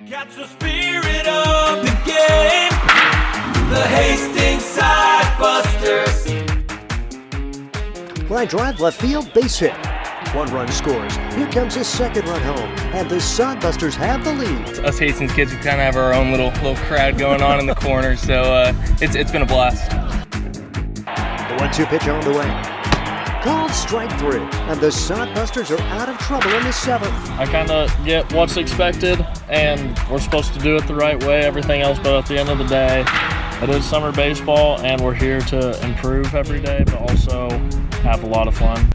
Catch the spirit of the game. The Hastings Sodbusters. Line drive, left field, base hit. 1 run scores. Here comes his 2nd run home, and the Sodbusters have the lead. Us Hastings kids, we kind of have our own little crowd going on in the corner, so it's been a blast. The 1-2 pitch on the way. Called strike 3, and the Sodbusters are out of trouble in the 7th. I kind of get what's expected, and we're supposed to do it the right way, everything else, but at the end of the day, it is summer baseball, and we're here to improve every day, but also have a lot of fun.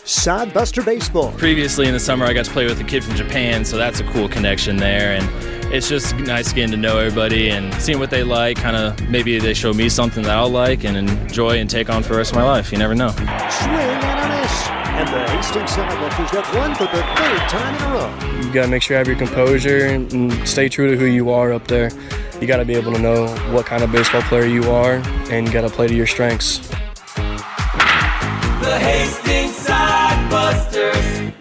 Sodbuster Baseball. Previously in the summer, I got to play with a kid from Japan, so that's a cool connection there, and it's just nice getting to know everybody and seeing what they like, kind of maybe they show me something that I'll like and enjoy and take on for the rest of my life. You never know. Swing and a miss. And the Hastings Sodbusters have won for the 3rd time in a row. You got to make sure you have your composure and stay true to who you are up there. You got to be able to know what kind of baseball player you are, and you got to play to your strengths. The Hastings Sodbusters.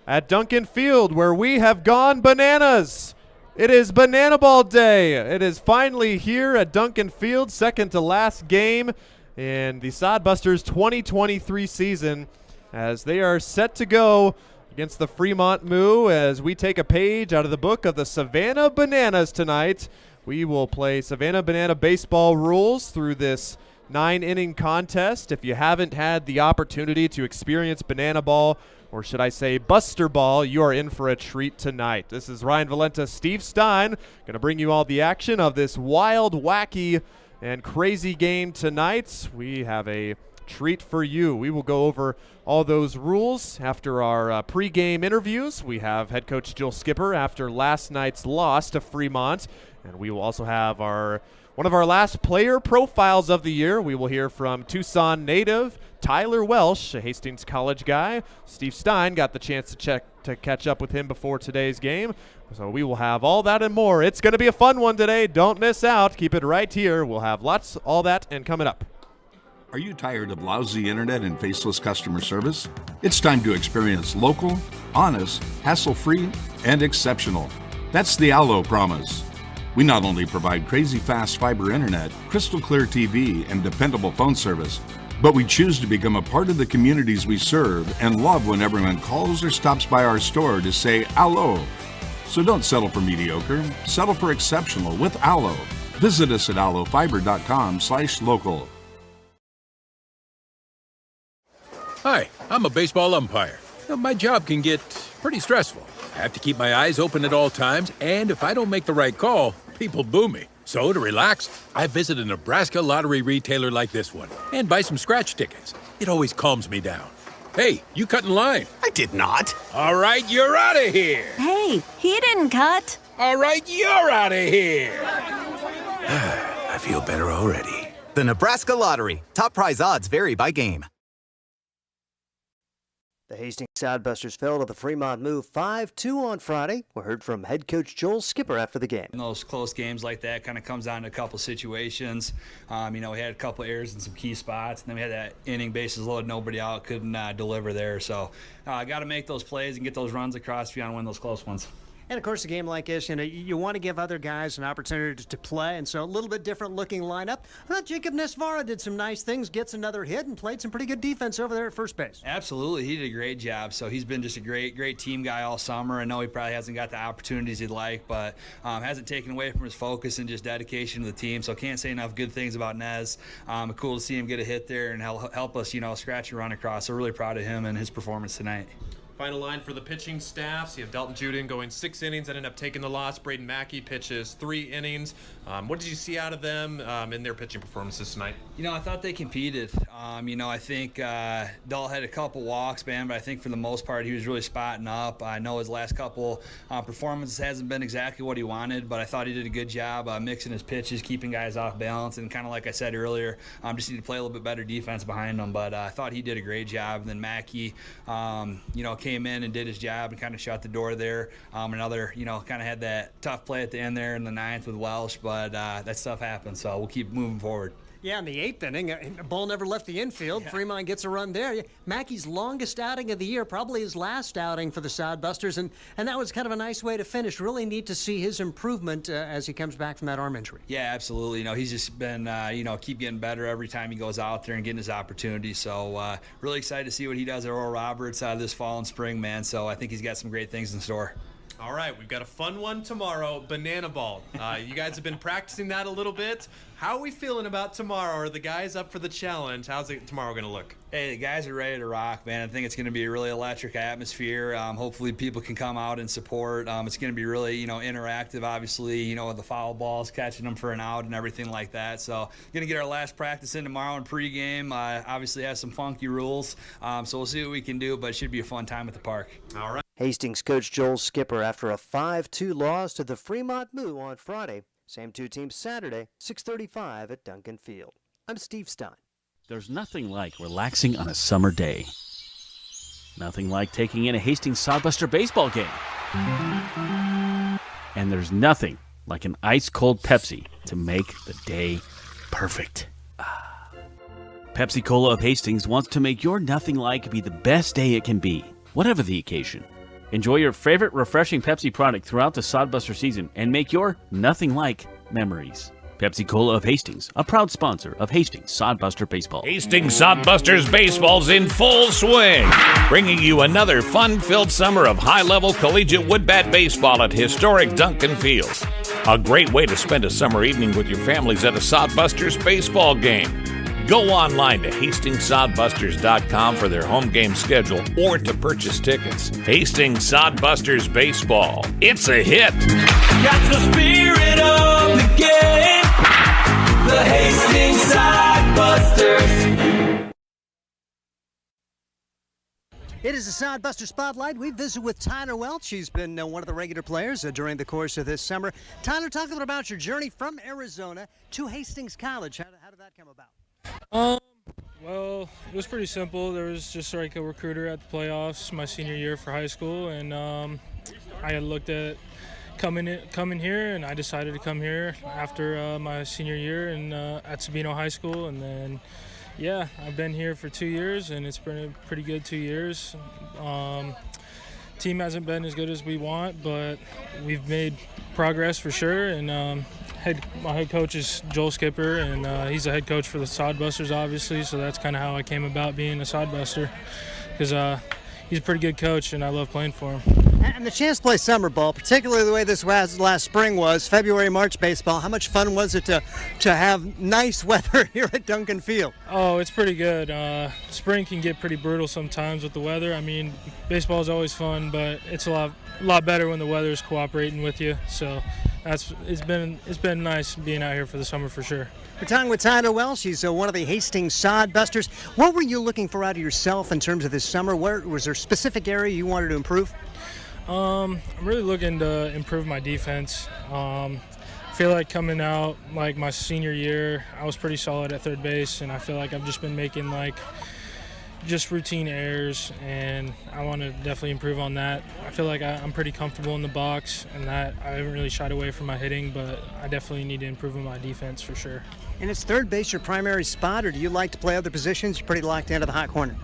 At Duncan Field, where we have gone bananas. It is Banana Ball Day. It is finally here at Duncan Field, second to last game in the Sodbusters 2023 season, as they are set to go against the Fremont Moo as we take a page out of the book of the Savanah Bananas tonight. We will play Savanah Banana Baseball rules through this 9-inning contest. If you haven't had the opportunity to experience Banana Ball, or should I say Buster Ball, you are in for a treat tonight. This is Ryan Valenta, Steve Stein, going to bring you all the action of this wild, wacky, and crazy game tonight. We have a treat for you. We will go over all those rules after our pregame interviews. We have head coach Jill Skipper after last night's loss to Fremont, and we will also have one of our last player profiles of the year. We will hear from Tucson native Tyler Welsh, a Hastings College guy. Steve Stein got the chance to catch up with him before today's game. So we will have all that and more. It's going to be a fun one today. Don't miss out. Keep it right here. We'll have lots, all that, and coming up. Are you tired of lousy internet and faceless customer service? It's time to experience local, honest, hassle-free, and exceptional. That's the Allo promise. We not only provide crazy fast fiber internet, crystal clear TV, and dependable phone service, but we choose to become a part of the communities we serve and love when everyone calls or stops by our store to say Allo. So don't settle for mediocre, settle for exceptional with Allo. Visit us at allofiber.com/local. Hi, I'm a baseball umpire. Now, my job can get pretty stressful. I have to keep my eyes open at all times, and if I don't make the right call, people boo me. So to relax, I visit a Nebraska lottery retailer like this one and buy some scratch tickets. It always calms me down. Hey, you cut in line. I did not. All right, you're out of here. Hey, he didn't cut. All right, you're out of here. I feel better already. The Nebraska Lottery. Top prize odds vary by game. The Hastings Sodbusters fell to the Fremont Moo 5-2 on Friday. We heard from head coach Joel Skipper after the game. In those close games like that, kind of comes down to a couple situations. We had a couple errors in some key spots, and then we had that inning, bases loaded, nobody out, couldn't deliver there. So got to make those plays and get those runs across if you want to win those close ones. And, of course, a game like this, you want to give other guys an opportunity to play, and so a little bit different-looking lineup. I thought Jacob Nesvara did some nice things, gets another hit, and played some pretty good defense over there at first base. Absolutely. He did a great job. So he's been just a great team guy all summer. I know he probably hasn't got the opportunities he'd like, but hasn't taken away from his focus and just dedication to the team. So can't say enough good things about Nez. Cool to see him get a hit there and help us, scratch a run across. So really proud of him and his performance tonight. Final line for the pitching staffs. You have Dalton Juden going 6 innings, ended up taking the loss. Braden Mackey pitches 3 innings. What did you see out of them in their pitching performances tonight? I thought they competed. I think Dalt had a couple walks, man, but I think for the most part he was really spotting up. I know his last couple performances hasn't been exactly what he wanted, but I thought he did a good job mixing his pitches, keeping guys off balance, and kind of like I said earlier, just need to play a little bit better defense behind him. But I thought he did a great job. And then Mackey, came in and did his job and kind of shut the door there. Another, kind of had that tough play at the end there in the 9th with Welsh, but that stuff happens, so we'll keep moving forward. Yeah, in the 8th inning, the ball never left the infield. Yeah. Fremont gets a run there. Yeah. Mackey's longest outing of the year, probably his last outing for the Sodbusters, and that was kind of a nice way to finish. Really neat to see his improvement as he comes back from that arm injury. Yeah, absolutely. He's just been, keep getting better every time he goes out there and getting his opportunity. So really excited to see what he does at Oral Roberts this fall and spring, man. So I think he's got some great things in store. All right, we've got a fun one tomorrow, Banana Ball. You guys have been practicing that a little bit. How are we feeling about tomorrow? Are the guys up for the challenge? How's it tomorrow going to look? Hey, the guys are ready to rock, man. I think it's going to be a really electric atmosphere. Hopefully people can come out and support. It's going to be really, interactive, obviously, with the foul balls, catching them for an out and everything like that. So going to get our last practice in tomorrow in pregame. Obviously has some funky rules, so we'll see what we can do, but it should be a fun time at the park. All right. Hastings coach Joel Skipper after a 5-2 loss to the Fremont Moo on Friday. Same two teams Saturday, 6:35 at Duncan Field. I'm Steve Stein. There's nothing like relaxing on a summer day. Nothing like taking in a Hastings Sodbuster baseball game. And there's nothing like an ice-cold Pepsi to make the day perfect. Pepsi Cola of Hastings wants to make your nothing like be the best day it can be, whatever the occasion. Enjoy your favorite refreshing Pepsi product throughout the Sodbuster season and make your nothing like memories. Pepsi Cola of Hastings, a proud sponsor of Hastings Sodbuster Baseball. Hastings Sodbusters Baseball's in full swing, bringing you another fun-filled summer of high-level collegiate wood-bat baseball at historic Duncan Field. A great way to spend a summer evening with your families at a Sodbusters baseball game. Go online to HastingsSodbusters.com for their home game schedule or to purchase tickets. Hastings Sodbusters Baseball. It's a hit. Got the spirit of the game. The Hastings Sodbusters. It is a Sodbuster Spotlight. We visit with Tyler Welch. He's been one of the regular players during the course of this summer. Tyler, talk a little about your journey from Arizona to Hastings College. How did that come about? Well, it was pretty simple. There was just like a recruiter at the playoffs my senior year for high school, and I had looked at coming here, and I decided to come here after my senior year at Sabino High School, and then yeah, I've been here for 2 years, and it's been a pretty good 2 years. Team hasn't been as good as we want, but we've made progress for sure, and my head coach is Joel Skipper, and he's the head coach for the Sodbusters, obviously, so that's kind of how I came about being a Sodbuster, because he's a pretty good coach, and I love playing for him. And the chance to play summer ball, particularly the way this last spring was, February, March baseball, how much fun was it to have nice weather here at Duncan Field? Oh, it's pretty good. Spring can get pretty brutal sometimes with the weather. I mean, baseball is always fun, but it's a lot better when the weather's cooperating with you, so it's been nice being out here for the summer for sure. We're talking with Tyler Welch. He's one of the Hastings Sodbusters. What were you looking for out of yourself in terms of this summer? Was there a specific area you wanted to improve? I'm really looking to improve my defense. I feel like coming out like my senior year, I was pretty solid at third base, and I feel like I've just been making just routine errors, and I want to definitely improve on that. I feel like I'm pretty comfortable in the box, and that I haven't really shied away from my hitting, but I definitely need to improve on my defense for sure. And is third base your primary spot, or do you like to play other positions? You're pretty locked into the hot corner.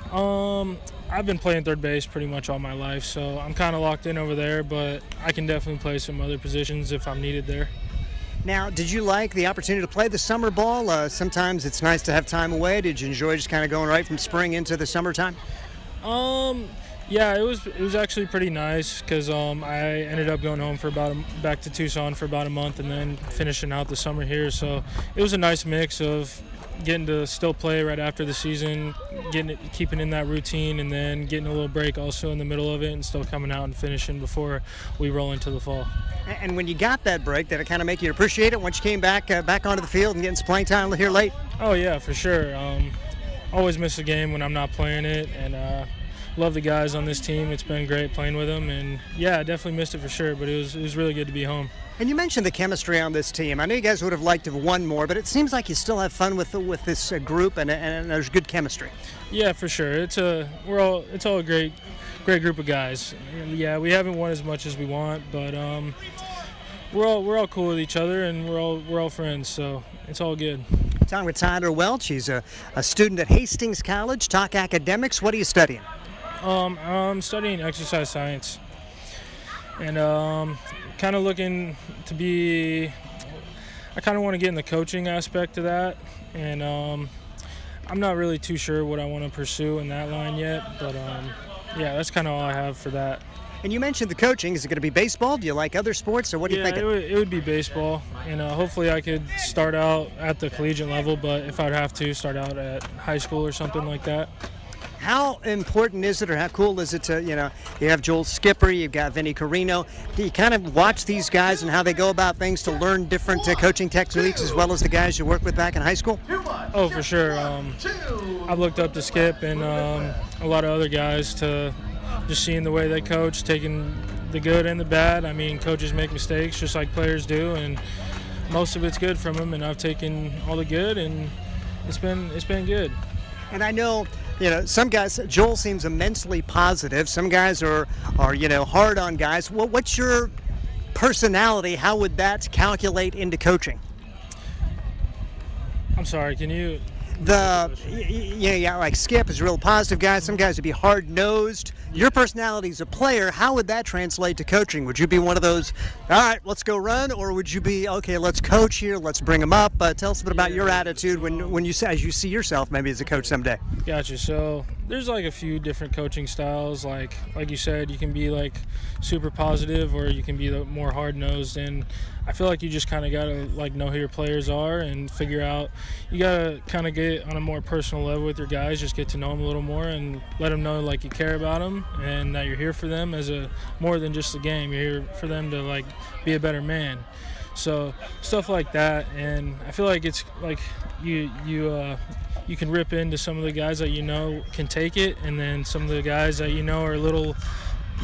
I've been playing third base pretty much all my life, so I'm kind of locked in over there, but I can definitely play some other positions if I'm needed there. Now, did you like the opportunity to play the summer ball? Sometimes it's nice to have time away. Did you enjoy just kind of going right from spring into the summertime? Yeah, it was actually pretty nice because I ended up going home back to Tucson for about a month and then finishing out the summer here. So it was a nice mix of getting to still play right after the season, keeping in that routine, and then getting a little break also in the middle of it and still coming out and finishing before we roll into the fall. And when you got that break, did it kind of make you appreciate it once you came back onto the field and getting some playing time here late? Oh, yeah, for sure. Always miss a game when I'm not playing it, and love the guys on this team. It's been great playing with them, and yeah, I definitely missed it for sure, but it was really good to be home. And you mentioned the chemistry on this team. I know you guys would have liked to have won more, but it seems like you still have fun with this group, and there's good chemistry. Yeah, for sure. It's all a great group of guys. Yeah, we haven't won as much as we want, but we're all cool with each other, and we're all friends, so it's all good. Talking with Tyler Welch. He's a student at Hastings College. Talk academics. What are you studying? I'm studying exercise science, and kind of looking to be. I kind of want to get in the coaching aspect of that, and I'm not really too sure what I want to pursue in that line yet. But yeah, that's kind of all I have for that. And you mentioned the coaching. Is it going to be baseball? Do you like other sports, or what do you think? It would be baseball, and hopefully I could start out at the collegiate level, but if I'd have to, start out at high school or something like that. How important is it, or how cool is it to, you have Joel Skipper, you've got Vinny Carino. Do you kind of watch these guys and how they go about things to learn different coaching techniques as well as the guys you work with back in high school? Oh, for sure. I've looked up to Skip and a lot of other guys to just seeing the way they coach, taking the good and the bad. I mean, coaches make mistakes just like players do, and most of it's good from them, and I've taken all the good, and it's been good. And I know, some guys, Joel seems immensely positive. Some guys are hard on guys. Well, what's your personality? How would that calculate into coaching? I'm sorry, can you? Like Skip is a real positive guy. Some guys would be hard-nosed. Your personality as a player, how would that translate to coaching? Would you be one of those, all right, let's go run, or would you be, okay, let's coach here, let's bring them up? Tell us a bit about your attitude when you as you see yourself maybe as a coach someday. Gotcha. So there's like a few different coaching styles. Like you said, you can be like super positive, or you can be the more hard-nosed. And I feel like you just kind of got to like know who your players are and figure out. You got to kind of get on a more personal level with your guys, just get to know them a little more and let them know like you care about them and that you're here for them as a more than just a game. You're here for them to like be a better man. So stuff like that. And I feel like it's like you can rip into some of the guys that can take it, and then some of the guys that are you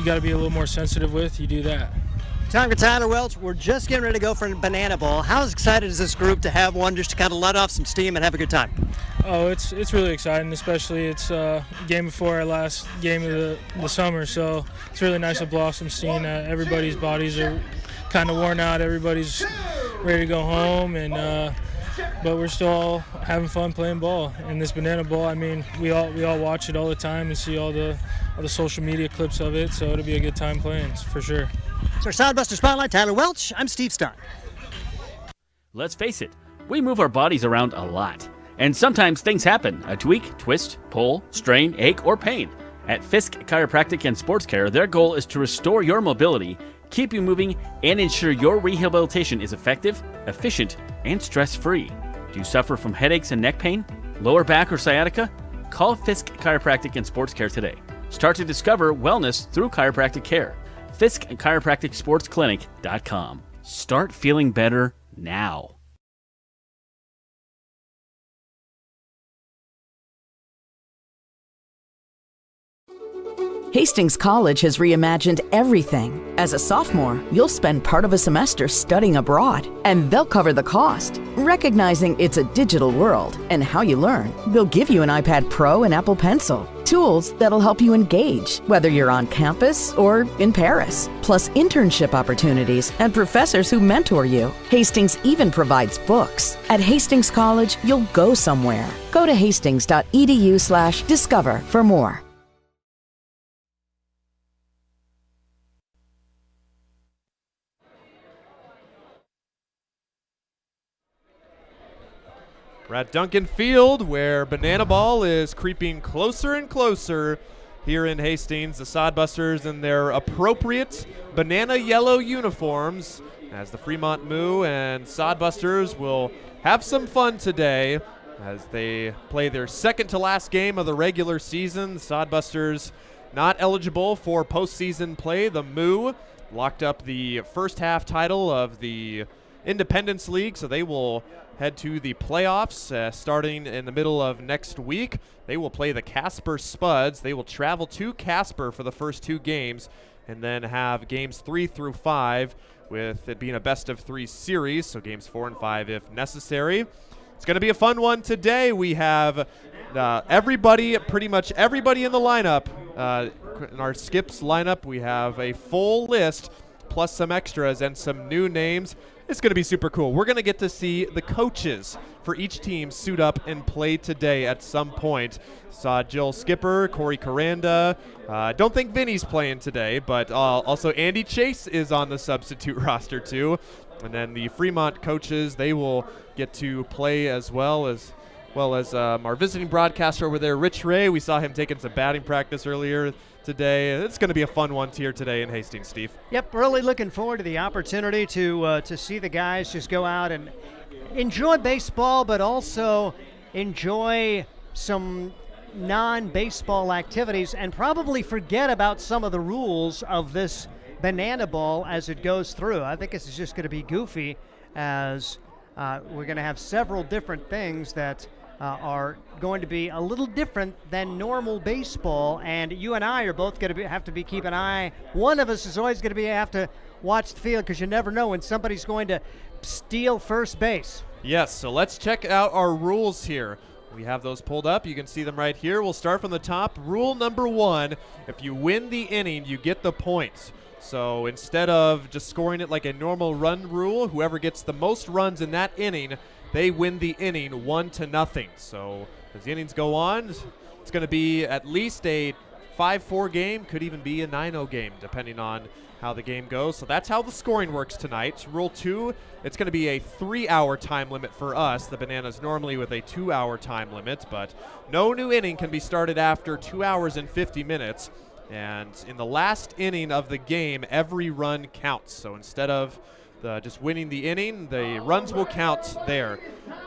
got to be a little more sensitive with. You do that. Time for Tyler Welch. We're just getting ready to go for a banana ball. How excited is this group to have one just to kind of let off some steam and have a good time? Oh, it's really exciting, especially it's a game before our last game of the summer, so it's really nice to blow off some steam. Everybody's bodies are kind of worn out. Everybody's ready to go home, and but we're still all having fun playing ball. And this banana ball, I mean, we all watch it all the time and see all the social media clips of it, so it'll be a good time playing for sure. It's our Sodbuster Spotlight. Tyler Welch. I'm Steve Stein. Let's face it, we move our bodies around a lot. And sometimes things happen. A tweak, twist, pull, strain, ache, or pain. At Fisk Chiropractic and Sports Care, their goal is to restore your mobility, keep you moving, and ensure your rehabilitation is effective, efficient, and stress-free. Do you suffer from headaches and neck pain, lower back, or sciatica? Call Fisk Chiropractic and Sports Care today. Start to discover wellness through chiropractic care. Fisk Chiropractic Sports Clinic.com. Start feeling better now. Hastings College has reimagined everything. As a sophomore, you'll spend part of a semester studying abroad, and they'll cover the cost. Recognizing it's a digital world and how you learn, they'll give you an iPad Pro and Apple Pencil, tools that'll help you engage, whether you're on campus or in Paris, plus internship opportunities and professors who mentor you. Hastings even provides books. At Hastings College, you'll go somewhere. Go to hastings.edu/discover for more. We're at Duncan Field, where Banana Ball is creeping closer and closer here in Hastings. The Sodbusters in their appropriate banana yellow uniforms, as the Fremont Moo and Sodbusters will have some fun today as they play their second to last game of the regular season. The Sodbusters not eligible for postseason play. The Moo locked up the first half title of the Independence League, so they will head to the playoffs starting in the middle of next week. They will play the Casper Spuds. They will travel to Casper for the first two games and then have games 3 through 5, with it being a best-of-3 series, so games 4 and 5 if necessary. It's going to be a fun one today. We have pretty much everybody in the lineup. In our Skips lineup, we have a full list plus some extras and some new names. It's going to be super cool. We're going to get to see the coaches for each team suit up and play today at some point. Saw Jill Skipper, Corey Caranda. Don't think Vinny's playing today, but also Andy Chase is on the substitute roster too. And then the Fremont coaches, they will get to play as well as our visiting broadcaster over there, Rich Ray. We saw him taking some batting practice earlier today. It's going to be a fun one here today in Hastings, Steve. Yep, really looking forward to the opportunity to see the guys just go out and enjoy baseball, but also enjoy some non-baseball activities and probably forget about some of the rules of this banana ball as it goes through. I think this is just going to be goofy, as we're going to have several different things that are going to be a little different than normal baseball, and you and I are both going to have to keep an eye. One of us is always going to have to watch the field, because you never know when somebody's going to steal first base. Yes, so let's check out our rules here. We have those pulled up. You can see them right here. We'll start from the top. Rule number 1, if you win the inning, you get the points. So instead of just scoring it like a normal run rule, whoever gets the most runs in that inning, they win the inning 1-0. So as the innings go on, it's going to be at least a 5-4 game, could even be a 9-0 game, depending on how the game goes. So that's how the scoring works tonight. Rule 2, it's going to be a 3-hour time limit for us. The Bananas normally with a 2-hour time limit, but no new inning can be started after 2 hours and 50 minutes. And in the last inning of the game, every run counts. So instead of just winning the inning, the runs will count there.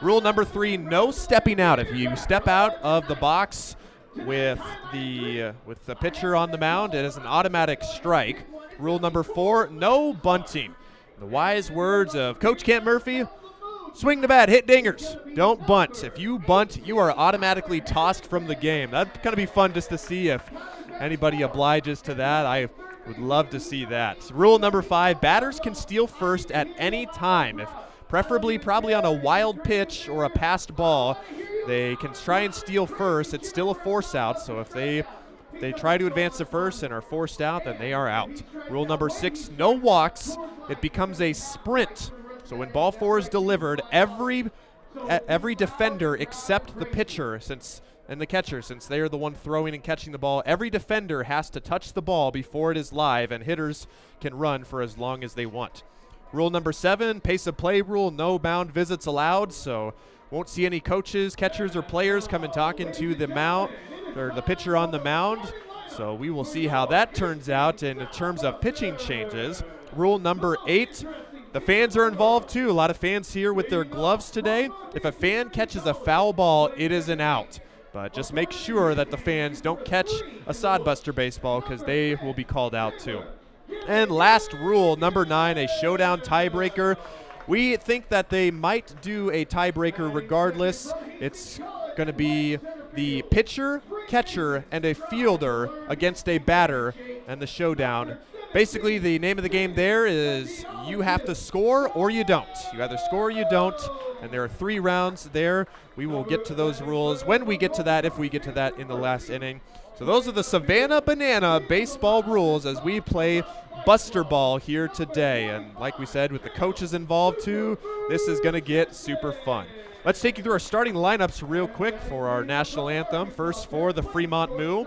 Rule number 3, no stepping out. If you step out of the box with the pitcher on the mound, it is an automatic strike. Rule number 4, no bunting. The wise words of Coach Kent Murphy: swing the bat, hit dingers, don't bunt. If you bunt, you are automatically tossed from the game. That'd kind of be fun just to see if anybody obliges to that. I would love to see that. Rule number 5, batters can steal first at any time. If preferably probably on a wild pitch or a passed ball, they can try and steal first. It's still a force out, so if they try to advance to first and are forced out, then they are out. Rule number 6, no walks. It becomes a sprint. So when ball 4 is delivered, every defender except the pitcher and the catcher, since they are the one throwing and catching the ball, every defender has to touch the ball before it is live, and hitters can run for as long as they want. Rule number 7, pace of play rule, no mound visits allowed, so won't see any coaches, catchers, or players come and talking to the mound or the pitcher on the mound. So we will see how that turns out in terms of pitching changes. Rule number 8, the fans are involved too. A lot of fans here with their gloves today. If a fan catches a foul ball, it is an out. But just make sure that the fans don't catch a Sodbuster baseball, because they will be called out too. And last rule, number 9, a showdown tiebreaker. We think that they might do a tiebreaker regardless. It's going to be the pitcher, catcher, and a fielder against a batter, and the showdown. Basically, the name of the game there is you have to score or you don't. You either score or you don't, and there are 3 rounds there. We will get to those rules when we get to that, if we get to that in the last inning. So those are the Savanah Banana Baseball rules as we play BUSTERBALL here today. And like we said, with the coaches involved too, this is going to get super fun. Let's take you through our starting lineups real quick for our national anthem. First for the Fremont Moo,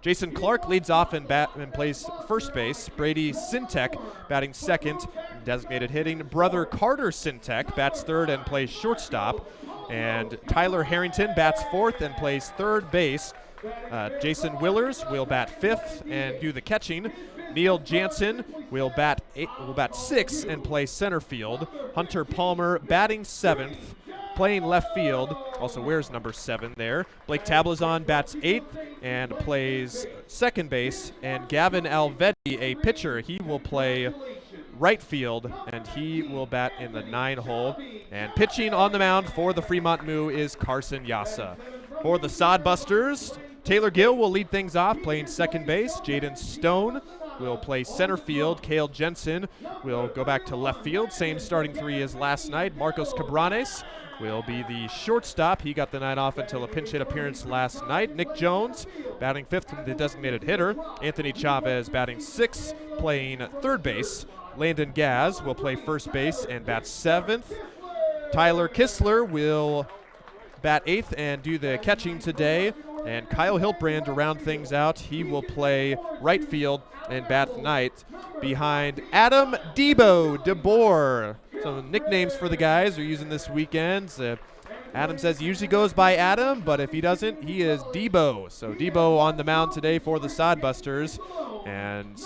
Jason Clark leads off and plays first base. Brady Sintek batting second, designated hitting. Brother Carter Sintek bats third and plays shortstop. And Tyler Harrington bats fourth and plays third base. Jason Willers will bat fifth and do the catching. Neil Jansen will bat sixth and play center field. Hunter Palmer batting seventh, playing left field, also wears number 7 there. Blake Tablazon bats 8th and plays second base. And Gavin Alvetti, a pitcher, he will play right field, and he will bat in the 9 hole. And pitching on the mound for the Fremont Moo is Carson Yasa. For the Sodbusters, Taylor Gill will lead things off, playing second base. Jaden Stone will play center field. Cale Jensen will go back to left field. Same starting 3 as last night. Marcos Cabranes will be the shortstop. He got the night off until a pinch hit appearance last night. Nick Jones batting 5th from the designated hitter. Anthony Chavez batting 6th, playing third base. Landon Gaz will play first base and bat 7th. Tyler Kistler will bat 8th and do the catching today. And Kyle Hiltbrand to round things out, he will play right field and bat 9th behind Adam Debo DeBoer. Some nicknames for the guys we're using this weekend. Adam says he usually goes by Adam, but if he doesn't, he is Debo. So Debo on the mound today for the Sodbusters. And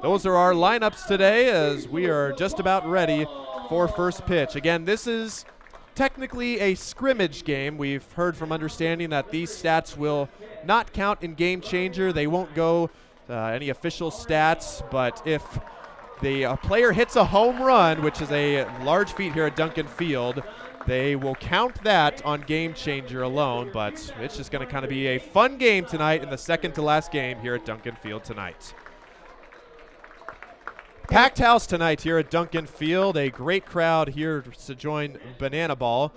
those are our lineups today as we are just about ready for first pitch. Again, this is technically a scrimmage game. We've heard from understanding that these stats will not count in Game Changer. They won't go any official stats, but if the player hits a home run, which is a large feat here at Duncan Field, they will count that on Game Changer alone, but it's just going to kind of be a fun game tonight in the second to last game here at Duncan Field tonight. Packed house tonight here at Duncan Field. A great crowd here to join Banana Ball.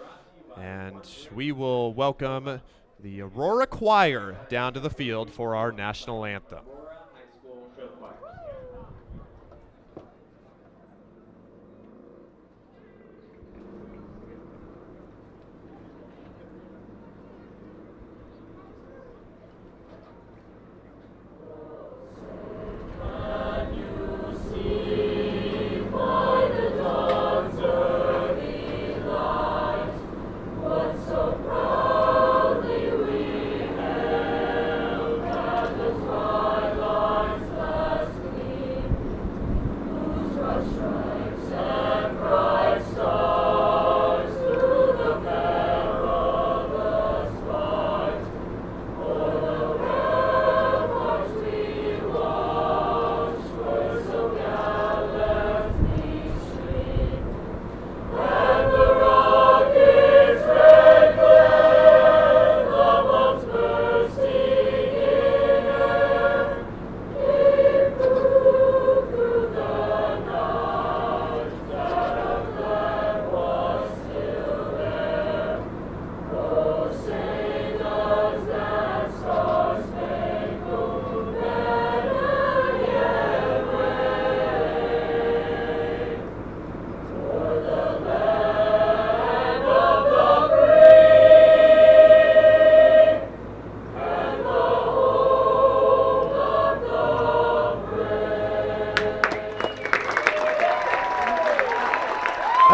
And we will welcome the Aurora Choir down to the field for our national anthem.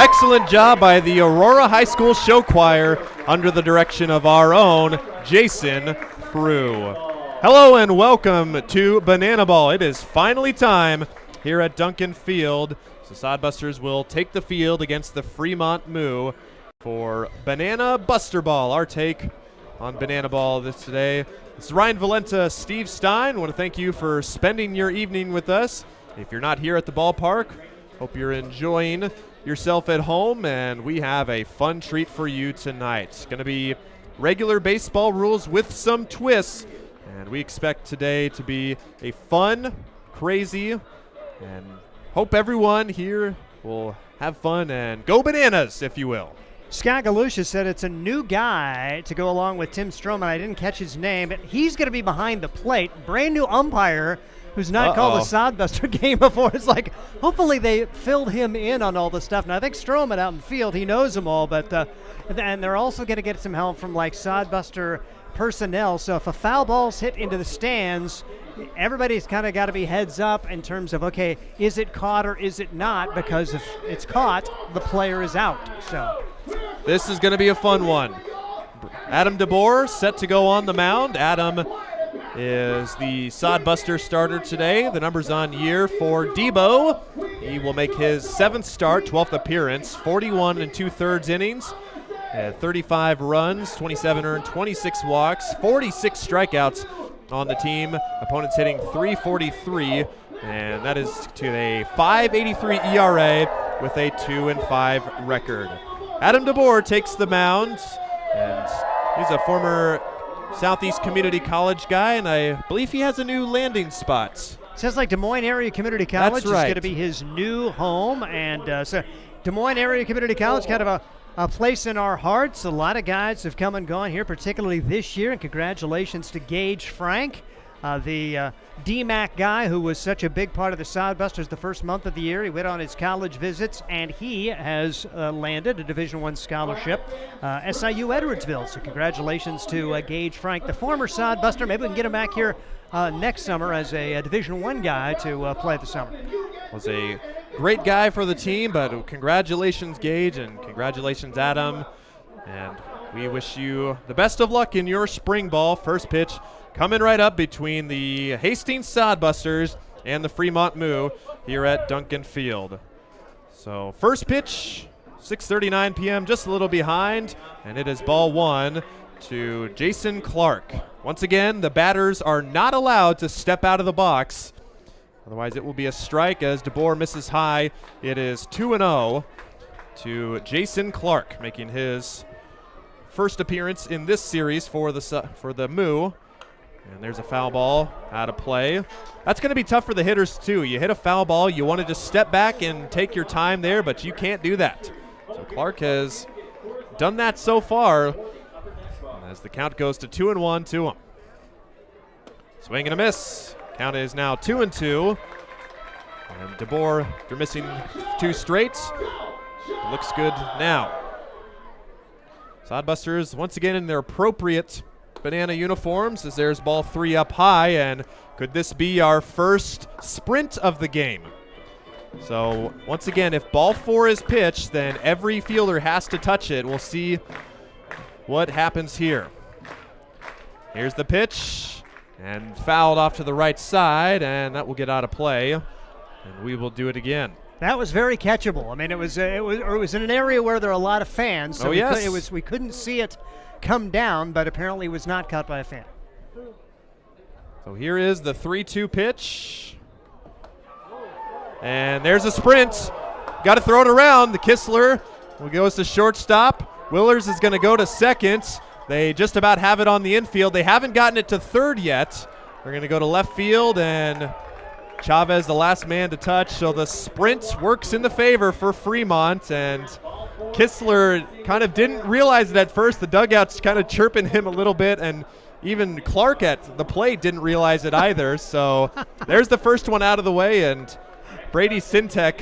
Excellent job by the Aurora High School Show Choir under the direction of our own Jason Frew. Hello and welcome to Banana Ball. It is finally time here at Duncan Field. The Sodbusters will take the field against the Fremont Moo for Banana BUSTERBALL. Our take on Banana Ball today. This is Ryan Valenta, Steve Stein. I want to thank you for spending your evening with us. If you're not here at the ballpark, hope you're enjoying yourself at home, and we have a fun treat for you tonight. It's going to be regular baseball rules with some twists, and we expect today to be a fun, crazy, and hope everyone here will have fun and go bananas, if you will. Scott Galusha said it's a new guy to go along with Tim Stroman. I didn't catch his name, but he's going to be behind the plate. Brand new umpire who's not called a Sodbuster game before. It's like, hopefully they filled him in on all the stuff. Now, I think Stroman out in the field, he knows them all, but and they're also going to get some help from, like, Sodbuster personnel. So if a foul ball's hit into the stands, everybody's kind of got to be heads up in terms of, okay, is it caught or is it not? Because if it's caught, the player is out. So this is going to be a fun one. Adam DeBoer set to go on the mound. Adam is the Sodbuster starter today. The number's on year for Debo. He will make his 7th start, 12th appearance, 41 2/3 innings, 35 runs, 27 earned, 26 walks, 46 strikeouts on the team. Opponents hitting .343, and that is to a .583 ERA with a 2-5 record. Adam DeBoer takes the mound, and he's a former Southeast Community College guy, and I believe he has a new landing spot. Sounds like Des Moines Area Community College That's right. is going to be his new home, and so Des Moines Area Community College, kind of a place in our hearts. A lot of guys have come and gone here, particularly this year, and congratulations to Gage Frank the DMAC guy who was such a big part of the Sodbusters the first month of the year. He went on his college visits, and he has landed a Division I scholarship, SIU Edwardsville. So congratulations to Gage Frank, the former Sodbuster. Maybe we can get him back here next summer as a Division I guy to play this summer. Was a great guy for the team, but congratulations, Gage, and congratulations, Adam. And we wish you the best of luck in your spring ball. First pitch coming right up between the Hastings Sodbusters and the Fremont Moo here at Duncan Field. So first pitch, 6:39 p.m., just a little behind, and it is ball one to Jason Clark. Once again, the batters are not allowed to step out of the box. Otherwise, it will be a strike as DeBoer misses high. It is 2-0 to Jason Clark, making his first appearance in this series for the Moo. And there's a foul ball out of play. That's going to be tough for the hitters, too. You hit a foul ball, you want to just step back and take your time there, but you can't do that. So Clark has done that so far as the count goes to 2-1 to him. Swing and a miss. Count is now 2-2. And DeBoer, after missing 2 straight, looks good now. Sodbusters once again in their appropriate banana uniforms as there's ball 3 up high, and could this be our first sprint of the game? So once again, if ball 4 is pitched, then every fielder has to touch it. We'll see what happens here. Here's the pitch, and fouled off to the right side, and that will get out of play, and we will do it again. That was very catchable. I mean, it was in an area where there are a lot of fans, so we couldn't see it come down, but apparently was not caught by a fan. So here is the 3-2 pitch. And there's a sprint. Got to throw it around. The Kistler goes to shortstop. Willers is going to go to second. They just about have it on the infield. They haven't gotten it to third yet. They're going to go to left field, and Chavez the last man to touch. So the sprint works in the favor for Fremont, and Kistler kind of didn't realize it at first. The dugout's kind of chirping him a little bit, and even Clark at the plate didn't realize it either. So there's the first one out of the way, and Brady Sintek,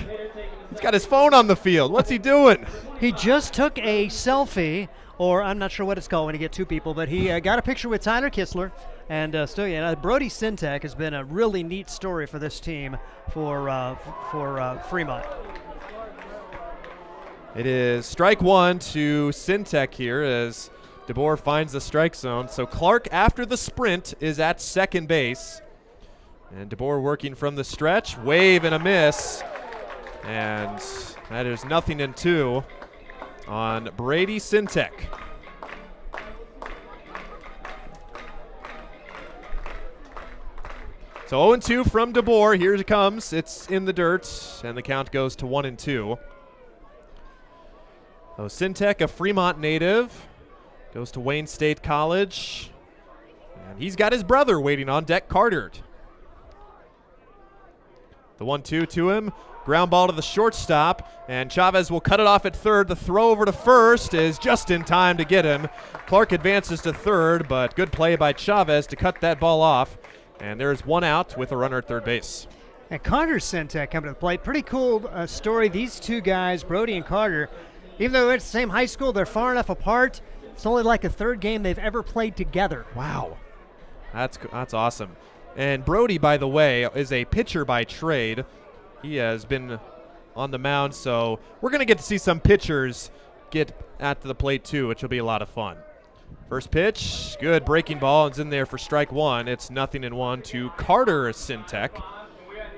he's got his phone on the field. What's he doing? He just took a selfie, or I'm not sure what it's called when you get 2 people, but he got a picture with Tyler Kistler. And Brody Sintek has been a really neat story for this team for Fremont. It is strike 1 to Sintek here as DeBoer finds the strike zone. So Clark, after the sprint, is at second base. And DeBoer working from the stretch. Wave and a miss. And that is 0-2 on Brady Sintek. So 0-2 from DeBoer. Here it comes. It's in the dirt, and the count goes to 1-2. So Sintek, a Fremont native, goes to Wayne State College, and he's got his brother waiting on deck, Carter. The 1-2 to him. Ground ball to the shortstop, and Chavez will cut it off at third. The throw over to first is just in time to get him. Clark advances to third, but good play by Chavez to cut that ball off. And there's 1 out with a runner at third base. And Carter Sintek coming to the plate. Pretty cool story. These 2 guys, Brody and Carter, even though they're at the same high school, they're far enough apart. It's only like a 3rd game they've ever played together. Wow. That's awesome. And Brody, by the way, is a pitcher by trade. He has been on the mound, so we're going to get to see some pitchers get at the plate too, which will be a lot of fun. First pitch, good breaking ball. It's in there for strike 1. It's 0-1 to Carter Sintek.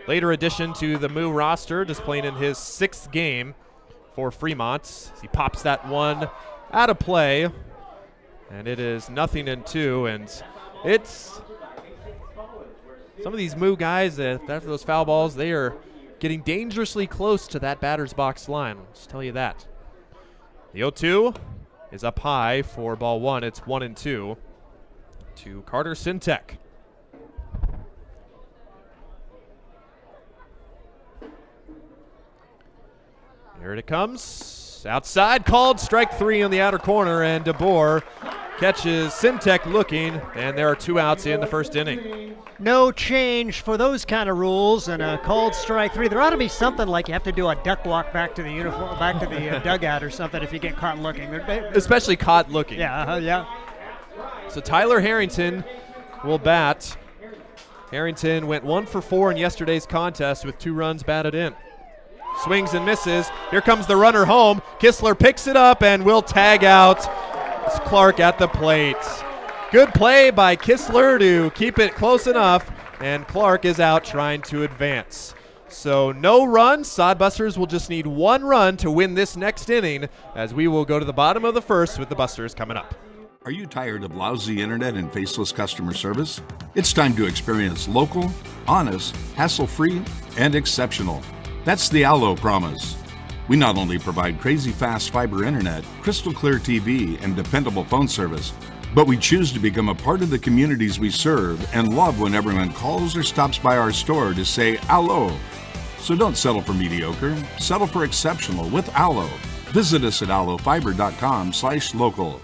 Later addition to the Moo roster, just playing in his 6th game for Fremont. He pops that one out of play, and it is 0-2. And it's some of these Moo guys, after those foul balls, they are getting dangerously close to that batter's box line. I'll just tell you that. The 0-2 is up high for ball 1. It's 1-2 to Carter Sintek. Here it comes. Outside, called strike 3 on the outer corner, and DeBoer catches Sintek looking, and there are 2 outs in the first inning. No change for those kind of rules, and a called strike 3. There ought to be something like you have to do a duck walk back to the uniform, back to the dugout or something if you get caught looking. Especially caught looking. Yeah, yeah. So Tyler Harrington will bat. Harrington went 1 for 4 in yesterday's contest with 2 runs batted in. Swings and misses. Here comes the runner home. Kistler picks it up and will tag out. It's Clark at the plate. Good play by Kistler to keep it close enough, and Clark is out trying to advance. So no run. Sodbusters will just need 1 run to win this next inning, as we will go to the bottom of the first with the Busters coming up. Are you tired of lousy internet and faceless customer service? It's time to experience local, honest, hassle-free, and exceptional. That's the Allo promise. We not only provide crazy fast fiber internet, crystal clear TV, and dependable phone service, but we choose to become a part of the communities we serve and love when everyone calls or stops by our store to say Allo. So don't settle for mediocre, settle for exceptional with Allo. Visit us at allofiber.com/local.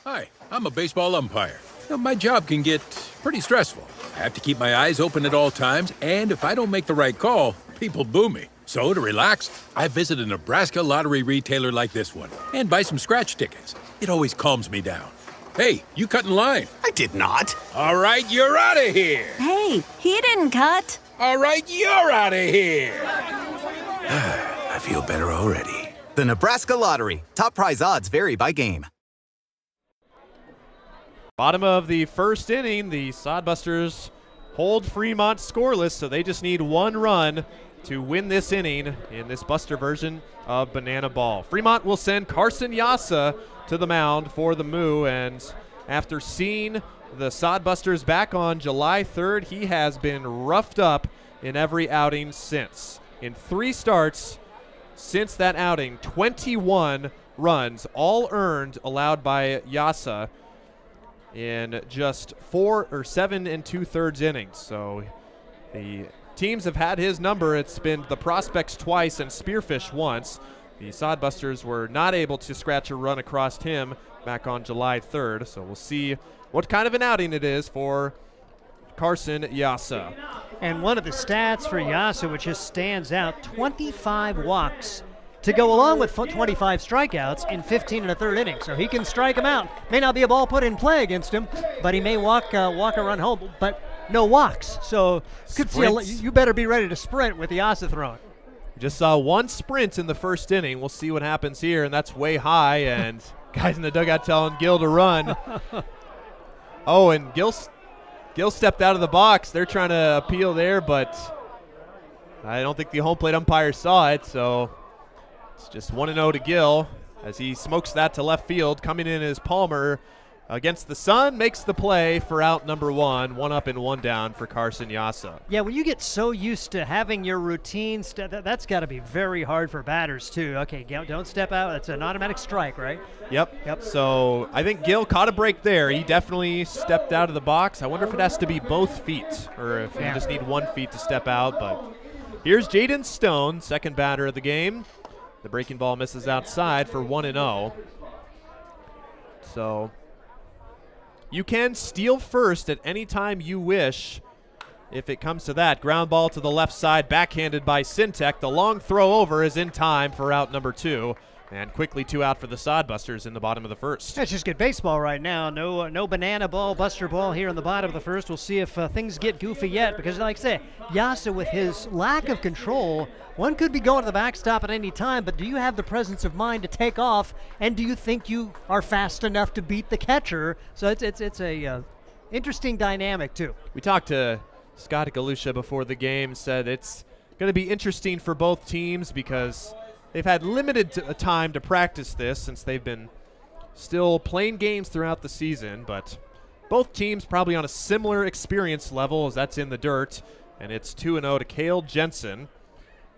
Hi, I'm a baseball umpire. My job can get pretty stressful. I have to keep my eyes open at all times, and if I don't make the right call, people boo me. So to relax, I visit a Nebraska lottery retailer like this one and buy some scratch tickets. It always calms me down. Hey, you cut in line. I did not. All right, you're out of here. Hey, he didn't cut. All right, you're out of here. I feel better already. The Nebraska Lottery. Top prize odds vary by game. Bottom of the first inning, the Sodbusters hold Fremont scoreless, so they just need 1 run to win this inning in this Buster version of Banana Ball. Fremont will send Carson Yassa to the mound for the Moo, and after seeing the Sodbusters back on July 3rd, he has been roughed up in every outing since. In 3 starts since that outing, 21 runs, all earned, allowed by Yassa in just 7 2/3 innings. So the teams have had his number. It's been the Prospects twice and Spearfish once. The Sodbusters were not able to scratch a run across him back on July 3rd. So we'll see what kind of an outing it is for Carson Yassa. And one of the stats for Yassa, which just stands out, 25 walks to go along with 25 strikeouts in 15 1/3 innings. So he can strike them out. May not be a ball put in play against him, but he may walk a run home, but no walks. So could see you better be ready to sprint with Yassa throwing. Just saw 1 sprint in the first inning. We'll see what happens here, and that's way high, and guys in the dugout telling Gil to run. Oh, and Gil stepped out of the box. They're trying to appeal there, but I don't think the home plate umpire saw it, so it's just 1-0 to Gil as he smokes that to left field. Coming in is Palmer against the sun, makes the play for out number 1. 1 up and 1 down for Carson Yassa. Yeah, when you get so used to having your routine, that's got to be very hard for batters too. Okay, don't step out. It's an automatic strike, right? Yep. So I think Gil caught a break there. He definitely stepped out of the box. I wonder if it has to be both feet or if you just need 1 feet to step out. But here's Jaden Stone, second batter of the game. The breaking ball misses outside for 1-0. So you can steal first at any time you wish if it comes to that. Ground ball to the left side, backhanded by Sintek. The long throw over is in time for out number 2. And quickly 2 out for the Sodbusters in the bottom of the first. That's just good baseball right now. No banana ball, buster ball here in the bottom of the first. We'll see if things get goofy yet, because like I say, Yassa with his lack of control, one could be going to the backstop at any time, but do you have the presence of mind to take off, and do you think you are fast enough to beat the catcher? So it's a interesting dynamic too. We talked to Scott Galusha before the game, said it's going to be interesting for both teams because they've had limited time to practice this since they've been still playing games throughout the season, but both teams probably on a similar experience level as that's in the dirt, and it's 2-0 to Cale Jensen.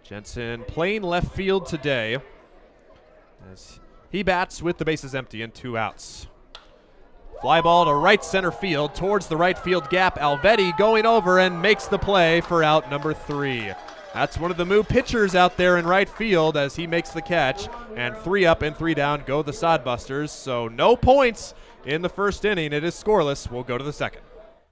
Jensen playing left field today as he bats with the bases empty and 2 outs. Fly ball to right center field towards the right field gap. Alvetti going over and makes the play for out number 3. That's one of the Moo pitchers out there in right field as he makes the catch. And 3 up and 3 down go the Sodbusters. So no points in the first inning. It is scoreless. We'll go to the second.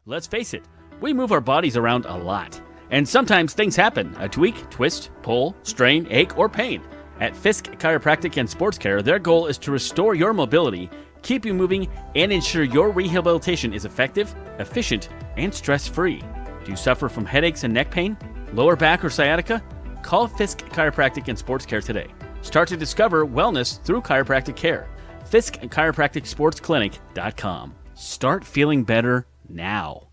Let's face it, we move our bodies around a lot. And sometimes things happen. A tweak, twist, pull, strain, ache, or pain. At Fisk Chiropractic and Sports Care, their goal is to restore your mobility, keep you moving, and ensure your rehabilitation is effective, efficient, and stress-free. Do you suffer from headaches and neck pain, lower back or sciatica? Call Fisk Chiropractic and Sports Care today. Start to discover wellness through chiropractic care. Fisk Chiropractic Sports Clinic.com. Start feeling better now.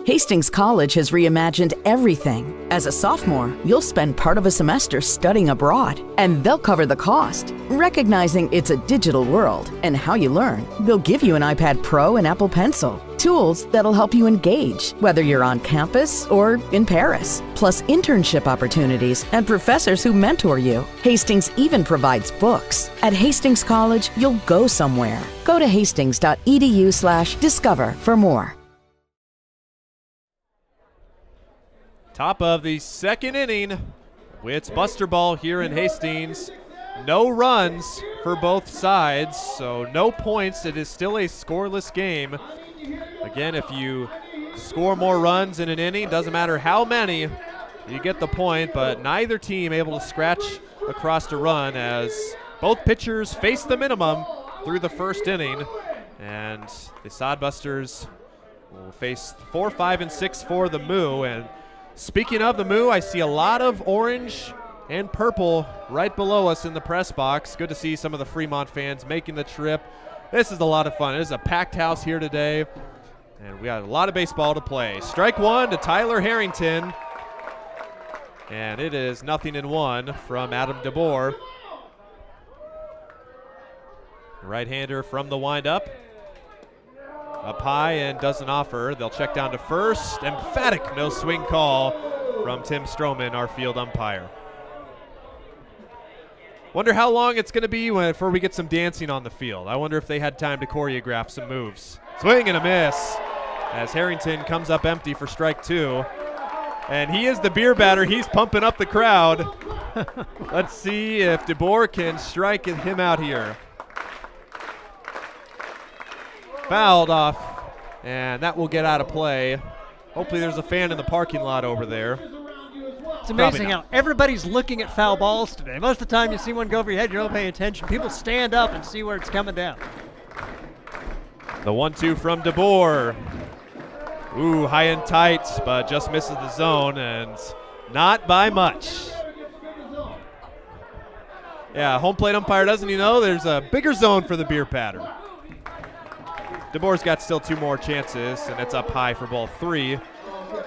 Hastings College has reimagined everything. As a sophomore, you'll spend part of a semester studying abroad, and they'll cover the cost. Recognizing it's a digital world and how you learn, they'll give you an iPad Pro and Apple Pencil, tools that'll help you engage, whether you're on campus or in Paris, plus internship opportunities and professors who mentor you. Hastings even provides books. At Hastings College, you'll go somewhere. Go to hastings.edu/discover for more. Top of the second inning. It's Buster Ball here in Hastings. No runs for both sides, so no points. It is still a scoreless game. Again, if you score more runs in an inning, doesn't matter how many, you get the point, but neither team able to scratch across a run as both pitchers face the minimum through the first inning. And the Sodbusters will face 4, 5, and 6 for the Moo. And speaking of the Moo, I see a lot of orange and purple right below us in the press box. Good to see some of the Fremont fans making the trip. This is a lot of fun. It is a packed house here today, and we got a lot of baseball to play. Strike one to Tyler Harrington, and it is 0-1 from Adam DeBoer. Right-hander from the windup. Up high and doesn't offer. They'll check down to first. Emphatic no swing call from Tim Stroman, our field umpire. Wonder how long it's going to be before we get some dancing on the field. I wonder if they had time to choreograph some moves. Swing and a miss as Harrington comes up empty for strike 2. And he is the beer batter. He's pumping up the crowd. Let's see if DeBoer can strike him out here. Fouled off, and that will get out of play. Hopefully there's a fan in the parking lot over there. It's amazing how everybody's looking at foul balls today. Most of the time you see one go over your head, you don't pay attention. People stand up and see where it's coming down. The 1-2 from DeBoer. Ooh, high and tight, but just misses the zone, and not by much. Yeah, home plate umpire doesn't he know there's a bigger zone for the beer batter. DeBoer's got still 2 more chances, and it's up high for ball 3,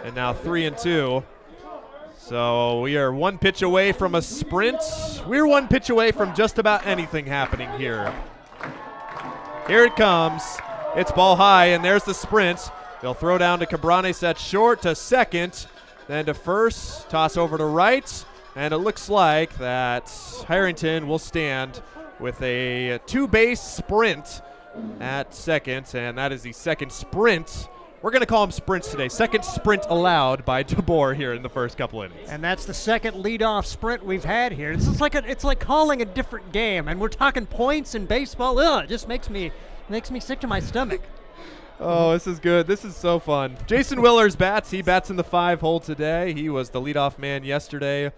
and now 3-2. So we are 1 pitch away from a sprint. We're 1 pitch away from just about anything happening here. Here it comes. It's ball high, and there's the sprint. They'll throw down to Cabranes at short, to second, then to first, toss over to right, and it looks like that Harrington will stand with a 2-base sprint at second, and that is the second sprint. We're going to call them sprints today. Second sprint allowed by DeBoer here in the first couple innings. And that's the second leadoff sprint we've had here. It's like calling a different game, and we're talking points in baseball. Ugh, it just makes me sick to my stomach. Oh, this is good. This is so fun. Jason Willers bats. He bats in the 5-hole today. He was the leadoff man yesterday.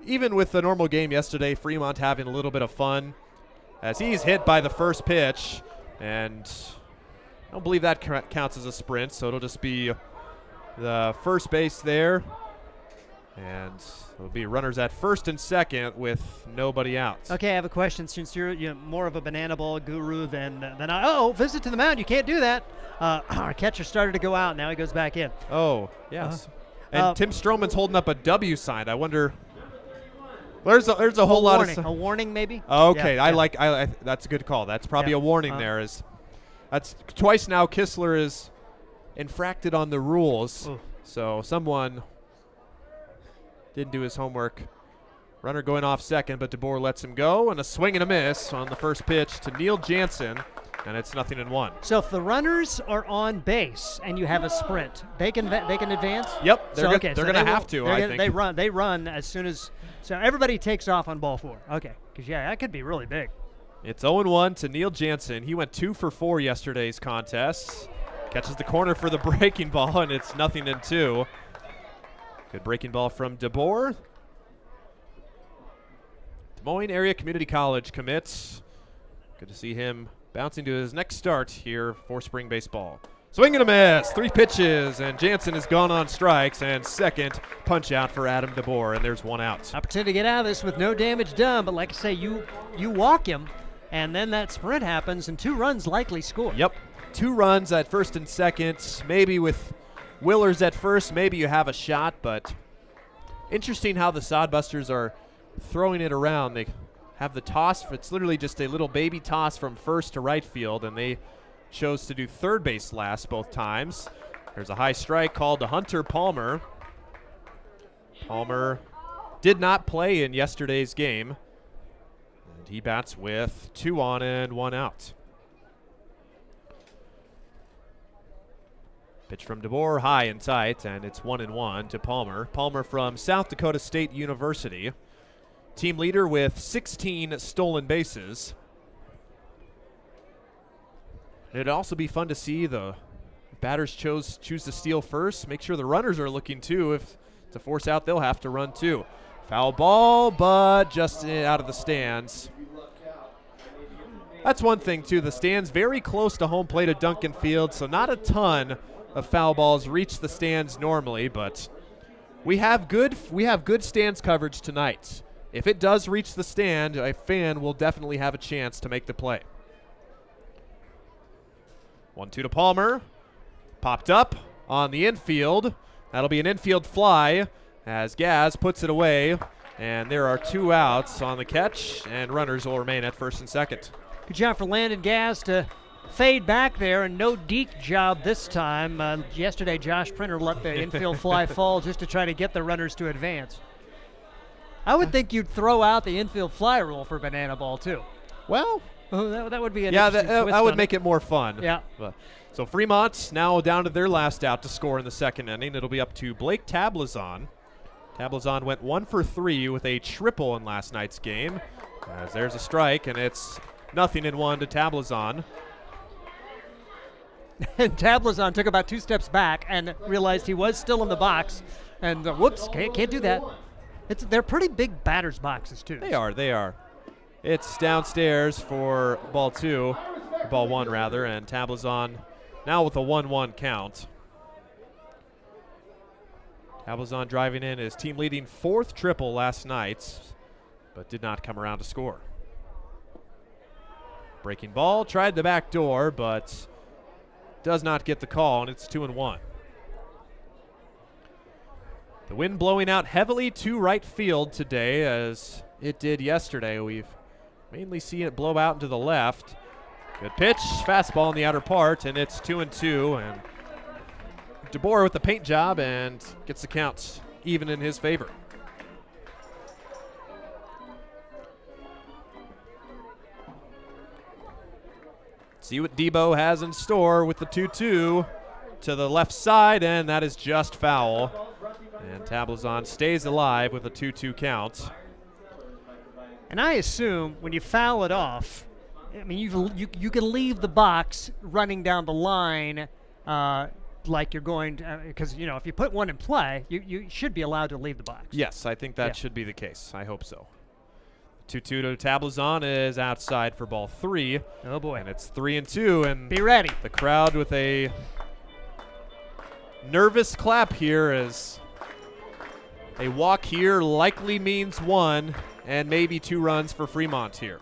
Even with the normal game yesterday, Fremont having a little bit of fun as he's hit by the first pitch, and I don't believe that counts as a sprint, so it'll just be the first base there, and it'll be runners at first and second with nobody out. Okay, I have a question. Since you're more of a banana ball guru than I. Oh, visit to the mound. You can't do that. Our catcher started to go out. Now he goes back in. Oh, yes. And Tim Stroman's holding up a W sign. I wonder. There's a whole lot of a warning maybe. Okay, yeah, I that's a good call. That's probably a warning there. That's twice now Kistler is infracted on the rules. Ooh. So someone didn't do his homework. Runner going off second, but DeBoer lets him go, and a swing and a miss on the first pitch to Neil Jansen. and it's 0-1. So if the runners are on base and you have a sprint, they can advance? Yep, they're going to have to, I think. They run as soon as – so everybody takes off on ball 4. Okay, because, yeah, that could be really big. It's 0-1 to Neil Jansen. He went 2 for 4 yesterday's contest. Catches the corner for the breaking ball, and it's 0-2. Good breaking ball from DeBoer. Des Moines Area Community College commits. Good to see him bouncing to his next start here for spring baseball. Swing and a miss, 3 pitches, and Jansen is gone on strikes, and second punch out for Adam DeBoer, and there's 1 out. Opportunity to get out of this with no damage done, but like I say, you walk him, and then that sprint happens, and 2 runs likely score. Yep, 2 runs at first and second. Maybe with Willers at first, maybe you have a shot, but interesting how the Sodbusters are throwing it around. They have the toss. It's literally just a little baby toss from first to right field, and they chose to do third base last both times. There's a high strike called to Hunter Palmer. Palmer did not play in yesterday's game, and he bats with 2 on and 1 out. Pitch from DeBoer, high and tight, and it's 1-1 to Palmer. Palmer from South Dakota State University. Team leader with 16 stolen bases. It'd also be fun to see the batters choose to steal first. Make sure the runners are looking too. If it's a force out, they'll have to run too. Foul ball, but just out of the stands. That's one thing too. The stands very close to home plate at Duncan Field, so not a ton of foul balls reach the stands normally, but we have good stands coverage tonight. If it does reach the stand, a fan will definitely have a chance to make the play. 1-2 to Palmer. Popped up on the infield. That'll be an infield fly as Gaz puts it away, and there are 2 outs on the catch, and runners will remain at first and second. Good job for Landon Gaz to fade back there, and no deke job this time. Yesterday, Josh Printer let the infield fly fall just to try to get the runners to advance. I would think you'd throw out the infield fly rule for Banana Ball, too. Well, that would be an yeah, interesting twist that would on make it more fun. Yeah. So Fremont now down to their last out to score in the second inning. It'll be up to Blake Tablazon. Tablazon went 1 for 3 with a triple in last night's game. As there's a strike, and it's 0-1 to Tablazon. And Tablazon took about 2 steps back and realized he was still in the box. And whoops, can't do that. They're pretty big batters boxes, too. They are. It's downstairs for ball 1 rather, and Tablazon now with a 1-1 count. Tablazon driving in his team leading 4th triple last night, but did not come around to score. Breaking ball, tried the back door, but does not get the call, and it's 2-1. The wind blowing out heavily to right field today, as it did yesterday. We've mainly seen it blow out into the left. Good pitch, fastball in the outer part, and it's 2-2. And DeBoer with the paint job and gets the count even in his favor. See what Debo has in store with the 2-2 to the left side, and that is just foul. And Tablazon stays alive with a 2-2 count. And I assume when you foul it off, I mean, you can leave the box running down the line like you're going to, because, if you put one in play, you should be allowed to leave the box. Yes, I think that should be the case. I hope so. 2-2 to Tablazon is outside for ball 3. Oh, boy. And it's 3-2. And be ready. The crowd with a nervous clap here as a walk here likely means 1 and maybe 2 runs for Fremont here.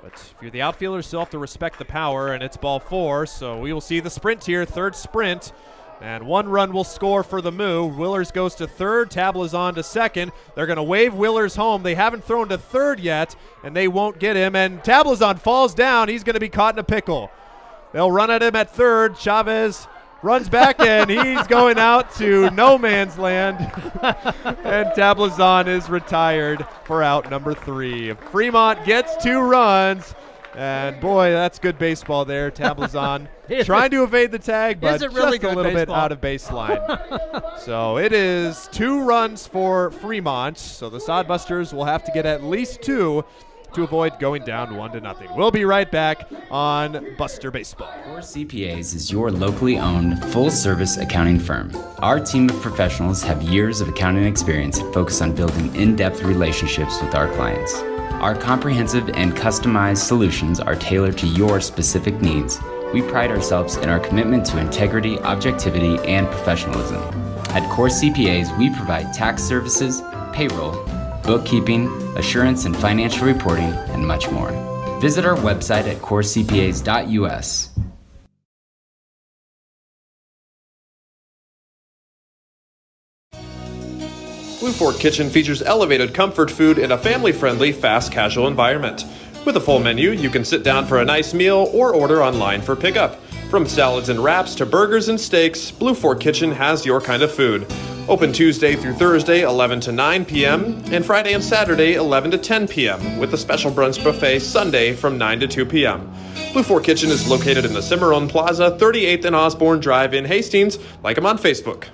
But if you're the outfielder, you still have to respect the power, and it's ball 4, so we will see the sprint here, 3rd sprint, and 1 run will score for the Moo. Willers goes to 3rd, Tablazon to 2nd. They're going to wave Willers home. They haven't thrown to 3rd yet, and they won't get him, and Tablazon falls down. He's going to be caught in a pickle. They'll run at him at 3rd. Chavez runs back, and he's going out to no man's land. And Tablazon is retired for out number 3. Fremont gets 2 runs. And boy, that's good baseball there. Tablazon trying to evade the tag, but really just a little bit out of baseline. So it is 2 runs for Fremont. So the Sodbusters will have to get at least 2 to avoid going down 1-0. We'll be right back on Buster Baseball. Core CPAs is your locally owned, full-service accounting firm. Our team of professionals have years of accounting experience and focus on building in-depth relationships with our clients. Our comprehensive and customized solutions are tailored to your specific needs. We pride ourselves in our commitment to integrity, objectivity, and professionalism. At Core CPAs, we provide tax services, payroll, bookkeeping, assurance and financial reporting, and much more. Visit our website at corecpas.us. Blue Fork Kitchen features elevated comfort food in a family-friendly, fast casual environment. With a full menu, you can sit down for a nice meal or order online for pickup. From salads and wraps to burgers and steaks, Blue Fork Kitchen has your kind of food. Open Tuesday through Thursday, 11 to 9 p.m., and Friday and Saturday, 11 to 10 p.m., with a special brunch buffet Sunday from 9 to 2 p.m. Blue Fork Kitchen is located in the Cimarron Plaza, 38th and Osborne Drive in Hastings. Like them on Facebook.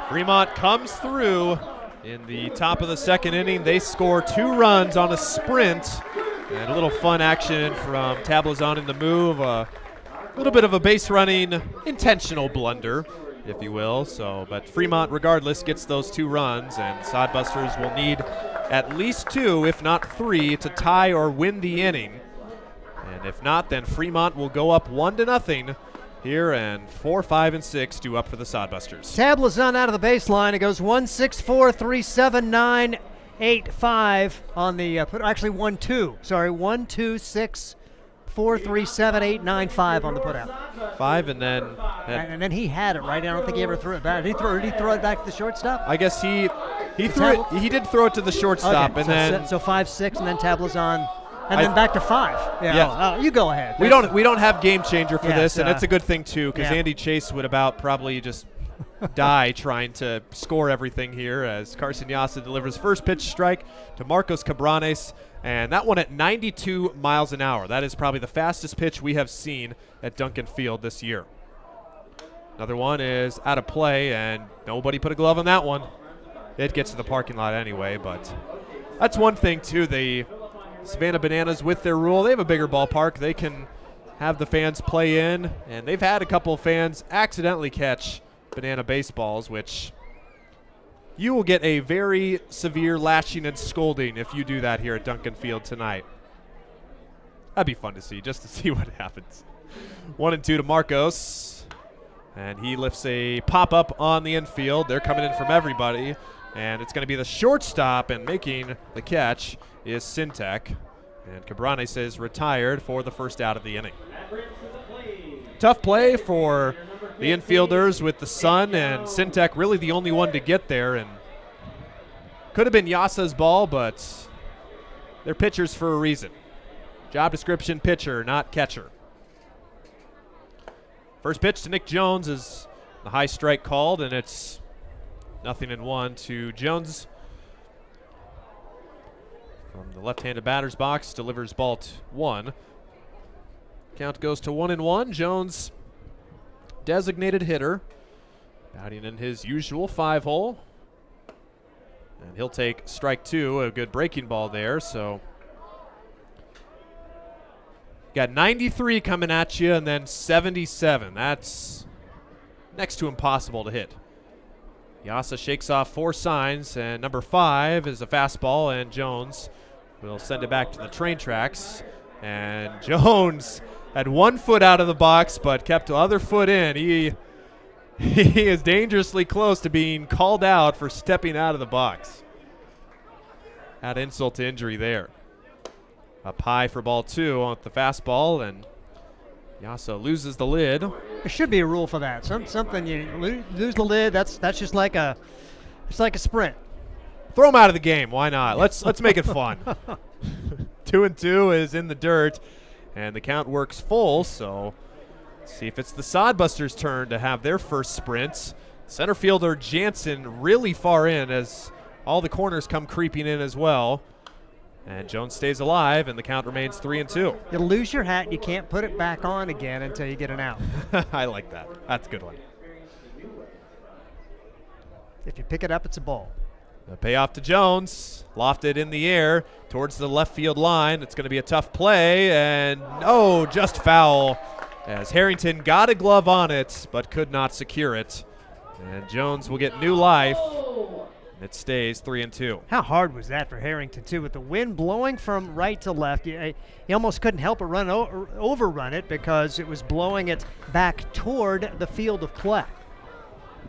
Fremont comes through in the top of the second inning. They score 2 runs on a sprint. And a little fun action from Tablazon in the move. A little bit of a base running intentional blunder, if you will. But Fremont, regardless, gets those 2 runs, and Sodbusters will need at least 2, if not 3, to tie or win the inning. And if not, then Fremont will go up 1-0 here, and 4, 5, and 6 due up for the Sodbusters. Tablazon out of the baseline. It goes 1-6-4, 3-7-9, 8-5 on the actually 1-2. Sorry, 1-2-6, 4, 3, 7, 8, 9, 5 on the putout. 5, and then and then he had it right. I don't think he ever threw it back. Did he throw it back to the shortstop? I guess he threw it. He did throw it to the shortstop, okay, and then so 5, 6, and then Tablazon. And then back to 5. Yeah. You go ahead. We don't have game changer for this, and it's a good thing too, because yeah. Andy Chase would about probably just die trying to score everything here as Carson Yasa delivers first pitch strike to Marcos Cabranes, and that one at 92 miles an hour. That is probably the fastest pitch we have seen at Duncan Field this year. Another one is out of play, and nobody put a glove on that one. It gets to the parking lot anyway, but that's one thing too. The Savanah Bananas, with their rule, they have a bigger ballpark. They can have the fans play in, and they've had a couple of fans accidentally catch banana baseballs, which you will get a very severe lashing and scolding if you do that here at Duncan Field tonight. That'd be fun to see, just to see what happens. 1-2 to Marcos, and he lifts a pop-up on the infield. They're coming in from everybody, and it's going to be the shortstop, and making the catch is Sintek, and Cabranes is retired for the first out of the inning. Tough play for the infielders with the sun, and Sintek really the only one to get there, and could have been Yasa's ball, but they're pitchers for a reason. Job description, pitcher, not catcher. First pitch to Nick Jones is the high strike called, and it's 0-1 to Jones. From the left-handed batter's box, delivers ball 1. Count goes to 1-1. Jones, designated hitter, batting in his usual 5-hole. And he'll take strike 2, a good breaking ball there. So got 93 coming at you, and then 77. That's next to impossible to hit. Yasa shakes off 4 signs, and number 5 is a fastball, and Jones will send it back to the train tracks. And Jones had 1 foot out of the box, but kept the other foot in. He is dangerously close to being called out for stepping out of the box. Add insult to injury there. Up high for ball 2 on the fastball, and Yasa loses the lid. There should be a rule for that. Something you lose the lid. That's just like a sprint. Throw him out of the game. Why not? Let's make it fun. 2-2 is in the dirt, And the count works full, so let's see if it's the Sodbusters' turn to have their first sprints. Center fielder Jansen really far in as all the corners come creeping in as well. And Jones stays alive, and the count remains 3-2. You lose your hat, you can't put it back on again until you get an out. I like that. That's a good one. If you pick it up, it's a ball. The payoff to Jones, lofted in the air towards the left field line. It's going to be a tough play, and just foul as Harrington got a glove on it but could not secure it. And Jones will get new life. It stays 3-2. How hard was that for Harrington, too? With the wind blowing from right to left, he almost couldn't help but overrun it because it was blowing it back toward the field of play.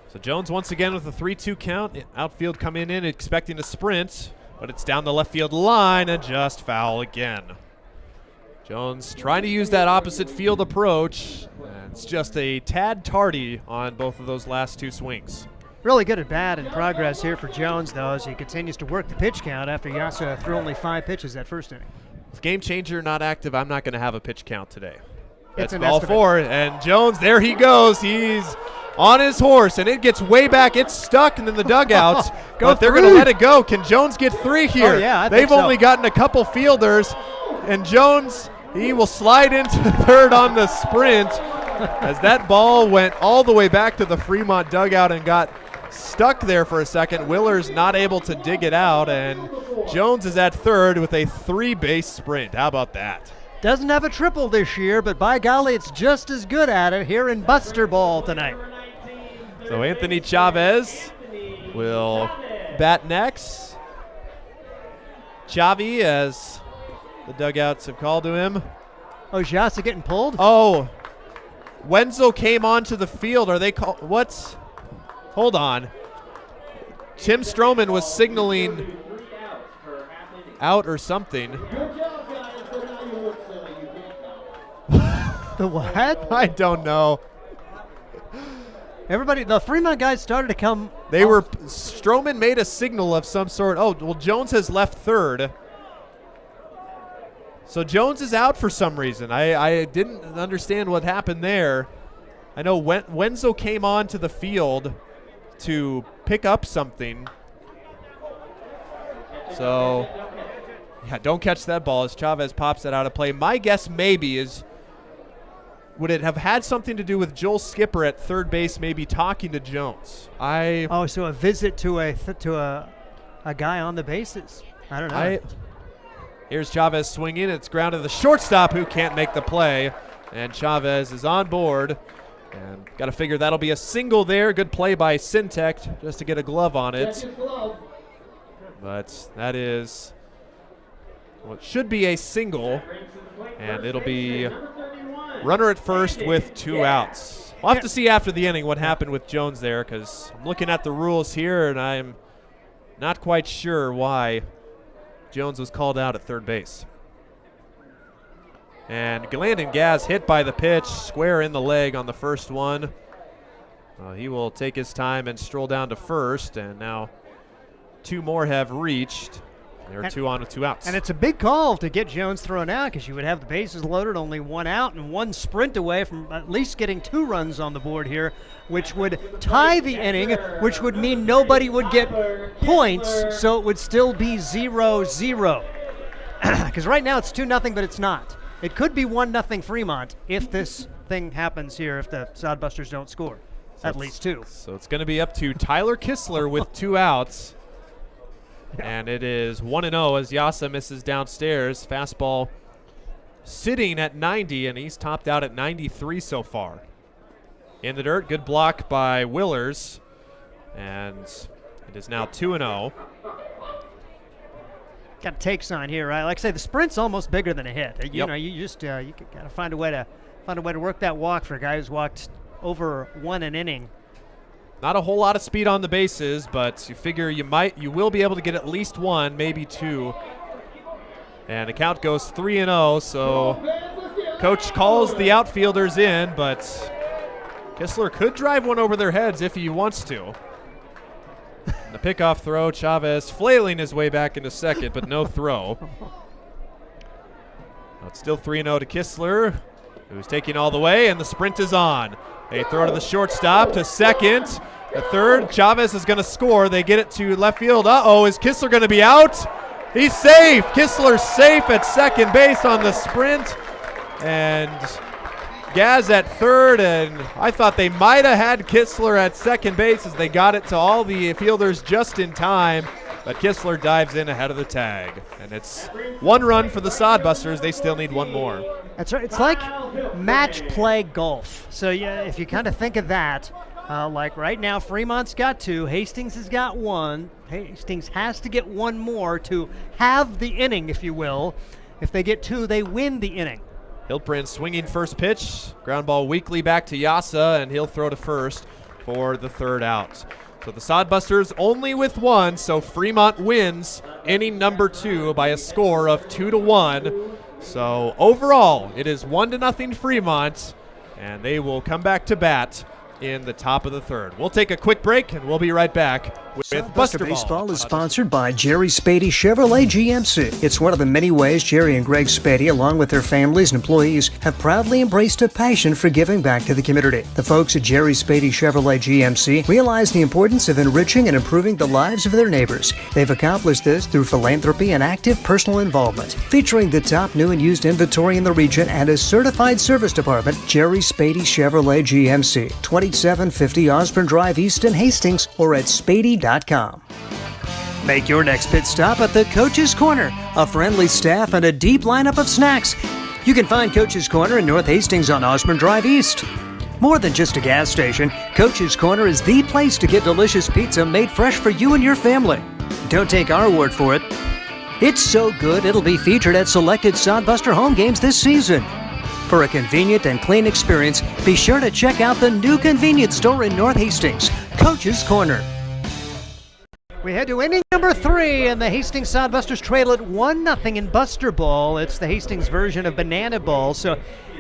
So Jones once again with a 3-2 count. Outfield coming in expecting a sprint, but it's down the left field line and just foul again. Jones trying to use that opposite field approach. And it's just a tad tardy on both of those last two swings. Really good at bat in progress here for Jones, though, as he continues to work the pitch count after Yasa threw only 5 pitches that first inning. With game changer not active, I'm not going to have a pitch count today. It's That's ball 4, and Jones, there he goes. He's on his horse, and it gets way back. It's stuck in the dugouts, but they're going to let it go. Can Jones get 3 here? Oh, yeah, They've only gotten a couple fielders, and Jones, he will slide into third on the sprint as that ball went all the way back to the Fremont dugout and got stuck there for a second. Willer's not able to dig it out, and Jones is at third with a 3-base sprint. How about that? Doesn't have a triple this year, but by golly, it's just as good at it here in BUSTERBALL tonight. So Anthony Chavez will bat next. Chavi, as the dugouts have called to him. Oh, is Yasa getting pulled? Oh, Wenzel came onto the field. Are they called? What's? Hold on. Tim Stroman was signaling out or something. The what? I don't know. Everybody, the Fremont guys started to come. Stroman made a signal of some sort. Oh, well, Jones has left third. So Jones is out for some reason. I didn't understand what happened there. I know Wenzel came onto the field to pick up something. So, yeah, don't catch that ball as Chavez pops it out of play. My guess maybe is, would it have had something to do with Joel Skipper at third base maybe talking to Jones? So a visit to a guy on the bases. I don't know. Here's Chavez swinging. It's grounded to the shortstop who can't make the play. And Chavez is on board. And got to figure that'll be a single there. Good play by Syntec just to get a glove on it. But that is what should be a single. And it'll be runner at first with 2 outs. We'll have to see after the inning what happened with Jones there, because I'm looking at the rules here and I'm not quite sure why Jones was called out at third base. And Landon Gaz hit by the pitch, square in the leg on the first one. He will take his time and stroll down to first, and now 2 more have reached. There are 2 on with 2 outs. And it's a big call to get Jones thrown out, because you would have the bases loaded, only 1 out, and 1 sprint away from at least getting 2 runs on the board here, which would tie the inning, which would mean nobody would get points, so it would still be 0-0. Because right now it's 2-0, but it's not. It could be 1-0 Fremont if this thing happens here, if the Sodbusters don't score. At least 2. So it's going to be up to Tyler Kistler with 2 outs. And it is 1-0 as Yasa misses downstairs. Fastball sitting at 90, and he's topped out at 93 so far. In the dirt, good block by Willers. And it is now 2-0. Got a take sign here, right? Like I say, the sprint's almost bigger than a hit. You know, you just you got to find a way to work that walk for a guy who's walked over 1 an inning. Not a whole lot of speed on the bases, but you figure you will be able to get at least 1, maybe 2. And the count goes 3-0, so coach calls the outfielders in, but Kistler could drive one over their heads if he wants to. And the pickoff throw, Chavez flailing his way back into second, but no throw. It's still 3-0 to Kistler, who's taking all the way, and the sprint is on. They throw to the shortstop, to second, the third. Chavez is going to score. They get it to left field. Uh-oh, is Kistler going to be out? He's safe. Kistler's safe at second base on the sprint. And Gaz at third, and I thought they might have had Kistler at second base as they got it to all the fielders just in time. But Kistler dives in ahead of the tag. And it's 1 run for the Sodbusters. They still need 1 more. That's right. It's like match play golf. So yeah, if you kind of think of that, like right now, Fremont's got 2, Hastings has got 1. Hastings has to get 1 more to have the inning, if you will. If they get 2, they win the inning. Hiltbrand swinging first pitch. Ground ball weakly back to Yasa, and he'll throw to first for the 3rd out. So the Sodbusters only with 1, so Fremont wins inning number 2 by a score of 2-1. So overall, it is 1-0 Fremont, and they will come back to bat in the top of the 3rd. We'll take a quick break, and we'll be right back with Buster Baseball is sponsored by Jerry Spady Chevrolet GMC. It's one of the many ways Jerry and Greg Spady, along with their families and employees, have proudly embraced a passion for giving back to the community. The folks at Jerry Spady Chevrolet GMC realize the importance of enriching and improving the lives of their neighbors. They've accomplished this through philanthropy and active personal involvement. Featuring the top new and used inventory in the region and a certified service department, Jerry Spady Chevrolet GMC, 2750 Osborne Drive East in Hastings, or at spady.com. Make your next pit stop at the Coach's Corner, a friendly staff and a deep lineup of snacks. You can find Coach's Corner in North Hastings on Osborne Drive East. More than just a gas station, Coach's Corner is the place to get delicious pizza made fresh for you and your family. Don't take our word for it. It's so good it'll be featured at selected Sodbuster home games this season. For a convenient and clean experience, be sure to check out the new convenience store in North Hastings, Coach's Corner. We head to inning number 3, and the Hastings Sodbusters trail it 1-0 in Buster Ball. It's the Hastings version of Banana Ball. So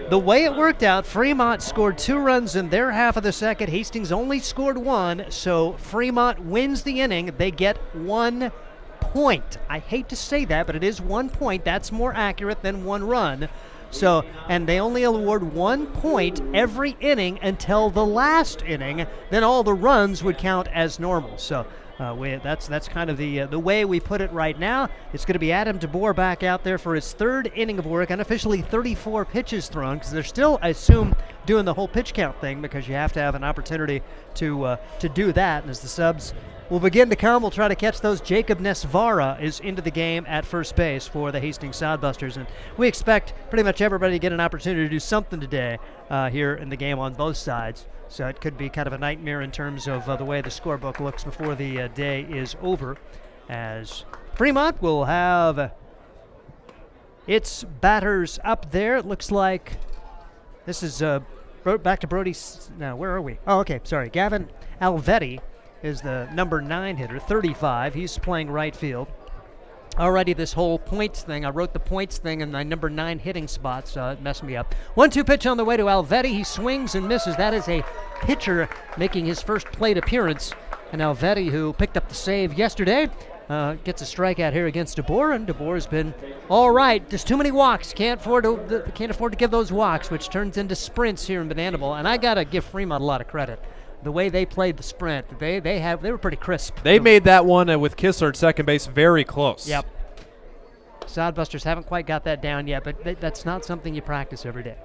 the way it worked out, Fremont scored 2 runs in their half of the second. Hastings only scored 1, so Fremont wins the inning. They get 1 point. I hate to say that, but it is 1 point. That's more accurate than 1 run. So, and they only award 1 point every inning until the last inning. Then all the runs would count as normal. So that's kind of the way we put it right now. It's going to be Adam DeBoer back out there for his 3rd inning of work, unofficially 34 pitches thrown, because they're still, I assume, doing the whole pitch count thing, because you have to have an opportunity to do that. And as the subs will begin to come, we'll try to catch those. Jacob Nesvara is into the game at first base for the Hastings Sodbusters, and we expect pretty much everybody to get an opportunity to do something today here in the game on both sides. So it could be kind of a nightmare in terms of the way the scorebook looks before the day is over, as Fremont will have its batters up there. It looks like this is back to Brody's. No, where are we? Oh, okay, sorry. Gavin Alvetti is the number 9 hitter, 35. He's playing right field. Already this whole points thing, I wrote the points thing in my number 9 hitting spot, so it messed me up. 1-2 pitch on the way to Alvetti. He swings and misses. That is a pitcher making his first plate appearance. And Alvetti, who picked up the save yesterday, gets a strikeout here against DeBoer, and DeBoer's been all right. Just too many walks. Can't afford to give those walks, which turns into sprints here in Banana Ball. And I got to give Fremont a lot of credit. The way they played the sprint, they were pretty crisp. They made that one with Kistler at second base very close. Yep. Sodbusters haven't quite got that down yet, but that's not something you practice every day.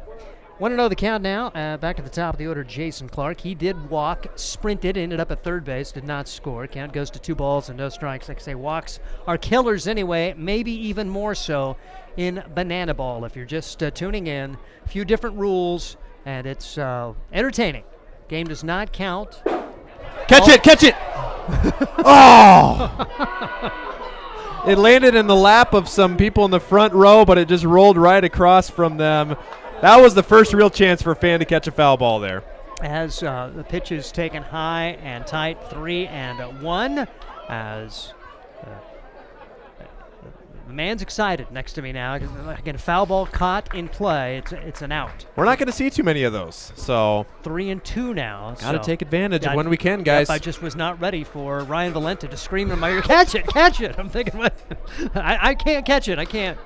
Want to know the count now? Back to the top of the order, Jason Clark. He did walk, sprinted, ended up at third base, did not score. Count goes to 2 balls and no strikes. Like I say, walks are killers anyway, maybe even more so in Banana Ball. If you're just tuning in, a few different rules, and it's entertaining. Game does not count. Catch it! Oh! It landed in the lap of some people in the front row, but it just rolled right across from them. That was the first real chance for a fan to catch a foul ball there. As the pitch is taken high and tight, 3-1. As the man's excited next to me now. Again, foul ball caught in play. It's an out. We're not going to see too many of those. So 3-2 now. Got to take advantage of when we can, guys. I just was not ready for Ryan Valenta to scream in my ear, catch it. I'm thinking, I can't catch it. I can't.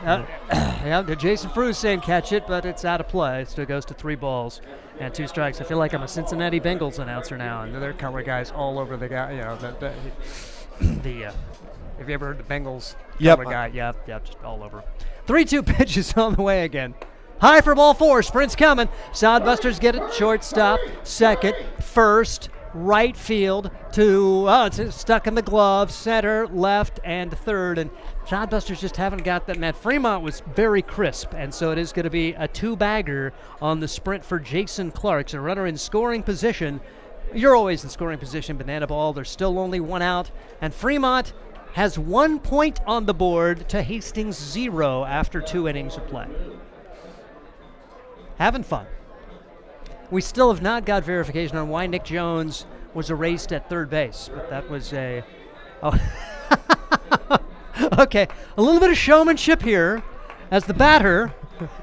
Yeah, Jason Frew saying catch it, but it's out of play. Still goes to 3 balls and 2 strikes. I feel like I'm a Cincinnati Bengals announcer now, and they're color guys all over the guy. You know, have you ever heard the Bengals color guy? Yep, just all over. 3-2 pitches on the way again. High for ball 4. Sprint's coming. Sodbusters get it. Shortstop, second, first, right field to it's stuck in the glove, center, left, and third. And Sodbusters just haven't got that. And that Fremont was very crisp, and so it is going to be a 2-bagger on the sprint for Jason Clark. So runner in scoring position. You're always in scoring position, Banana Ball. There's still only 1 out, and Fremont has 1 point on the board to Hastings 0 after 2 innings of play. Having fun. We still have not got verification on why Nick Jones was erased at third base, but that was a... Oh. Okay, a little bit of showmanship here as the batter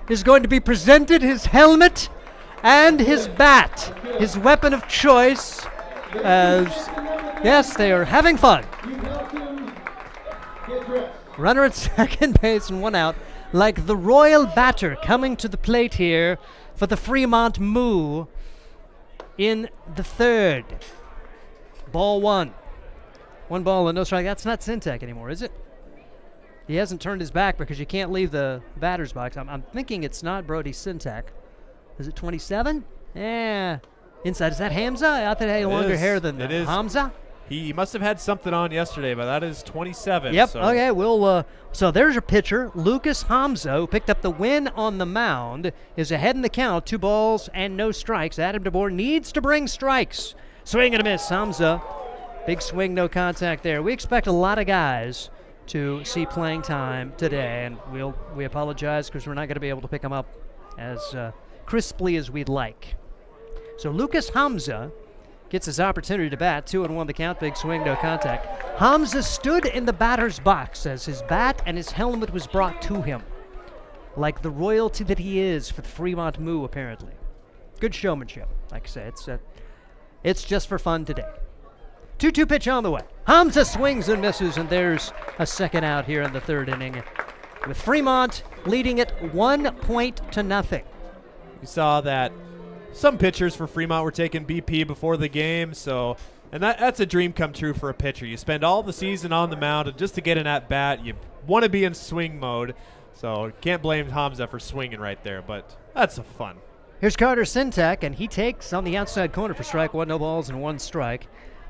is going to be presented his helmet and his bat, his weapon of choice, as, yes, they are having fun. Runner at second base and 1 out, like the royal batter coming to the plate here for the Fremont Moo in the third. Ball 1. 1 ball and no strike. That's not Syntek anymore, is it? He hasn't turned his back because you can't leave the batter's box. I'm thinking it's not Brody Syntek. Is it 27? Yeah. Inside. Is that Hamza? I thought he had longer hair than Hamza. He must have had something on yesterday, but that is 27. Yep. So. Okay. We'll. So there's your pitcher, Lucas Hamza, who picked up the win on the mound. Is ahead in the count. 2 balls and no strikes. Adam DeBoer needs to bring strikes. Swing and a miss. Hamza. Big swing, no contact there. We expect a lot of guys to see playing time today, and we apologize because we're not going to be able to pick them up as crisply as we'd like. So Lucas Hamza gets his opportunity to bat. 2-1 the count. Big swing, no contact. Hamza stood in the batter's box as his bat and his helmet was brought to him, like the royalty that he is for the Fremont Moo, apparently. Good showmanship. Like I say, it's just for fun today. 2-2 pitch on the way. Hamza swings and misses, and there's a second out here in the third inning, with Fremont leading it 1-0. You saw that some pitchers for Fremont were taking BP before the game, and that's a dream come true for a pitcher. You spend all the season on the mound, and just to get an at-bat, you want to be in swing mode. So can't blame Hamza for swinging right there, but that's fun. Here's Carter Syntek, and he takes on the outside corner for strike 1, no balls and 1 strike.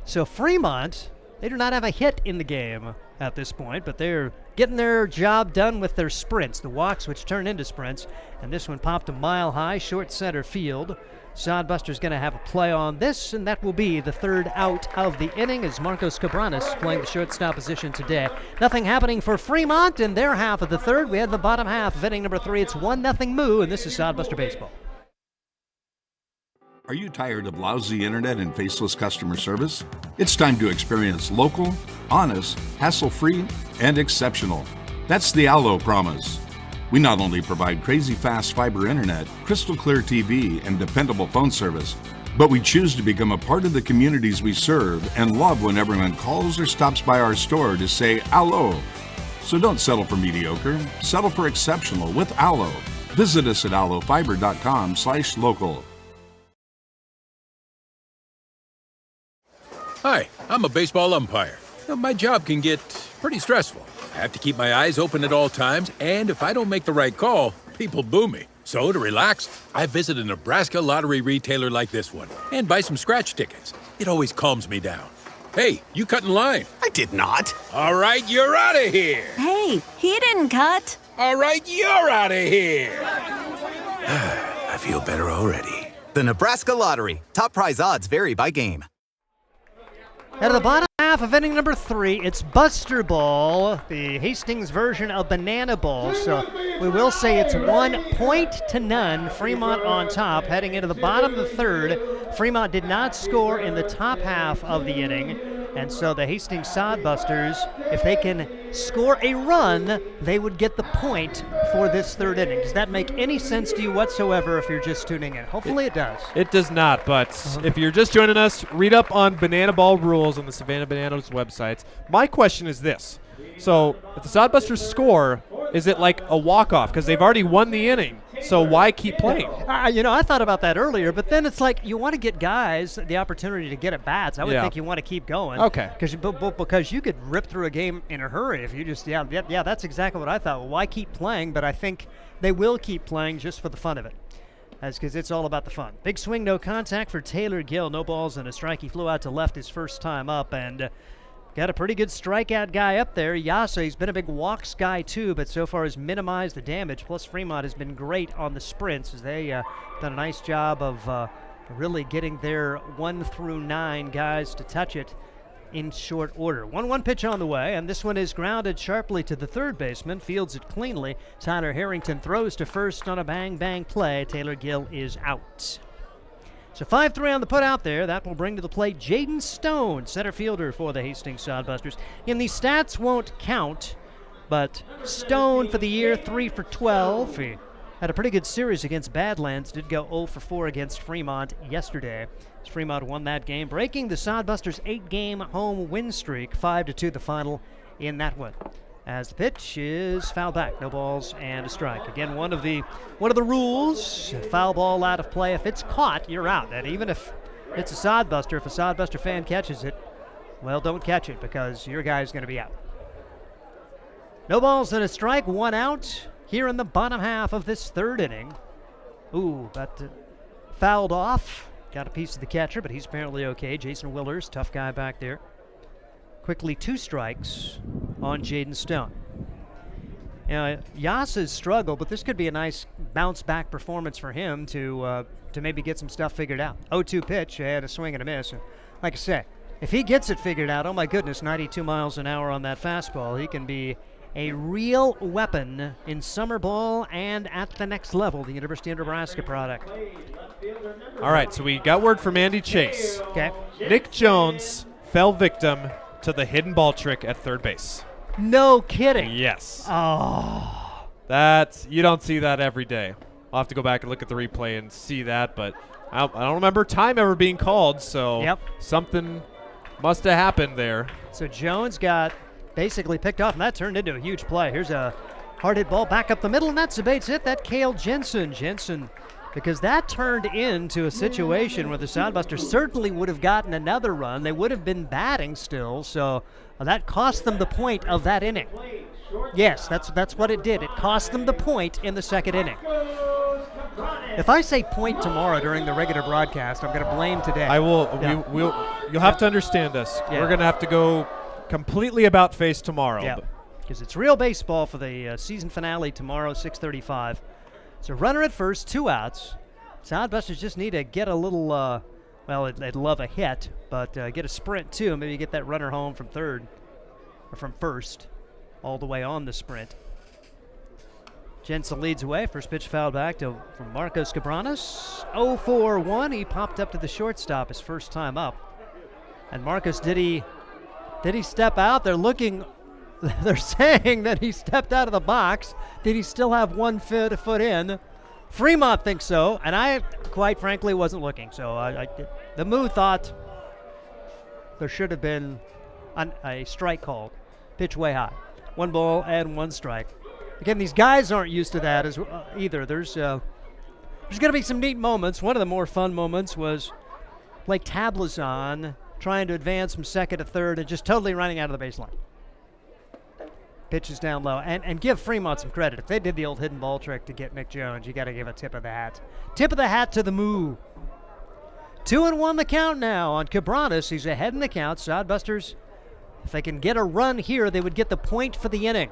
So Fremont, they do not have a hit in the game at this point, but they're getting their job done with their sprints, the walks which turn into sprints, and this one popped a mile high, short center field. Sodbuster's going to have a play on this, and that will be the third out of the inning as Marcos Cabranes playing the shortstop position today. Nothing happening for Fremont in their half of the third. We had the bottom half of inning number 3. It's 1-0 Moo, and this is Sodbuster Baseball. Are you tired of lousy internet and faceless customer service? It's time to experience local, honest, hassle-free, and exceptional. That's the Allo promise. We not only provide crazy fast fiber internet, crystal clear TV, and dependable phone service, but we choose to become a part of the communities we serve and love when everyone calls or stops by our store to say Allo. So don't settle for mediocre, settle for exceptional with Allo. Visit us at allofiber.com/local. Hi, I'm a baseball umpire. My job can get pretty stressful. I have to keep my eyes open at all times, and if I don't make the right call, people boo me. So to relax, I visit a Nebraska lottery retailer like this one and buy some scratch tickets. It always calms me down. Hey, you cut in line. I did not. All right, you're out of here. Hey, he didn't cut. All right, you're out of here. I feel better already. The Nebraska Lottery. Top prize odds vary by game. At the bottom half of inning number 3, it's BUSTERBALL, the Hastings version of Banana Ball. So we will say it's 1-0. Fremont on top. Heading into the bottom of the third, Fremont did not score in the top half of the inning. And so the Hastings Sodbusters, if they can score a run, they would get the point for this third inning. Does that make any sense to you whatsoever if you're just tuning in? Hopefully it does. It does not, but if you're just joining us, read up on Banana Ball rules on the Savanah Bananas websites. My question is this. So if the Sodbusters score, is it like a walk-off? Because they've already won the inning, so why keep playing? I thought about that earlier, but then it's like you want to get guys the opportunity to get at bats. I would think you want to keep going. Okay. Because you could rip through a game in a hurry if you just, that's exactly what I thought. Well, why keep playing? But I think they will keep playing just for the fun of it. That's because it's all about the fun. Big swing, no contact for Taylor Gill. No balls and a strike. He flew out to left his first time up, and got a pretty good strikeout guy up there. Yasa, he's been a big walks guy too, but so far has minimized the damage. Plus, Fremont has been great on the sprints as they done a nice job of really getting their 1 through 9 guys to touch it in short order. 1-1 pitch on the way, and this one is grounded sharply to the third baseman. Fields it cleanly. Tyler Harrington throws to first on a bang-bang play. Taylor Gill is out. So 5-3 on the put out there. That will bring to the plate Jaden Stone, center fielder for the Hastings Sodbusters. And the stats won't count, but Stone for the year, 3 for 12. He had a pretty good series against Badlands. Did go 0 for 4 against Fremont yesterday. Fremont won that game, breaking the Sodbusters' 8-game home win streak, 5-2 the final in that one. As the pitch is foul back, no balls and a strike. Again, one of the rules: foul ball out of play. If it's caught, you're out. And even if it's a Sodbuster, if a Sodbuster fan catches it, well, don't catch it because your guy's going to be out. No balls and a strike, 1 out here in the bottom half of this third inning. Ooh, that fouled off. Got a piece of the catcher, but he's apparently okay. Jason Willers, tough guy back there. Quickly 2 strikes on Jaden Stone. Yasa's struggled, but this could be a nice bounce-back performance for him to maybe get some stuff figured out. 0-2 pitch, had a swing and a miss. Like I say, if he gets it figured out, oh my goodness, 92 miles an hour on that fastball, he can be a real weapon in summer ball and at the next level, the University of Nebraska product. All right, so we got word from Andy Chase. Okay. Nick Jones fell victim to the hidden ball trick at third base. No kidding. Yes. Oh. You don't see that every day. I'll have to go back and look at the replay and see that, but I don't remember time ever being called, so something must have happened there. So Jones got basically picked off, and that turned into a huge play. Here's a hard hit ball back up the middle, and that's a base hit. That Cale Jensen, because that turned into a situation where the Sodbusters certainly would have gotten another run. They would have been batting still, so that cost them the point of that inning. Yes, that's what it did. It cost them the point in the second inning. If I say point tomorrow during the regular broadcast, I'm going to blame today. I will. Yeah. You'll have to understand us. Yeah. We're going to have to go completely about face tomorrow. Yeah, because it's real baseball for the season finale tomorrow, 6:35. So runner at first, 2 outs. Sodbusters just need to get a little, they'd love a hit, but get a sprint too. Maybe get that runner home from third, or from first, all the way on the sprint. Jensen leads away. First pitch fouled back from Marcos Cabranes. 0-4-1. He popped up to the shortstop his first time up. And Marcos, did he step out? They're saying that he stepped out of the box. Did he still have 1 foot in? Fremont thinks so, and I, quite frankly, wasn't looking. So the Moo thought there should have been a strike called. Pitch way high. 1 ball and 1 strike. Again, these guys aren't used to that either. There's going to be some neat moments. One of the more fun moments was Blake Tablazon trying to advance from second to third and just totally running out of the baseline. Pitches down low. And give Fremont some credit. If they did the old hidden ball trick to get Nick Jones, you got to give a tip of the hat. Tip of the hat to the Moo. 2-1 the count now on Cabranes. He's ahead in the count. Sodbusters, if they can get a run here, they would get the point for the inning.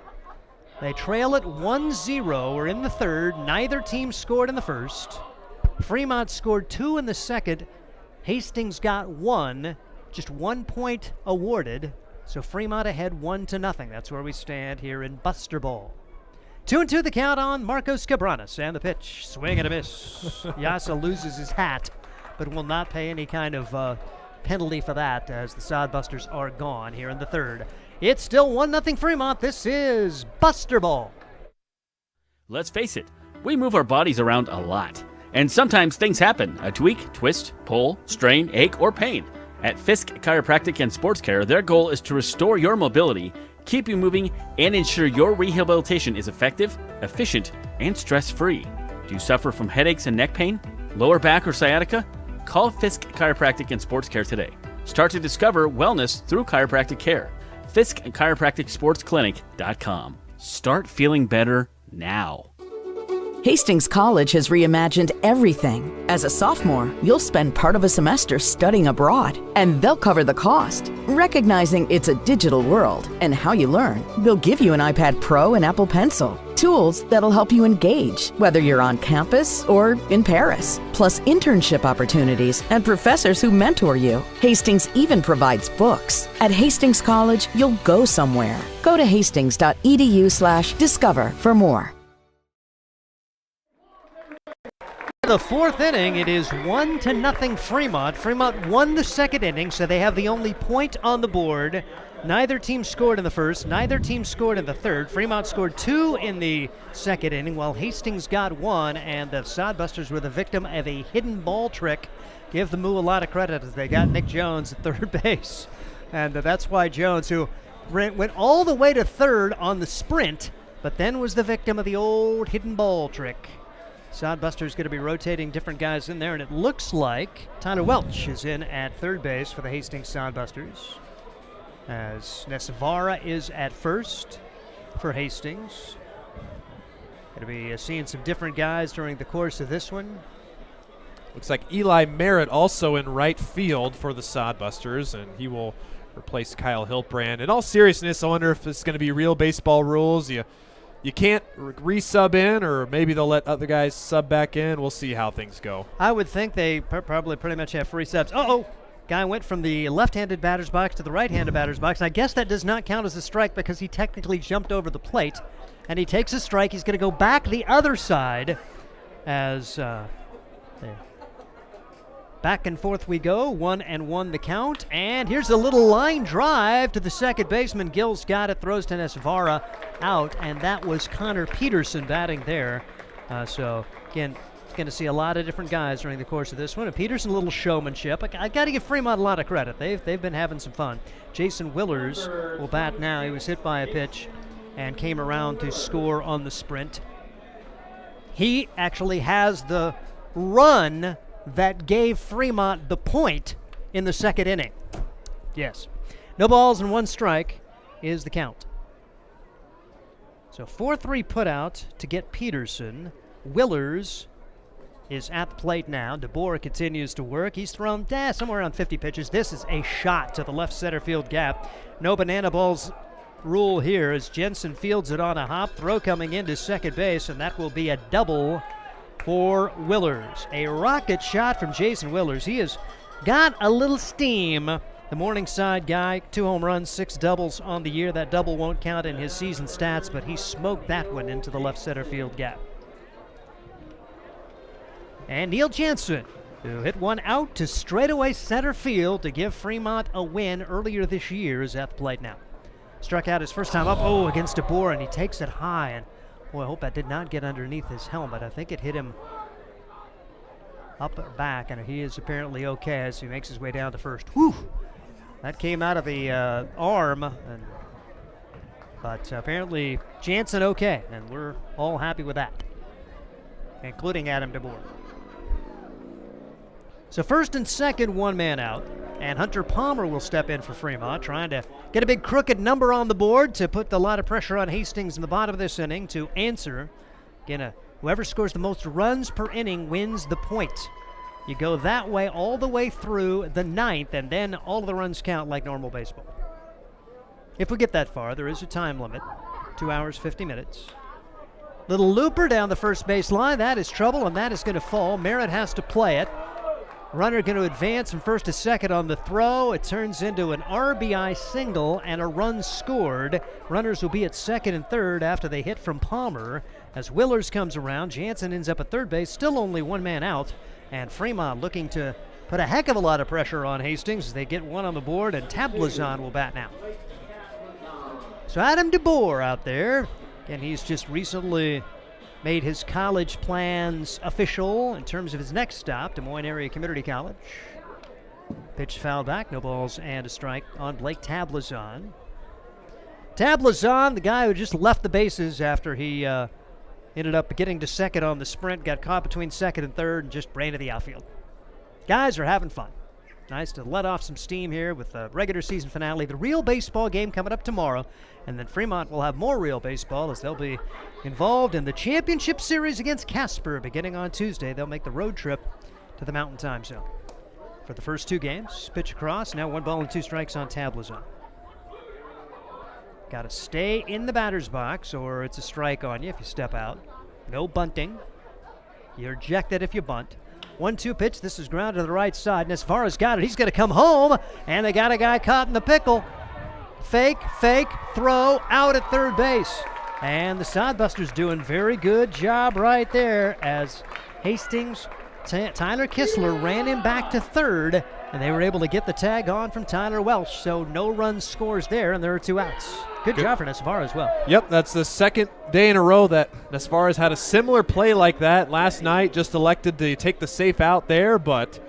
They trail it 1-0. We're in the third. Neither team scored in the first. Fremont scored 2 in the second. Hastings got 1. Just 1 point awarded. So Fremont ahead 1-0. That's where we stand here in BUSTERBALL. 2-2 the count on Marcos Cabranes. And the pitch. Swing and a miss. Yasa loses his hat, but will not pay any kind of penalty for that as the Sodbusters are gone here in the third. It's still 1-0 Fremont. This is BUSTERBALL. Let's face it, we move our bodies around a lot. And sometimes things happen. A tweak, twist, pull, strain, ache, or pain. At Fisk Chiropractic and Sports Care, their goal is to restore your mobility keep you moving, and ensure your rehabilitation is effective, efficient, and stress-free. Do you suffer from headaches and neck pain, lower back or sciatica? Call Fisk Chiropractic and Sports Care today. Start to discover wellness through chiropractic care. Fisk Chiropractic Sports Clinic.com. Start feeling better now. Hastings College has reimagined everything. As a sophomore, you'll spend part of a semester studying abroad, and they'll cover the cost. Recognizing it's a digital world and how you learn, they'll give you an iPad Pro and Apple Pencil, tools that'll help you engage, whether you're on campus or in Paris, plus internship opportunities and professors who mentor you. Hastings even provides books. At Hastings College, you'll go somewhere. Go to hastings.edu/discover for more. The fourth inning, it is 1-0 Fremont. Fremont won the second inning, so they have the only point on the board. Neither team scored in the first, neither team scored in the third. Fremont scored 2 in the second inning, while Hastings got 1, and the Sodbusters were the victim of a hidden ball trick. Give the Moo a lot of credit as they got Nick Jones at third base. And that's why Jones, who went all the way to third on the sprint, but then was the victim of the old hidden ball trick. Sodbusters going to be rotating different guys in there, and it looks like Tyler Welch is in at third base for the Hastings Sodbusters, as Nesavara is at first for Hastings. Going to be seeing some different guys during the course of this one. Looks like Eli Merritt also in right field for the Sodbusters, and he will replace Kyle Hiltbrand. In all seriousness, I wonder if it's going to be real baseball rules. You can't re-sub in, or maybe they'll let other guys sub back in. We'll see how things go. I would think they probably pretty much have free subs. Uh-oh! Guy went from the left-handed batter's box to the right-handed batter's box. I guess that does not count as a strike because he technically jumped over the plate. And he takes a strike. He's going to go back the other side as back and forth we go. 1-1 the count. And here's a little line drive to the second baseman. Gills got it, throws to Nesvara out, and that was Connor Peterson batting there. So, again, going to see a lot of different guys during the course of this one. And Peterson, a little showmanship. I got to give Fremont a lot of credit. They've been having some fun. Jason Willers will bat now. He was hit by a pitch and came around to score on the sprint. He actually has the run that gave Fremont the point in the second inning. Yes. No balls and 1 strike is the count. So 4-3 put out to get Peterson. Willers is at the plate now. DeBoer continues to work. He's thrown somewhere around 50 pitches. This is a shot to the left center field gap. No banana balls rule here as Jensen fields it on a hop. Throw coming into second base, and that will be a double for Willers. A rocket shot from Jason Willers. He has got a little steam. The Morningside guy, 2 home runs, 6 doubles on the year. That double won't count in his season stats, but he smoked that one into the left center field gap. And Neil Jansen, who hit one out to straightaway center field to give Fremont a win earlier this year, is at the plate now. Struck out his first time up, against DeBoer, and he takes it high. And boy, I hope that did not get underneath his helmet. I think it hit him up or back, and he is apparently okay as he makes his way down to first. Whew! That came out of the arm, but apparently Jansen okay, and we're all happy with that, including Adam DeBoer. So first and second, 1 man out, and Hunter Palmer will step in for Fremont, trying to get a big crooked number on the board to put a lot of pressure on Hastings in the bottom of this inning to answer. Again, whoever scores the most runs per inning wins the point. You go that way all the way through the 9th, and then all of the runs count like normal baseball. If we get that far, there is a time limit, 2 hours, 50 minutes. Little looper down the first base line. That is trouble, and that is going to fall. Merritt has to play it. Runner going to advance from first to second on the throw. It turns into an RBI single and a run scored. Runners will be at second and third after they hit from Palmer. As Willers comes around, Jansen ends up at third base, still only 1 man out. And Fremont looking to put a heck of a lot of pressure on Hastings as they get 1 on the board, and Tablazon will bat now. So Adam DeBoer out there, and he's just recently made his college plans official in terms of his next stop, Des Moines Area Community College. Pitch fouled back, no balls and a strike on Blake Tablazon. Tablazon, the guy who just left the bases after he ended up getting to second on the sprint, got caught between second and third and just ran to the outfield. Guys are having fun. Nice to let off some steam here with the regular season finale. The real baseball game coming up tomorrow, and then Fremont will have more real baseball as they'll be involved in the championship series against Casper beginning on Tuesday. They'll make the road trip to the Mountain Time Zone. For the first 2 games, pitch across, now 1 ball and 2 strikes on Tablazon. Got to stay in the batter's box or it's a strike on you if you step out. No bunting. You're ejected if you bunt. 1-2 pitch. This is grounded to the right side. Nesvara's got it. He's going to come home, and they got a guy caught in the pickle. Fake, throw, out at third base. And the Sodbusters doing very good job right there as Hastings, Tyler Kistler ran him back to third, and they were able to get the tag on from Tyler Welsh. So no run scores there, and there are 2 outs. Good job for Nesvara as well. Yep, that's the second day in a row that Nesvara's had a similar play like that. Last night, just elected to take the safe out there, but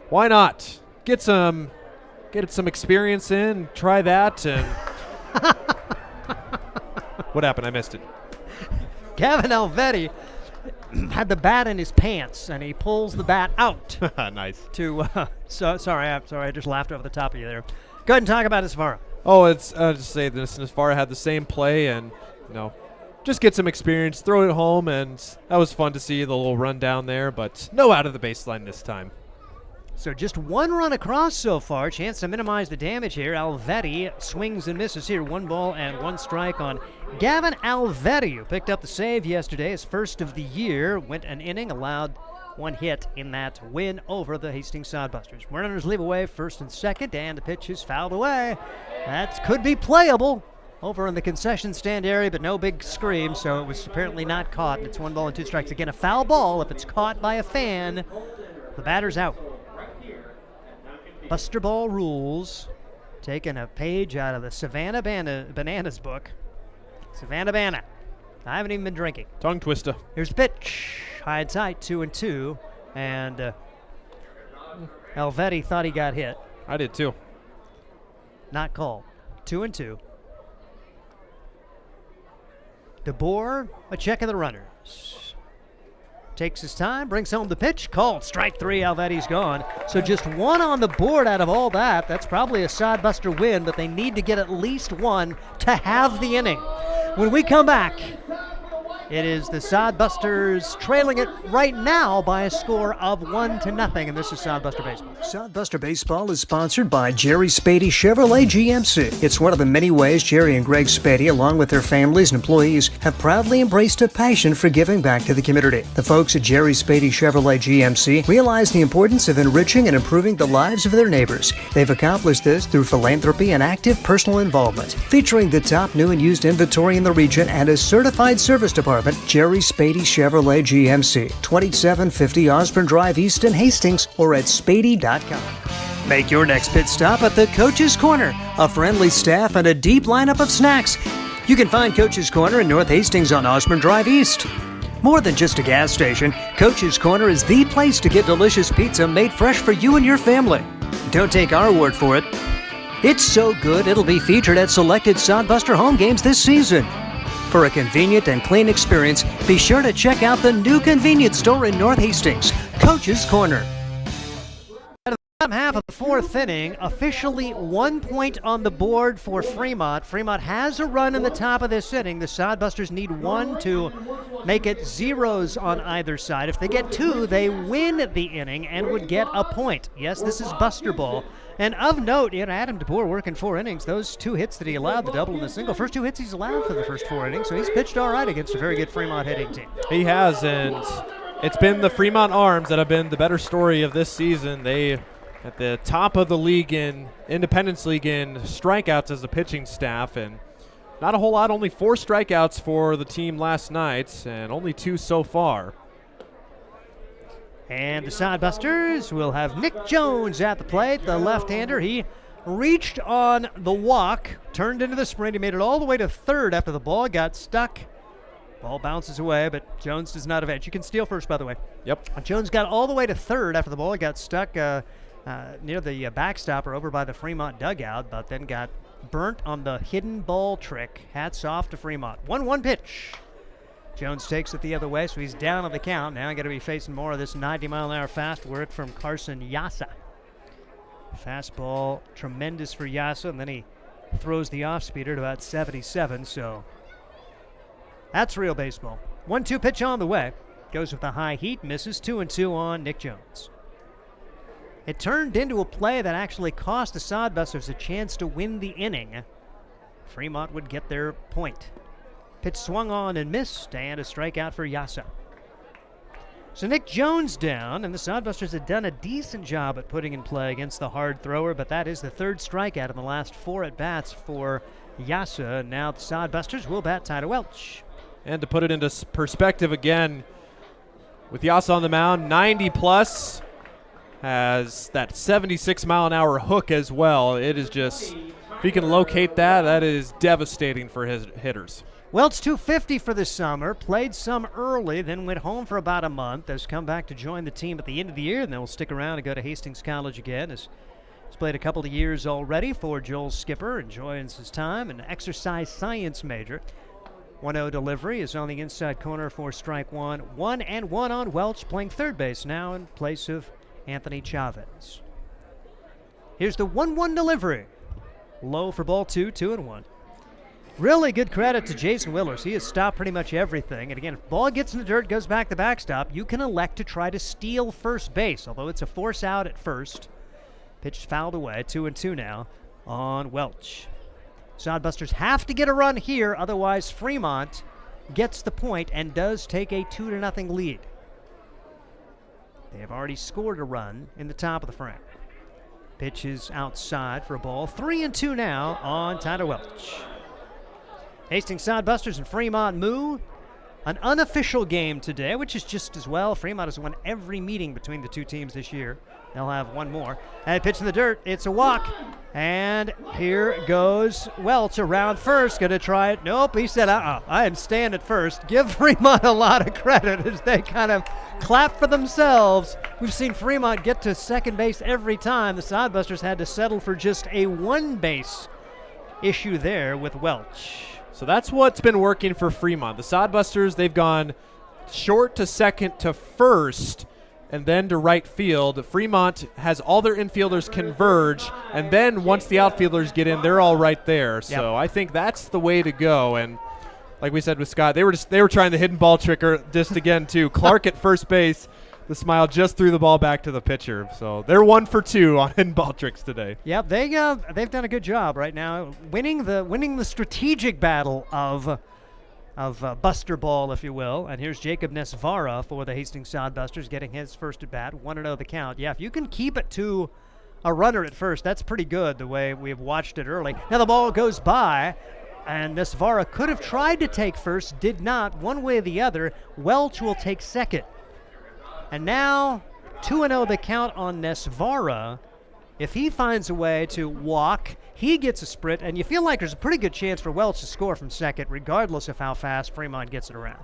why not? Get some experience in, try that, and what happened? I missed it. Gavin Alvetti had the bat in his pants, and he pulls the bat out. Nice. Sorry, I just laughed over the top of you there. Go ahead and talk about Nesvara. Oh, it's just say this. Nesvara had the same play, and just get some experience, throw it home, and that was fun to see the little run down there, but no out of the baseline this time. So just 1 run across so far. Chance to minimize the damage here. Alvetti swings and misses here. 1 ball and 1 strike on Gavin Alvetti, who picked up the save yesterday, his first of the year. Went an inning, allowed 1 hit in that win over the Hastings Sodbusters. Runners leave away first and second, and the pitch is fouled away. That could be playable over in the concession stand area, but no big scream, so it was apparently not caught. And it's 1 ball and 2 strikes. Again, a foul ball. If it's caught by a fan, the batter's out. Busterball rules, taking a page out of the Savanah Bananas book. Savanah Banana. I haven't even been drinking. Tongue twister. Here's the pitch. High and tight, 2-2. And Alvetti thought he got hit. I did too. Not called. 2-2. DeBoer, a check of the runners. Takes his time, brings home the pitch, called. Strike 3, Alvetti's gone. So just 1 on the board out of all that. That's probably a Sodbuster win, but they need to get at least 1 to have the inning. When we come back, it is the Sodbusters trailing it right now by a score of 1-0, and this is Sodbuster Baseball. Sodbuster Baseball is sponsored by Jerry Spady Chevrolet GMC. It's one of the many ways Jerry and Greg Spady, along with their families and employees, have proudly embraced a passion for giving back to the community. The folks at Jerry Spady Chevrolet GMC realize the importance of enriching and improving the lives of their neighbors. They've accomplished this through philanthropy and active personal involvement. Featuring the top new and used inventory in the region and a certified service department, Jerry Spady Chevrolet GMC, 2750 Osborne Drive East in Hastings, or at spady.com. Make your next pit stop at the Coach's Corner. A friendly staff and a deep lineup of snacks. You can find Coach's Corner in North Hastings on Osborne Drive East. More than just a gas station, Coach's Corner is the place to get delicious pizza made fresh for you and your family. Don't take our word for it. It's so good it'll be featured at selected Sodbuster home games this season. For a convenient and clean experience, be sure to check out the new convenience store in North Hastings, Coach's Corner. Bottom half of the 4th inning, officially 1 point on the board for Fremont. Fremont has a run in the top of this inning. The Sodbusters need 1 to make it zeros on either side. If they get 2, they win the inning and would get a point. Yes, this is Buster Ball. And of note, Adam DeBoer working 4 innings. Those 2 hits that he allowed, the double and the single, first 2 hits he's allowed for the first 4 innings. So he's pitched all right against a very good Fremont hitting team. He has, and it's been the Fremont Arms that have been the better story of this season. They at the top of the league in Independence League in strikeouts as a pitching staff, and not a whole lot, only 4 strikeouts for the team last night, and only 2 so far. And the Sodbusters will have Nick Jones at the plate, the left-hander. He reached on the walk, turned into the sprint. He made it all the way to third after the ball got stuck. Ball bounces away, but Jones does not advance. You can steal first, by the way. Yep. Jones got all the way to third after the ball got stuck near the backstop or over by the Fremont dugout, but then got burnt on the hidden ball trick. Hats off to Fremont. 1-1 pitch. Jones takes it the other way, so he's down on the count. Now going to be facing more of this 90-mile-an-hour fast work from Carson Yasa. Fastball, tremendous for Yasa, and then he throws the off-speeder to about 77, so that's real baseball. 1-2 pitch on the way. Goes with a high heat, misses. 2-2 on Nick Jones. It turned into a play that actually cost the Sodbusters a chance to win the inning. Fremont would get their point. Pitch swung on and missed, and a strikeout for Yasa. So Nick Jones down, and the Sodbusters had done a decent job at putting in play against the hard thrower, but that is the third strikeout in the last 4 at-bats for Yasa. Now the Sodbusters will bat Tyler Welch. And to put it into perspective again, with Yasa on the mound, 90-plus, has that 76-mile-an-hour hook as well. It is just, if he can locate that, that is devastating for his hitters. Welch 250 for the summer, played some early, then went home for about a month, has come back to join the team at the end of the year, and then will stick around and go to Hastings College again. He's played a couple of years already for Joel Skipper, enjoys his time, an exercise science major. 1-0 delivery is on the inside corner for strike one. 1-1 on Welch, playing third base now in place of Anthony Chavez. Here's the 1-1 delivery. Low for ball 2, 2-1. Really good credit to Jason Willers. He has stopped pretty much everything. And again, if ball gets in the dirt, goes back the backstop, you can elect to try to steal first base, although it's a force out at first. Pitch fouled away, 2-2 now on Welch. Sodbusters have to get a run here, otherwise Fremont gets the point and does take a 2-0 lead. They have already scored a run in the top of the frame. Pitch is outside for a ball. 3-2 now on Tyler Welch. Hastings Sodbusters and Fremont Moo. An unofficial game today, which is just as well. Fremont has won every meeting between the two teams this year. They'll have one more. And pitch in the dirt. It's a walk. And here goes Welch around first. Going to try it. Nope. He said, I am staying at first. Give Fremont a lot of credit as they kind of clap for themselves. We've seen Fremont get to second base every time. The Sodbusters had to settle for just a one-base issue there with Welch. So that's what's been working for Fremont. The Sodbusters, they've gone short to second to first and then to right field. Fremont has all their infielders converge, and then once the outfielders get in, they're all right there. So I think that's the way to go. And like we said with Scott, they were trying the hidden ball tricker just again too. Clark at first base. The smile just threw the ball back to the pitcher. So they're 1 for 2 on hidden ball tricks today. Yep, they've done a good job right now, winning the strategic battle of Buster Ball, if you will. And here's Jacob Nesvara for the Hastings Sodbusters, getting his first at bat. 1-0 the count. Yeah, if you can keep it to a runner at first, that's pretty good the way we've watched it early. Now the ball goes by, and Nesvara could have tried to take first, did not. One way or the other, Welch will take second. And now 2-0 the count on Nesvara. If he finds a way to walk, he gets a sprint, and you feel like there's a pretty good chance for Welch to score from second, regardless of how fast Fremont gets it around.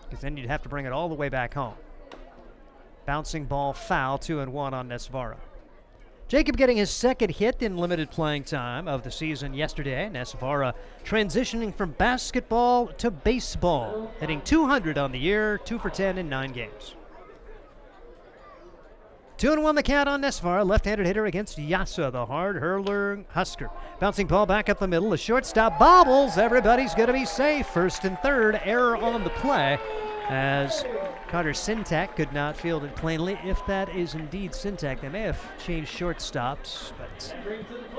Because then you'd have to bring it all the way back home. Bouncing ball foul, 2-1 on Nesvara. Jacob getting his second hit in limited playing time of the season yesterday. Nesvara transitioning from basketball to baseball, hitting 200 on the year, 2 for 10 in 9 games. 2-1 the count on Nesvara, left-handed hitter against Yasa, the hard hurler Husker. Bouncing ball back up the middle, the shortstop bobbles. Everybody's going to be safe. First and third, error on the play as Carter Syntax could not field it plainly. If that is indeed Syntax, they may have changed shortstops, but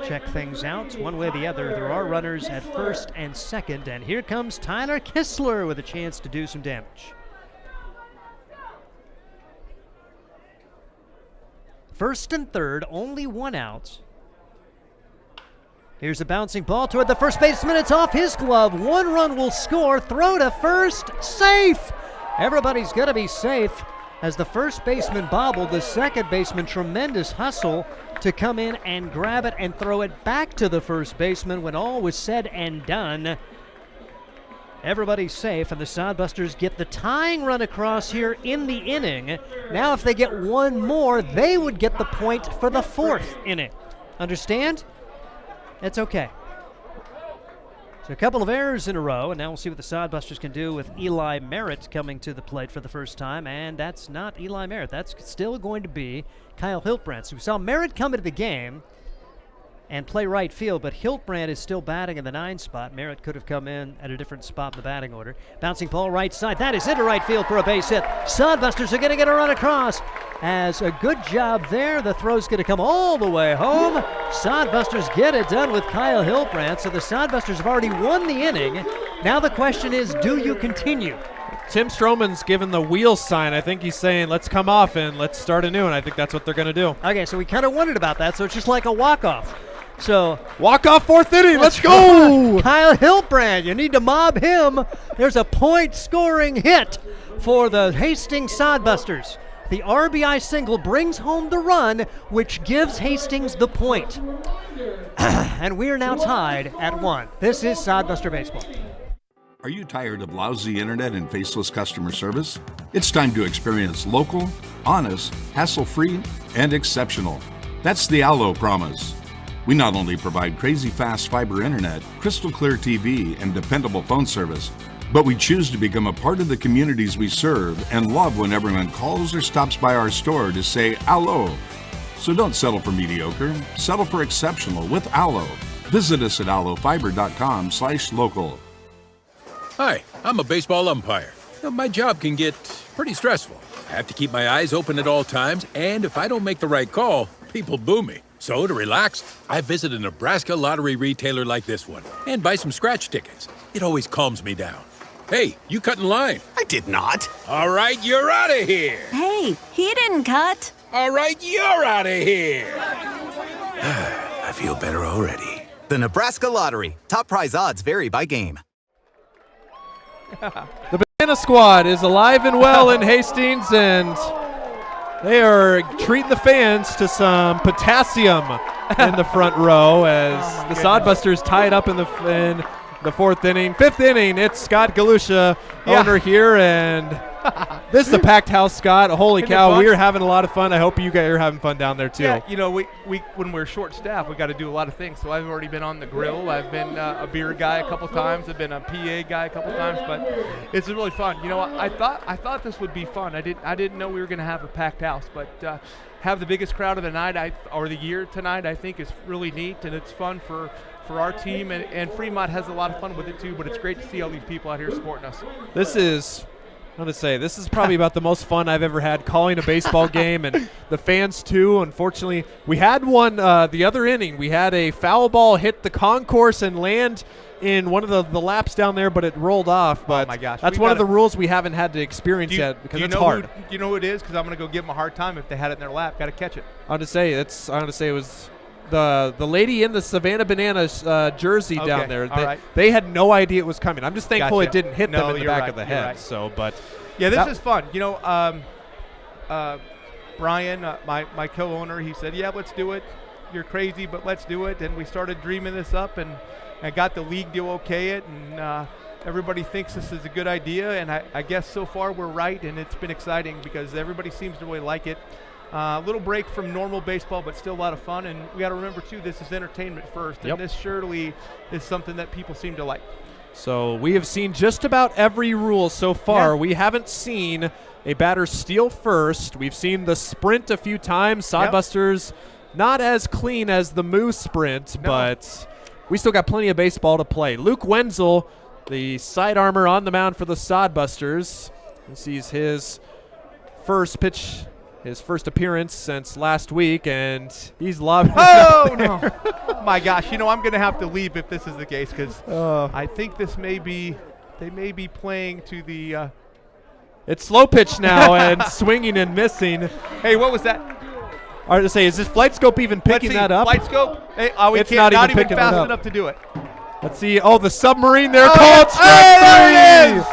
check things out. One way or the other, there are runners at first and second, and here comes Tyler Kistler with a chance to do some damage. First and third, only one out. Here's a bouncing ball toward the first baseman. It's off his glove. One run will score. Throw to first. Safe. Everybody's going to be safe as the first baseman bobbled. The second baseman, tremendous hustle to come in and grab it and throw it back to the first baseman. When all was said and done, everybody's safe, and the Sodbusters get the tying run across here in the inning. Now if they get one more, they would get the point for the fourth inning. Understand? It's okay. So a couple of errors in a row, and now we'll see what the Sodbusters can do with Eli Merritt coming to the plate for the first time. And that's not Eli Merritt. That's still going to be Kyle Hiltbrand. So we saw Merritt come into the game and play right field, but Hiltbrand is still batting in the 9 spot. Merritt could have come in at a different spot in the batting order. Bouncing ball right side. That is into right field for a base hit. Sodbusters are going to get a run across. As a good job there, the throw's going to come all the way home. Sodbusters get it done with Kyle Hiltbrand. So the Sodbusters have already won the inning. Now the question is, do you continue? Tim Stroman's given the wheel sign. I think he's saying, let's come off and let's start anew, and I think that's what they're going to do. Okay, so we kind of wondered about that, so it's just like a walk-off. So walk-off 4th inning, let's go! Kyle Hiltbrand, you need to mob him. There's a point-scoring hit for the Hastings Sodbusters. The RBI single brings home the run, which gives Hastings the point. And we are now tied at 1. This is Sodbuster Baseball. Are you tired of lousy internet and faceless customer service? It's time to experience local, honest, hassle-free, and exceptional. That's the Allo promise. We not only provide crazy fast fiber internet, crystal clear TV, and dependable phone service, but we choose to become a part of the communities we serve and love when everyone calls or stops by our store to say Allo. So don't settle for mediocre, settle for exceptional with Allo. Visit us at allofiber.com/local. Hi, I'm a baseball umpire. My job can get pretty stressful. I have to keep my eyes open at all times, and if I don't make the right call, people boo me. So to relax, I visit a Nebraska lottery retailer like this one and buy some scratch tickets. It always calms me down. Hey, you cut in line. I did not. All right, you're out of here. Hey, he didn't cut. All right, you're out of here. I feel better already. The Nebraska Lottery. Top prize odds vary by game. The Banana Squad is alive and well in Hastings, and they are treating the fans to some potassium in the front row as the Sodbusters tie it up in the 4th inning. 5th inning, it's Scott Galusha, owner here, and this is a packed house, Scott. Holy cow, we are having a lot of fun. I hope you guys are having fun down there, too. Yeah, you know, we when we're short-staffed, we got to do a lot of things. So I've already been on the grill. I've been a beer guy a couple times. I've been a PA guy a couple times, but it's really fun. You know, I thought this would be fun. I didn't know we were going to have a packed house, but have the biggest crowd of the night or the year tonight, I think is really neat, and it's fun for our team, and Fremont has a lot of fun with it too, but it's great to see all these people out here supporting us. This is probably about the most fun I've ever had calling a baseball game, and the fans too. Unfortunately, we had one the other inning. We had a foul ball hit the concourse and land in one of the laps down there, but it rolled off. But oh my gosh, that's one of the rules we haven't had to experience yet because it's hard. Do you know who it is? Because I'm going to go give them a hard time if they had it in their lap. Got to catch it. I'm going to say it was the lady in the Savanah Banana jersey down there. They had no idea it was coming. I'm just thankful it didn't hit them in the back of the head. Right. So, but yeah, this is fun. You know, Brian, my co-owner, he said, "Yeah, let's do it. You're crazy, but let's do it." And we started dreaming this up, and I got the league to okay it, and everybody thinks this is a good idea. And I guess so far we're right, and it's been exciting because everybody seems to really like it. A little break from normal baseball, but still a lot of fun. And we got to remember, too, this is entertainment first. And this surely is something that people seem to like. So we have seen just about every rule so far. Yeah. We haven't seen a batter steal first. We've seen the sprint a few times. Sodbusters not as clean as the Moo sprint, but we still got plenty of baseball to play. Luke Wenzel, the side armor on the mound for the Sodbusters. This is his first pitch. His first appearance since last week, and he's lobbing. Oh, no. Oh, my gosh. You know, I'm going to have to leave if this is the case because I think they may be playing to the. It's slow pitch now and swinging and missing. Hey, what was that? Hard to say. Is this flight scope even picking that up? Flight scope? Hey, it's not even fast enough to do it. Let's see. Oh, the submarine there called strike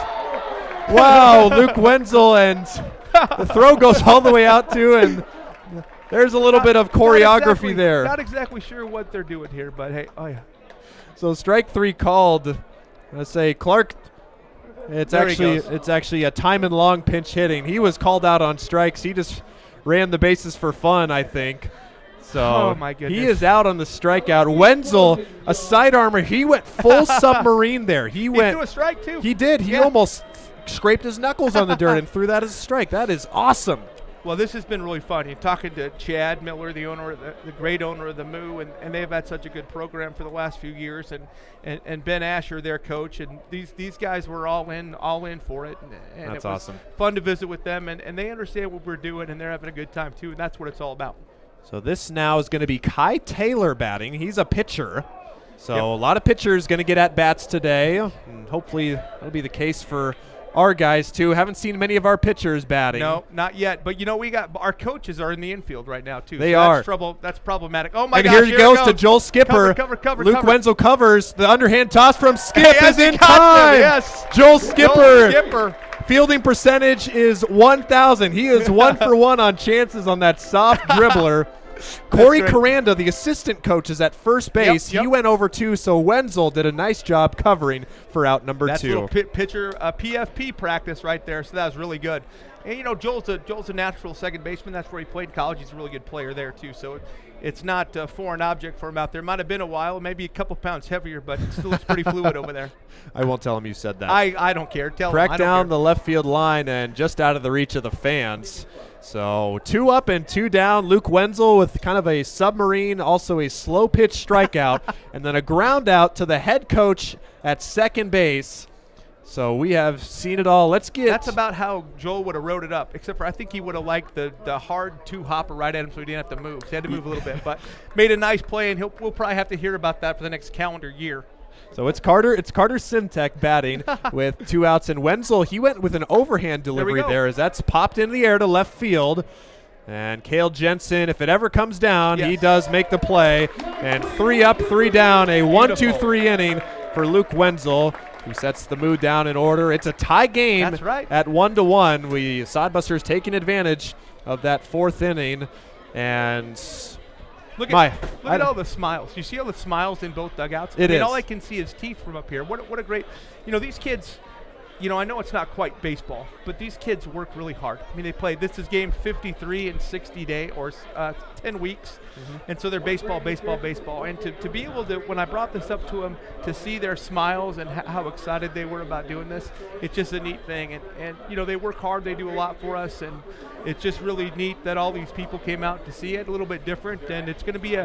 three. Wow, Luke Wenzel, and the throw goes all the way out too, and there's a little bit of choreography there. Not exactly sure what they're doing here, but hey, So strike three called. Let's say Clark. It's actually a time and long pinch hitting. He was called out on strikes. He just ran the bases for fun, I think. So oh my goodness. he is out on the strikeout. Wenzel, a sidearmer, he went full submarine there. He threw a strike too. He did. He almost scraped his knuckles on the dirt and threw that as a strike. That is awesome. Well, this has been really fun. You're talking to Chad Miller, the owner, the great owner of the Moo, and they've had such a good program for the last few years, and Ben Asher, their coach, and these guys were all in for it. And that's it was awesome. Fun to visit with them, and they understand what we're doing, and they're having a good time too, and that's what it's all about. So this now is going to be Kai Taylor batting. He's a pitcher. So a lot of pitchers going to get at bats today, and hopefully that'll be the case for our guys too. Haven't seen many of our pitchers batting. No, not yet. But we got our coaches are in the infield right now too. They so are. That's problematic. Oh my and gosh! Here he goes to Joel Skipper. Cover, Luke Wenzel covers. The underhand toss from Skip is in him, time. yes. Joel Skipper. Skipper. Fielding percentage is 1,000. He is 1 for 1 on chances on that soft dribbler. Corey Caranda, the assistant coach, is at first base. Yep. He went over too, so Wenzel did a nice job covering for out number 2. That's a little pitcher PFP practice right there, so that was really good. And Joel's a natural second baseman. That's where he played in college. He's a really good player there too. So it's not a foreign object for him out there. Might have been a while, maybe a couple pounds heavier, but it still looks pretty fluid over there. I won't tell him you said that. I don't care. Tell him. Crack down the left field line and just out of the reach of the fans. So 2 up and 2 down. Luke Wenzel with kind of a submarine, also a slow pitch strikeout, and then a ground out to the head coach at second base. So we have seen it all. That's about how Joel would have wrote it up, except for I think he would have liked the hard 2-hopper right at him so he didn't have to move. He had to move a little bit, but made a nice play, and we'll probably have to hear about that for the next calendar year. So it's Carter Simtek batting with 2 outs, and Wenzel, he went with an overhand delivery there as that's popped in the air to left field. And Cale Jensen, if it ever comes down, he does make the play. And 3 up, 3 down, a 1-2-3 inning for Luke Wenzel, who sets the Moo down in order. It's a tie game at 1-1. Sodbusters taking advantage of that 4th inning. And Look at all the smiles. You see all the smiles in both dugouts? All I can see is teeth from up here. What a great, these kids, I know it's not quite baseball, but these kids work really hard. I mean, they play, this is game 53 in 60 days or 10 weeks. And so they're baseball. And to be able to, when I brought this up to them, to see their smiles and how excited they were about doing this, it's just a neat thing. And they work hard. They do a lot for us. And it's just really neat that all these people came out to see it, a little bit different. And it's going to be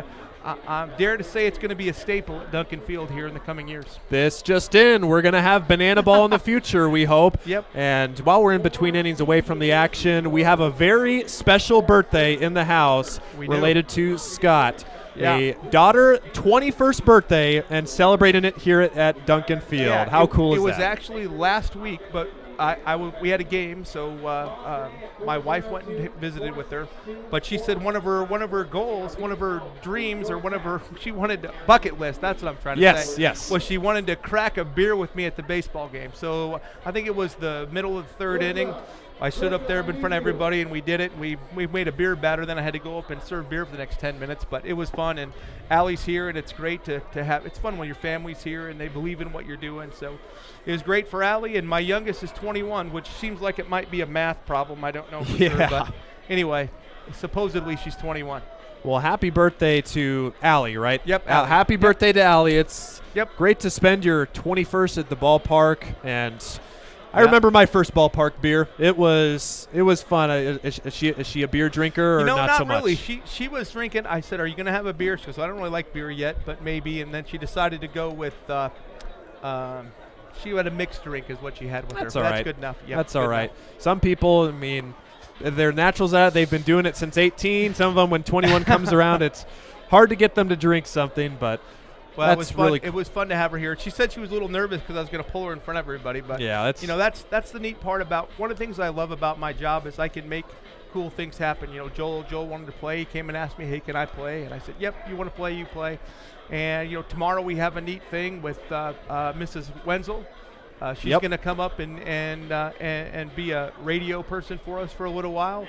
I dare to say it's going to be a staple at Duncan Field here in the coming years. This just in, we're going to have Banana Ball in the future, we hope. Yep. And while we're in between innings away from the action, we have a very special birthday in the house related to Scott. Yeah. A daughter 21st birthday and celebrating it here at Duncan Field. Yeah, How cool is that? It was actually last week, but we had a game, so my wife went and visited with her. But she said one of her goals, one of her dreams, or she wanted bucket list. That's what I'm trying to say. Yes. Was she wanted to crack a beer with me at the baseball game. So I think it was the middle of the 3rd inning. I stood up there in front of everybody, and we did it. We made a beer batter. Then I had to go up and serve beer for the next 10 minutes. But it was fun, and Allie's here, and it's great to have. It's fun when your family's here and they believe in what you're doing. So it was great for Allie, and my youngest is 21, which seems like it might be a math problem. I don't know for sure, but anyway, supposedly she's 21. Well, happy birthday to Allie, right? Yep. Happy birthday to Allie. It's great to spend your 21st at the ballpark, and I remember my first ballpark beer. It was fun. Is she a beer drinker or not so much? Really. She was drinking. I said, "Are you going to have a beer?" She goes, "I don't really like beer yet, but maybe." And then she decided to go with. She had a mixed drink, is what she had with her. All right. That's good enough. Yep, That's all right. Some people, I mean, they're naturals at it. They've been doing it since 18. Some of them, when 21 comes around, it's hard to get them to drink something, but. Well, that's it was fun. really It was fun to have her here. She said she was a little nervous because I was going to pull her in front of everybody, but that's the neat part about one of the things I love about my job is I can make cool things happen. Joel wanted to play. He came and asked me, "Hey, can I play?" And I said, "Yep, you want to play, you play." And tomorrow we have a neat thing with Mrs. Wenzel. She's going to come up and be a radio person for us for a little while.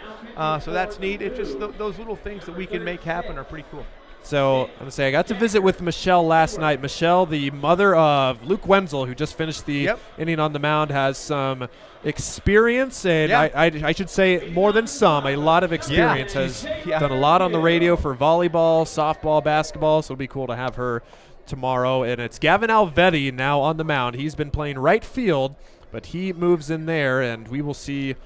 So that's neat. It's just those little things that we can make happen are pretty cool. So I'm going to say I got to visit with Michelle last night. Michelle, the mother of Luke Wenzel, who just finished the inning on the mound, has some experience, and I should say more than some, a lot of experience. Has done a lot on the radio for volleyball, softball, basketball, so it'll be cool to have her tomorrow. And it's Gavin Alvetti now on the mound. He's been playing right field, but he moves in there, and we will see if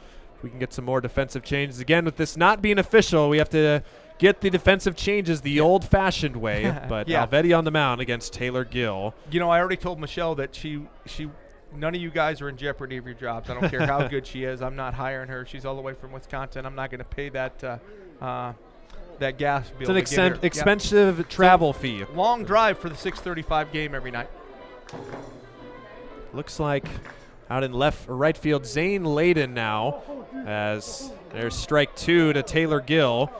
we can get some more defensive changes. Again, with this not being official, we have to get the defensive changes the old-fashioned way, but Alvetti on the mound against Taylor Gill. You know, I already told Michelle that none of you guys are in jeopardy of your jobs. I don't care how good she is. I'm not hiring her. She's all the way from Wisconsin. I'm not going to pay that gas bill. It's an expensive travel fee. Long drive for the 6:35 game every night. Looks like out in left or right field, Zane Layden now, as there's strike 2 to Taylor Gill.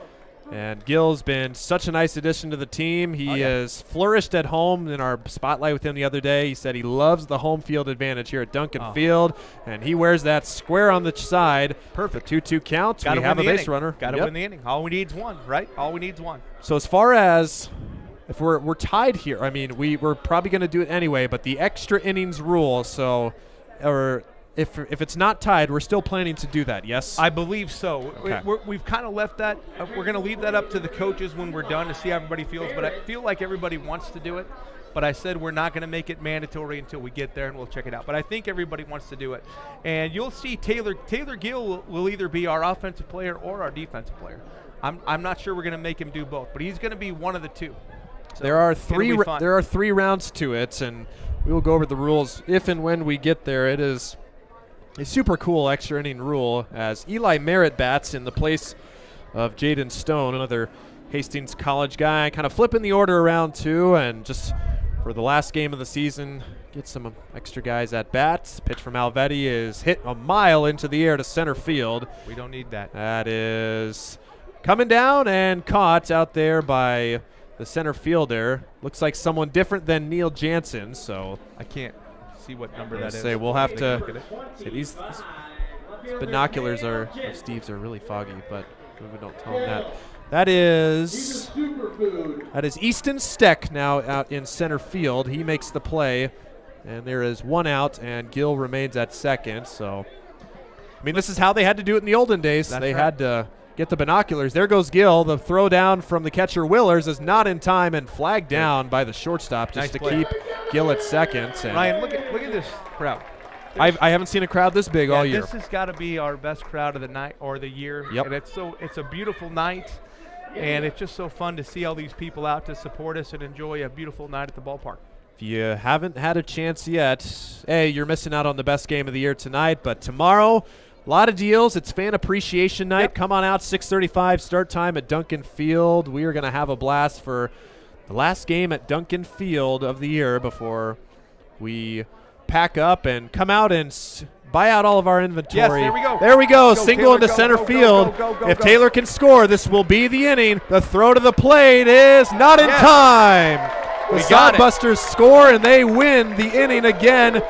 And Gill's been such a nice addition to the team. He has flourished at home in our spotlight with him the other day. He said he loves the home field advantage here at Duncan Field, and he wears that square on the side. Perfect. 2-2 count. We have a base runner. Got to win the inning. All we need is one, right? All we need is one. So as far as if we're tied here, I mean, we're probably going to do it anyway, but the extra innings rule, so if it's not tied, we're still planning to do that, yes? I believe so. Okay. We've kind of left that. We're going to leave that up to the coaches when we're done to see how everybody feels. But I feel like everybody wants to do it. But I said we're not going to make it mandatory until we get there, and we'll check it out. But I think everybody wants to do it. And you'll see Taylor Gill will either be our offensive player or our defensive player. I'm not sure we're going to make him do both, but he's going to be one of the two. So there are three rounds to it, and we will go over the rules if and when we get there. It is a super cool extra inning rule as Eli Merritt bats in the place of Jaden Stone, another Hastings College guy, kind of flipping the order around too, and just for the last game of the season, get some extra guys at bats. Pitch from Alvetti is hit a mile into the air to center field. We don't need that. That is coming down and caught out there by the center fielder. Looks like someone different than Neil Jansen, so I can't see what number that is. Say we'll have to say these binoculars of Steve's are really foggy, but we don't tell him that. That is Easton Steck now out in center field. He makes the play, and there is one out, and Gill remains at second. So, I mean, this is how they had to do it in the olden days. They had to get the binoculars. There goes Gill. The throw down from the catcher Willers is not in time and flagged down by the shortstop just to keep Gill at second. And Ryan, look at this crowd. I haven't seen a crowd this big all year. This has got to be our best crowd of the night or the year. Yep. And it's a beautiful night, and it's just so fun to see all these people out to support us and enjoy a beautiful night at the ballpark. If you haven't had a chance yet, you're missing out on the best game of the year tonight. But tomorrow, a lot of deals. It's Fan Appreciation Night. Yep. Come on out, 6:35 start time at Duncan Field. We are going to have a blast for the last game at Duncan Field of the year before we pack up and come out and buy out all of our inventory. Yes, there we go. There we go. Single Taylor, into center field. Go, if Taylor can score, this will be the inning. The throw to the plate is not in time. The Sodbusters score, and they win the inning again.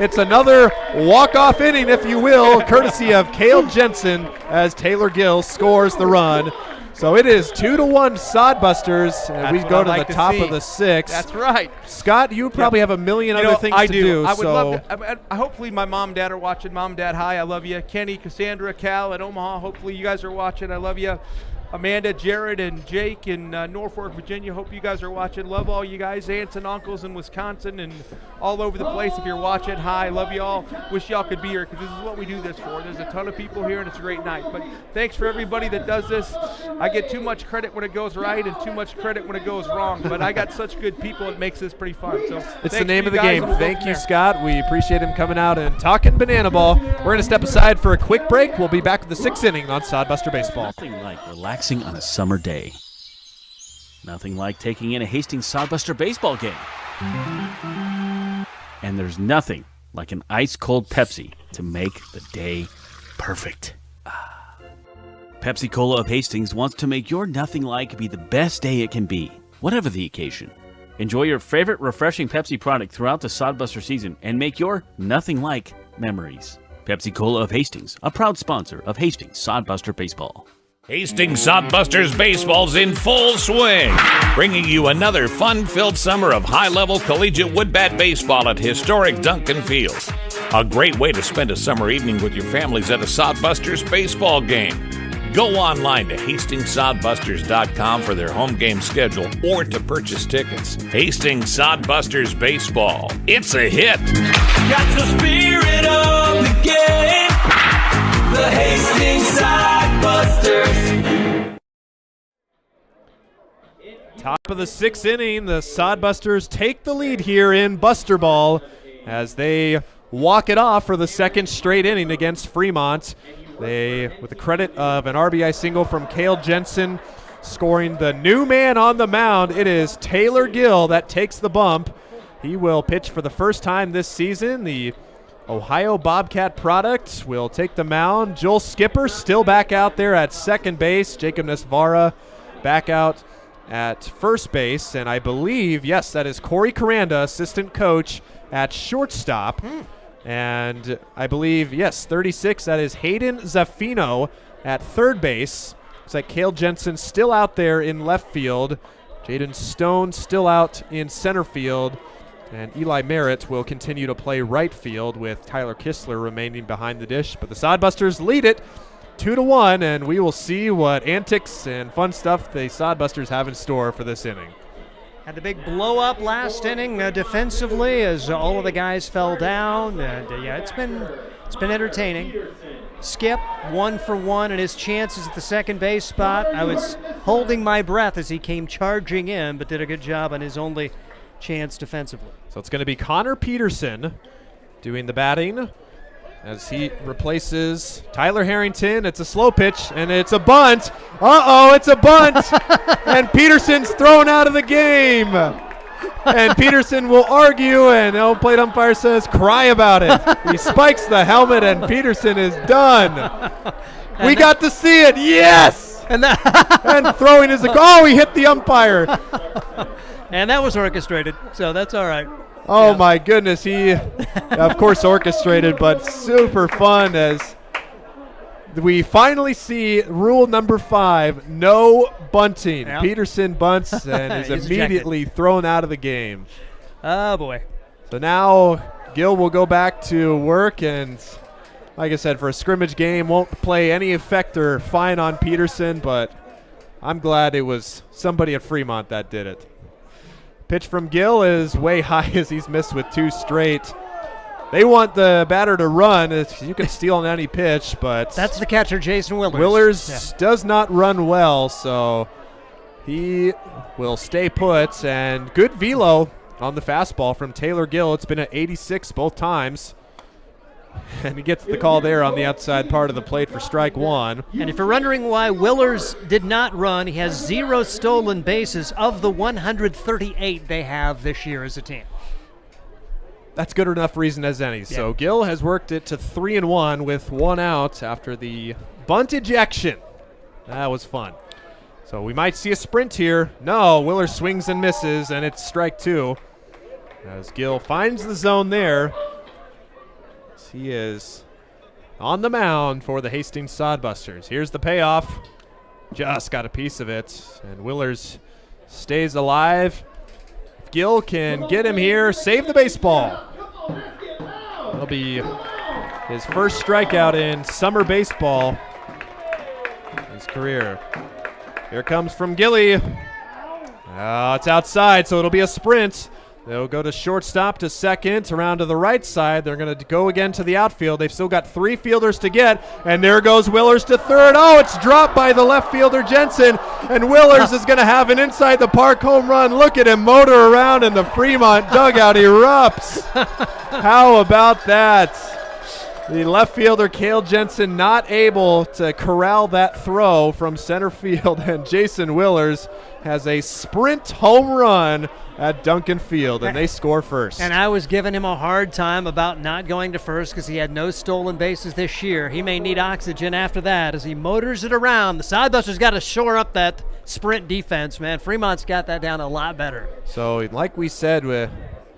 It's another walk-off inning, if you will, courtesy of Cale Jensen as Taylor Gill scores the run. So it is 2-1 Sodbusters, and we go to the top of the sixth. That's right. Scott, you probably have a million other things to do. I would love to. Hopefully my mom and dad are watching. Mom and dad, hi, I love you. Kenny, Cassandra, Cal at Omaha, hopefully you guys are watching. I love you. Amanda, Jared, and Jake in Norfolk, Virginia. Hope you guys are watching. Love all you guys, aunts and uncles in Wisconsin and all over the place. If you're watching, hi, love you all. Wish y'all could be here because this is what we do this for. There's a ton of people here, and it's a great night. But thanks for everybody that does this. I get too much credit when it goes right and too much credit when it goes wrong. But I got such good people, it makes this pretty fun. So it's the name of the game. Thank you, Scott. We appreciate him coming out and talking banana ball. We're going to step aside for a quick break. We'll be back with the sixth inning on Sodbuster Baseball. Nothing like relaxing on a summer day. Nothing like taking in a Hastings Sodbuster baseball game. And there's nothing like an ice-cold Pepsi to make the day perfect. Pepsi Cola of Hastings wants to make your nothing like be the best day it can be, whatever the occasion. Enjoy your favorite refreshing Pepsi product throughout the Sodbuster season and make your nothing like memories. Pepsi Cola of Hastings, a proud sponsor of Hastings Sodbuster Baseball. Hastings Sodbusters baseball's in full swing, bringing you another fun-filled summer of high-level collegiate woodbat baseball at historic Duncan Field. A great way to spend a summer evening with your families at a Sodbusters baseball game. Go online to HastingsSodbusters.com for their home game schedule or to purchase tickets. Hastings Sodbusters baseball. It's a hit. Got the spirit of the game. The Hastings Sodbusters. Top of the 6th inning, the Sodbusters take the lead here in Buster Ball as they walk it off for the second straight inning against Fremont. They, with the credit of an RBI single from Cale Jensen, scoring the new man on the mound. It is Taylor Gill that takes the bump. He will pitch for the first time this season. The Ohio Bobcat product will take the mound. Joel Skipper still back out there at second base. Jacob Nesvara back out at first base. And I believe, yes, that is Corey Caranda, assistant coach, at shortstop. And I believe, yes, 36, that is Hayden Zaffino at third base. Looks like Cale Jensen still out there in left field. Jaden Stone still out in center field. And Eli Merritt will continue to play right field with Tyler Kistler remaining behind the dish. But the Sodbusters lead it 2-1, and we will see what antics and fun stuff the Sodbusters have in store for this inning. Had the big blow-up last inning defensively as all of the guys fell down. And yeah, it's been entertaining. Skip 1 for 1, and his chances at the second base spot. I was holding my breath as he came charging in, but did a good job on his only chance defensively. So it's going to be Connor Peterson doing the batting as he replaces Tyler Harrington. It's a slow pitch, and it's a bunt. Uh-oh, it's a bunt. And Peterson's thrown out of the game. And Peterson will argue, and the home plate umpire says, cry about it. He spikes the helmet, and Peterson is done. We got to see it. Yes! And throwing his, oh, he hit the umpire. And that was orchestrated, so that's all right. Oh, my goodness. He, of course, orchestrated, but super fun as we finally see rule number 5, no bunting. Yep. Peterson bunts and is immediately thrown out of the game. Oh, boy. So now Gill will go back to work, and like I said, for a scrimmage game, won't play any effector fine on Peterson, but I'm glad it was somebody at Fremont that did it. Pitch from Gill is way high as he's missed with 2 straight. They want the batter to run. You can steal on any pitch, but that's the catcher, Jason Willers. Willers does not run well, so he will stay put. And good velo on the fastball from Taylor Gill. It's been at 86 both times. And he gets the call there on the outside part of the plate for strike 1. And if you're wondering why Willers did not run, he has 0 stolen bases of the 138 they have this year as a team. That's good enough reason as any. Yeah. So Gill has worked it to 3-1 with 1 out after the bunt ejection. That was fun. So we might see a sprint here. No, Willers swings and misses, and it's strike 2. As Gill finds the zone there. He is on the mound for the Hastings Sodbusters. Here's the payoff. Just got a piece of it. And Willers stays alive. If Gill can get him here, save the baseball. That'll be his first strikeout in summer baseball in his career. Here comes from Gilly. It's outside, so it'll be a sprint. They'll go to shortstop, to second, around to the right side. They're going to go again to the outfield. They've still got 3 fielders to get, and there goes Willers to third. Oh, it's dropped by the left fielder, Jensen, and Willers is going to have an inside the park home run. Look at him motor around, and the Fremont dugout erupts. How about that? The left fielder, Cale Jensen, not able to corral that throw from center field, and Jason Willers has a sprint home run at Duncan Field, and they score first. And I was giving him a hard time about not going to first because he had no stolen bases this year. He may need oxygen after that as he motors it around. The Sodbusters got to shore up that sprint defense, man. Fremont's got that down a lot better. So, like we said,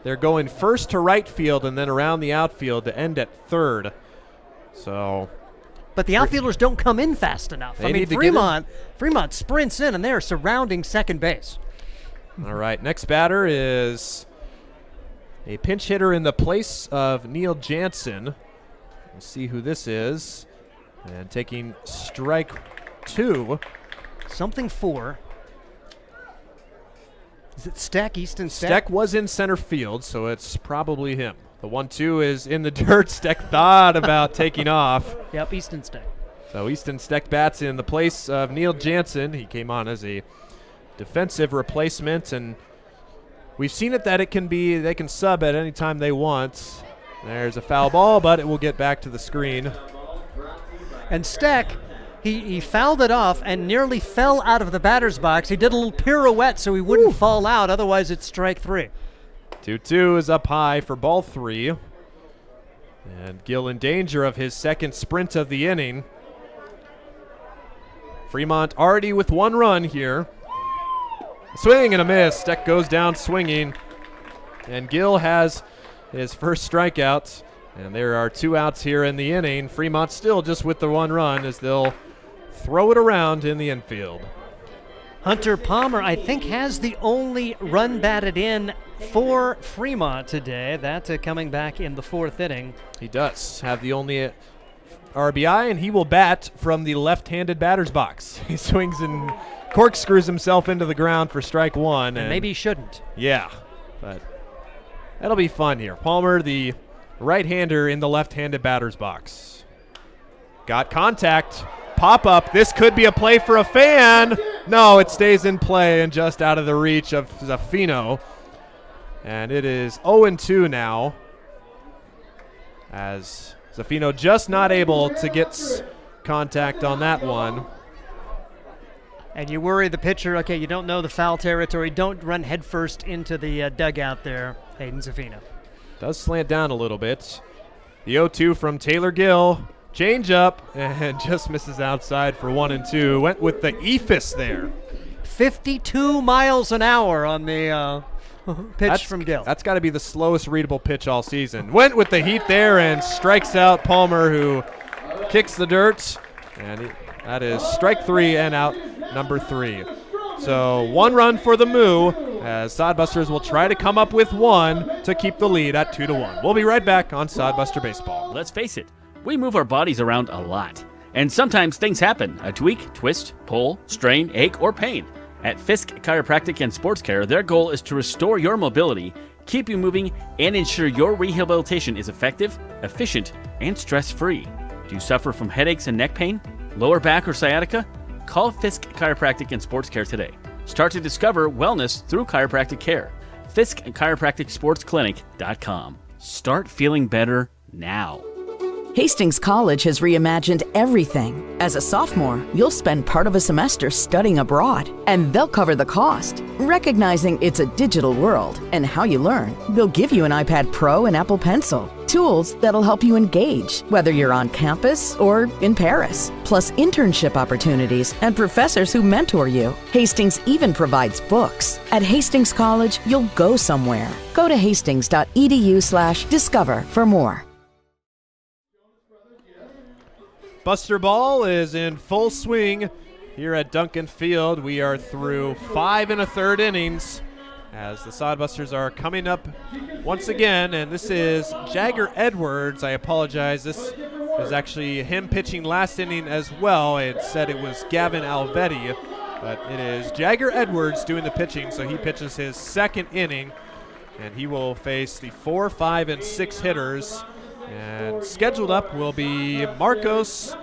they're going first to right field and then around the outfield to end at third. So, but the outfielders don't come in fast enough. They I mean, need to get in. Fremont sprints in, and they're surrounding second base. All right, next batter is a pinch hitter in the place of Neil Jansen. We'll see who this is. And taking strike 2. Something 4. Is it Steck, Easton Steck? Steck was in center field, so it's probably him. The 1-2 is in the dirt. Steck thought about taking off. Yep, Easton Steck. So Easton Steck bats in the place of Neil Jansen. He came on as a defensive replacement, and we've seen it that they can sub at any time they want. There's a foul ball, but it will get back to the screen. And Steck, he fouled it off and nearly fell out of the batter's box. He did a little pirouette so he wouldn't fall out. Otherwise, it's strike 3. 2-2 is up high for ball 3. And Gill in danger of his second sprint of the inning. Fremont already with 1 run here. Swing and a miss. Steck goes down swinging. And Gill has his first strikeout. And there are 2 outs here in the inning. Fremont still just with the 1 run as they'll throw it around in the infield. Hunter Palmer, I think, has the only run batted in for Fremont today. That's coming back in the 4th inning. He does have the only RBI, and he will bat from the left-handed batter's box. He swings and corkscrews himself into the ground for strike 1. And maybe he shouldn't. Yeah, but that'll be fun here. Palmer, the right-hander in the left-handed batter's box. Got contact. Pop up. This could be a play for a fan. No, it stays in play and just out of the reach of Zaffino. And it is 0-2 now, as Zaffino just not able to get contact on that one. And you worry the pitcher, okay, you don't know the foul territory. Don't run headfirst into the dugout there, Hayden Zaffino. Does slant down a little bit. The 0-2 from Taylor Gill. Change up and just misses outside for 1-2. Went with the eephus there. 52 miles an hour on the pitch from Gill. That's got to be the slowest readable pitch all season. Went with the heat there and strikes out Palmer, who kicks the dirt. And that is strike 3 and out number 3. So 1 run for the Moo, as Sodbusters will try to come up with 1 to keep the lead at 2-1. We'll be right back on Sodbuster Baseball. Let's face it, we move our bodies around a lot. And sometimes things happen. A tweak, twist, pull, strain, ache, or pain. At Fisk Chiropractic and Sports Care, their goal is to restore your mobility, keep you moving, and ensure your rehabilitation is effective, efficient, and stress-free. Do you suffer from headaches and neck pain, lower back, or sciatica? Call Fisk Chiropractic and Sports Care today. Start to discover wellness through chiropractic care. Fisk Chiropractic Sports Clinic.com. Start feeling better now. Hastings College has reimagined everything. As a sophomore, you'll spend part of a semester studying abroad, and they'll cover the cost. Recognizing it's a digital world and how you learn, they'll give you an iPad Pro and Apple Pencil, tools that'll help you engage, whether you're on campus or in Paris, plus internship opportunities and professors who mentor you. Hastings even provides books. At Hastings College, you'll go somewhere. Go to hastings.edu/discover for more. Buster Ball is in full swing here at Duncan Field. We are through 5 1/3 innings as the Sodbusters are coming up once again, and this is Jagger Edwards. I apologize. This is actually him pitching last inning as well. It said it was Gavin Alvetti, but it is Jagger Edwards doing the pitching, so he pitches his 2nd inning, and he will face the 4, 5, and 6 hitters. And scheduled up will be Marcos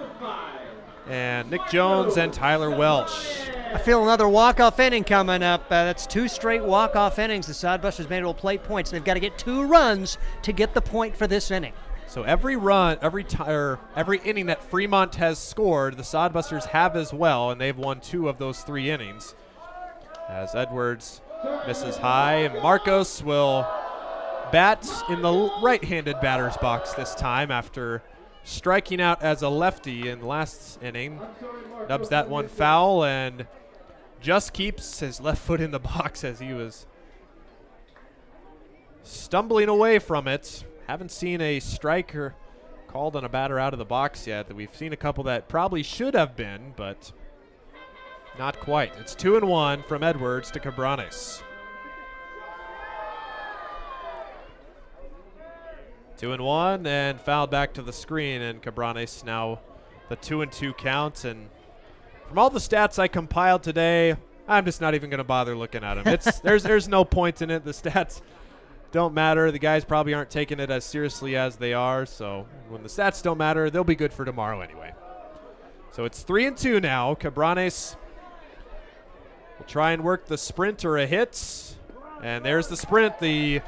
and Nick Jones and Tyler Welsh. I feel another walk-off inning coming up. That's 2 straight walk-off innings. The Sodbusters made it will plate points. They've got to get 2 runs to get the point for this inning. So every run, every inning that Fremont has scored, the Sodbusters have as well, and they've won 2 of those 3 innings. As Edwards misses high, Marcos will bat in the right-handed batter's box this time after striking out as a lefty in the last inning. Nubs that one foul and just keeps his left foot in the box as he was stumbling away from it. Haven't seen a striker called on a batter out of the box yet. That we've seen a couple that probably should have been, but not quite. It's 2-1 from Edwards to Cabranes. 2-1 and fouled back to the screen, and Cabranes now the 2-2 count. And from all the stats I compiled today, I'm just not even going to bother looking at them. There's no point in it. The stats don't matter. The guys probably aren't taking it as seriously as they are. So when the stats don't matter, they'll be good for tomorrow anyway. So it's 3-2 now. Cabranes will try and work the sprint or a hit. And there's the sprint. The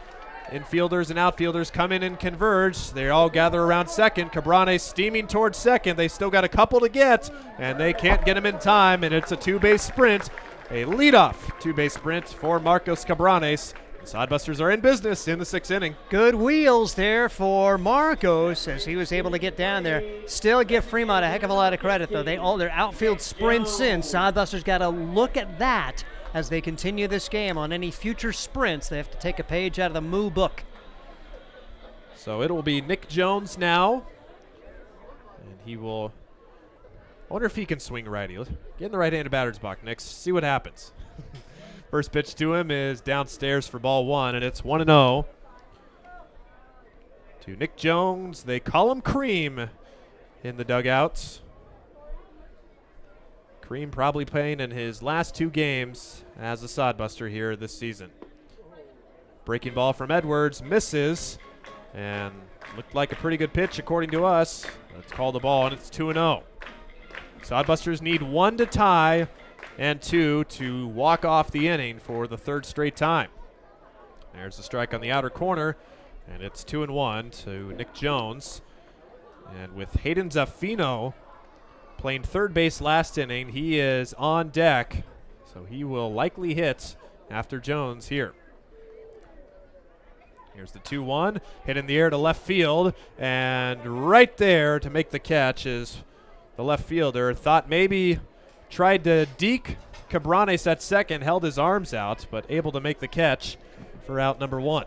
infielders and outfielders come in and converge. They all gather around second. Cabranes steaming towards second. They still got a couple to get, and they can't get him in time, and it's a two-base sprint. A leadoff two-base sprint for Marcos Cabranes. The Sodbusters are in business in the 6th inning. Good wheels there for Marcos as he was able to get down there. Still give Fremont a heck of a lot of credit, though. They all their outfield sprints in. Sodbusters got to look at that as they continue this game. On any future sprints, they have to take a page out of the Moo book. So it will be Nick Jones now. And he will, I wonder if he can swing righty. Get in the right-handed batter's box, Nick. See what happens. First pitch to him is downstairs for ball 1, and it's 1-0 to Nick Jones. They call him Cream in the dugouts. Cream probably playing in his last 2 games as a Sodbuster here this season. Breaking ball from Edwards, misses, and looked like a pretty good pitch according to us. Let's call the ball, and it's 2-0. Sodbusters need 1 to tie and 2 to walk off the inning for the 3rd straight time. There's the strike on the outer corner, and it's 2-1 to Nick Jones. And with Hayden Zaffino playing third base last inning, he is on deck, so he will likely hit after Jones here. Here's the 2-1, hit in the air to left field, and right there to make the catch is the left fielder. Thought maybe tried to deke Cabranes at second, held his arms out, but able to make the catch for out number 1.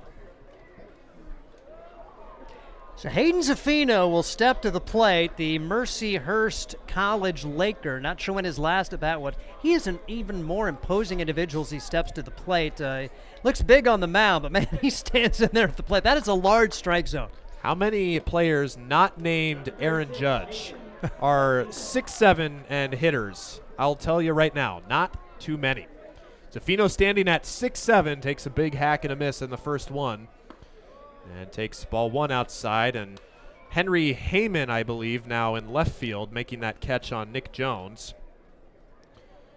So Hayden Zaffino will step to the plate, the Mercyhurst College Laker. Not sure when his last at bat was. He is an even more imposing individual as he steps to the plate. Looks big on the mound, but man, he stands in there at the plate. That is a large strike zone. How many players not named Aaron Judge are 6'7" and hitters? I'll tell you right now, not too many. Zaffino standing at 6'7", takes a big hack and a miss in the first one. And takes ball 1 outside, and Henry Heyman, I believe, now in left field, making that catch on Nick Jones.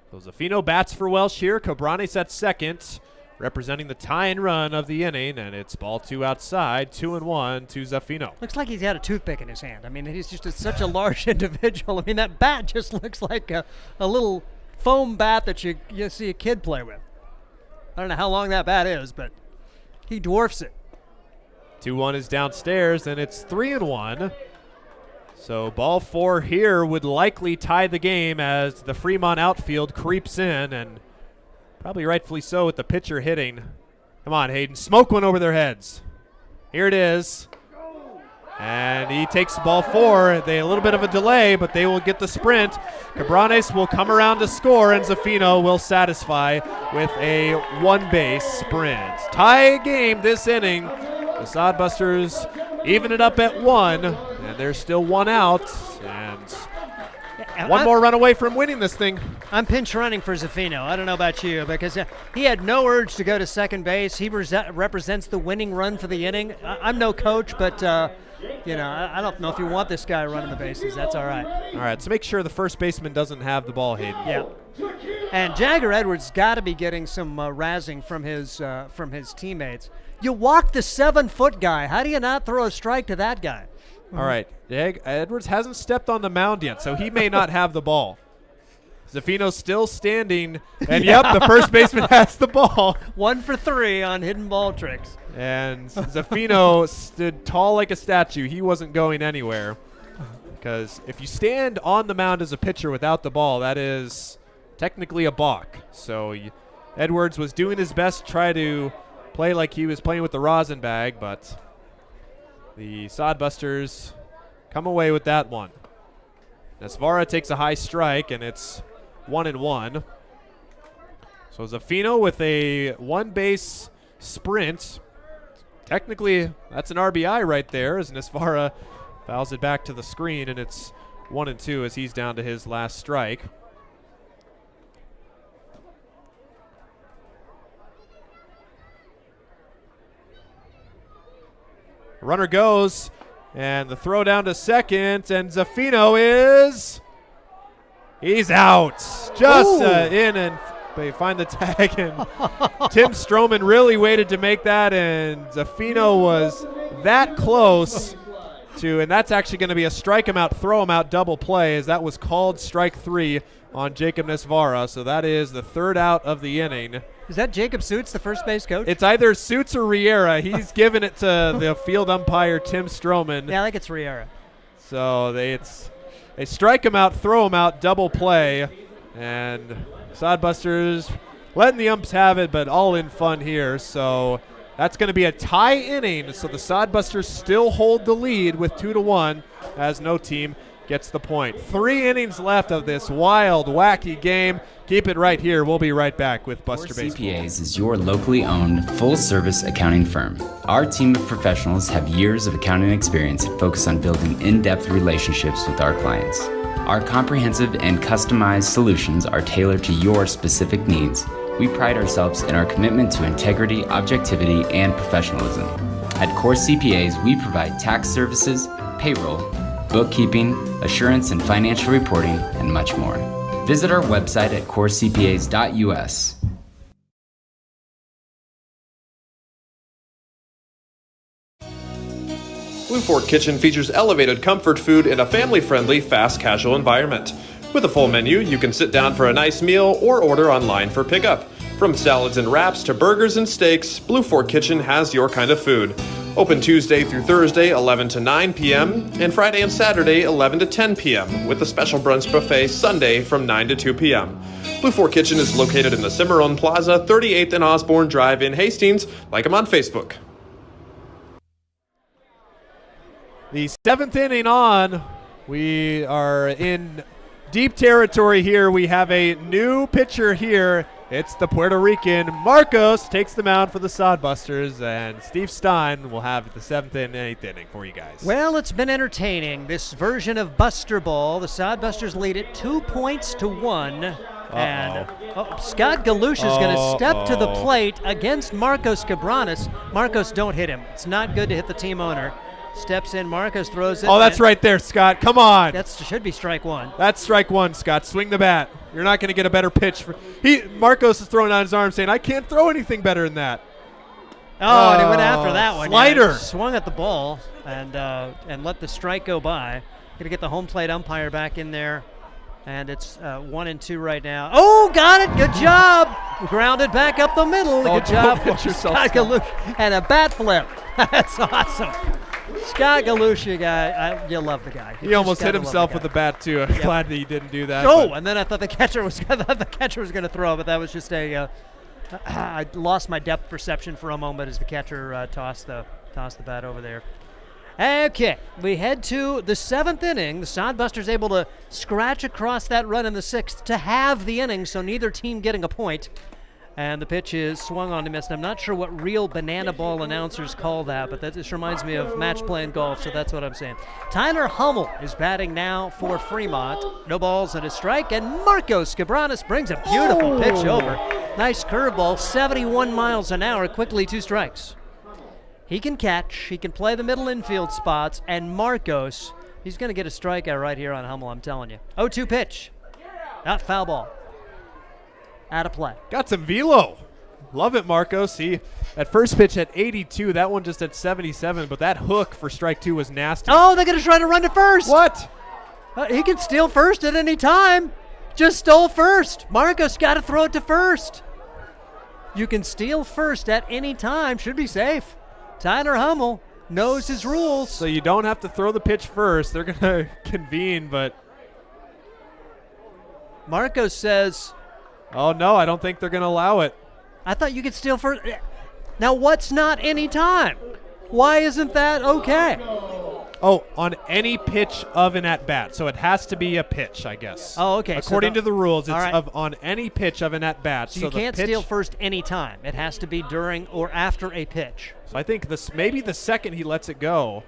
So Zaffino bats for Welsh here. Cabranes at second, representing the tie and run of the inning, and it's ball 2 outside, 2-1 to Zaffino. Looks like he's got a toothpick in his hand. I mean, he's just such a large individual. I mean, that bat just looks like a little foam bat that you see a kid play with. I don't know how long that bat is, but he dwarfs it. 2-1 is downstairs, and it's 3-1. So ball 4 here would likely tie the game as the Fremont outfield creeps in, and probably rightfully so with the pitcher hitting. Come on, Hayden. Smoke one over their heads. Here it is. And he takes ball 4. They a little bit of a delay, but they will get the sprint. Cabranes will come around to score, and Zaffino will satisfy with a one-base sprint. Tie game this inning. The Sodbusters even it up at 1, and there's still 1 out, and one more run away from winning this thing. I'm pinch running for Zaffino. I don't know about you, because he had no urge to go to second base. He represents the winning run for the inning. I'm no coach, but I don't know if you want this guy running the bases. That's all right. All right, so make sure the first baseman doesn't have the ball, Hayden. Yeah. And Jagger Edwards got to be getting some razzing from his teammates. You walk the 7-foot guy. How do you not throw a strike to that guy? All right. Edwards hasn't stepped on the mound yet, so he may not have the ball. Zaffino's still standing, and yep, the first baseman has the ball. 1 for 3 on hidden ball tricks. And Zaffino stood tall like a statue. He wasn't going anywhere, because if you stand on the mound as a pitcher without the ball, that is technically a balk. So Edwards was doing his best to try to play like he was playing with the rosin bag, but the Sodbusters come away with that one. Nesvara takes a high strike, and it's 1-1. So Zaffino with a one-base sprint. Technically, that's an RBI right there as Nesvara fouls it back to the screen, and it's 1-2 as he's down to his last strike. Runner goes, and the throw down to second, and Zaffino he's out. Just in, and they find the tag, and Tim Stroman really waited to make that, and Zaffino was that close to, and that's actually going to be a strike him out, throw him out double play, as that was called strike 3 on Jacob Nesvara. So that is the third out of the inning. Is that Jacob Suits, the first base coach? It's either Suits or Riera. He's given it to the field umpire, Tim Stroman. Yeah, I think it's Riera. So they strike him out, throw him out, double play, and Sodbusters letting the umps have it, but all in fun here. So that's going to be a tie inning. So the Sodbusters still hold the lead with 2-1 as no team gets the point. 3 innings left of this wild, wacky game. Keep it right here. We'll be right back with Buster Baseball. CPAs is your locally owned, full-service accounting firm. Our team of professionals have years of accounting experience and focus on building in-depth relationships with our clients. Our comprehensive and customized solutions are tailored to your specific needs. We pride ourselves in our commitment to integrity, objectivity, and professionalism. At Core CPAs, we provide tax services, payroll, bookkeeping, assurance and financial reporting, and much more. Visit our website at corecpas.us. Blue Fork Kitchen features elevated comfort food in a family-friendly, fast casual environment. With a full menu, you can sit down for a nice meal or order online for pickup. From salads and wraps to burgers and steaks, Blue Fork Kitchen has your kind of food. Open Tuesday through Thursday, 11 to 9 p.m., and Friday and Saturday, 11 to 10 p.m., with a special brunch buffet Sunday from 9 to 2 p.m. Blue Fork Kitchen is located in the Cimarron Plaza, 38th and Osborne Drive in Hastings. Like them on Facebook. The 7th inning on. We are in deep territory here. We have a new pitcher here. It's the Puerto Rican Marcos takes the mound for the Sodbusters, and Steve Stein will have the 7th and 8th inning for you guys. Well, it's been entertaining, this version of Buster Ball. The Sodbusters lead it 2-1. And Scott Galusha is going to step to the plate against Marcos Cabranes. Marcos, don't hit him. It's not good to hit the team owner. Steps in, Marcos throws it. Oh, that's right there, Scott. Come on. That should be strike 1. That's strike 1, Scott. Swing the bat. You're not going to get a better pitch. Marcos is throwing out his arm saying, I can't throw anything better than that. Oh, and he went after that one. Slider. Yeah, swung at the ball and let the strike go by. Going to get the home plate umpire back in there. And it's 1-2 right now. Oh, got it. Good job. Grounded back up the middle. Good job. Scott Galusha. And a bat flip. That's awesome. Scott Galusha, guy, you love the guy. He almost hit himself with the bat too. I'm glad that he didn't do that. Oh, and then I thought the catcher was going to throw, but that was just I lost my depth perception for a moment as the catcher tossed the bat over there. Okay, we head to the 7th inning. The Sodbusters able to scratch across that run in the 6th to have the inning, so neither team getting a point. And the pitch is swung on and missed. I'm not sure what real banana ball announcers call that, but that just reminds me of match play in golf, so that's what I'm saying. Tyler Hummel is batting now for Fremont. No balls and a strike, and Marcos Cabranes brings a beautiful pitch over. Nice curveball, 71 miles an hour, quickly 2 strikes. He can catch, he can play the middle infield spots, and Marcos, he's going to get a strikeout right here on Hummel, I'm telling you. 0-2 pitch. Not foul ball. Out of play. Got some velo. Love it, Marcos. He at first pitch at 82, that one just at 77, but that hook for strike 2 was nasty. Oh, they're going to try to run to first. What? He can steal first at any time. Just stole first. Marcos got to throw it to first. You can steal first at any time. Should be safe. Tyler Hummel knows his rules. So you don't have to throw the pitch first. They're going to convene, but Marcos says, oh, no, I don't think they're going to allow it. I thought you could steal first. Now, what's not any time? Why isn't that okay? Oh, on any pitch of an at-bat. So it has to be a pitch, I guess. Oh, okay. According to the rules, it's right. on any pitch of an at-bat. So you can't steal first any time. It has to be during or after a pitch. So I think maybe the second he lets it go.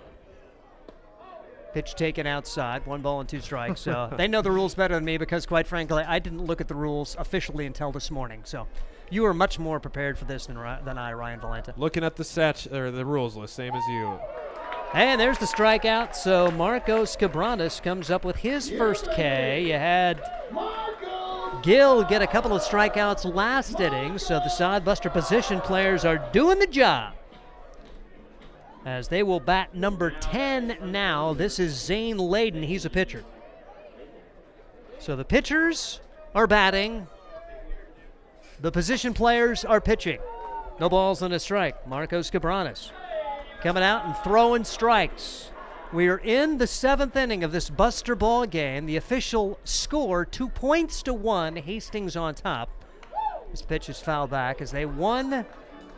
Pitch taken outside, 1 ball and 2 strikes. So they know the rules better than me because, quite frankly, I didn't look at the rules officially until this morning. So you are much more prepared for this than I, Ryan Valenta. Looking at the rules list, same as you. And there's the strikeout. So Marcos Cabranes comes up with his first K. You had Gill get a couple of strikeouts last inning. So the Sodbuster position players are doing the job, as they will bat number 10 now. This is Zane Layden. He's a pitcher. So the pitchers are batting. The position players are pitching. No balls and a strike. Marcos Cabranes coming out and throwing strikes. We are in the 7th inning of this Buster Ball game. The official score, 2-1. Hastings on top. This pitch is fouled back as they won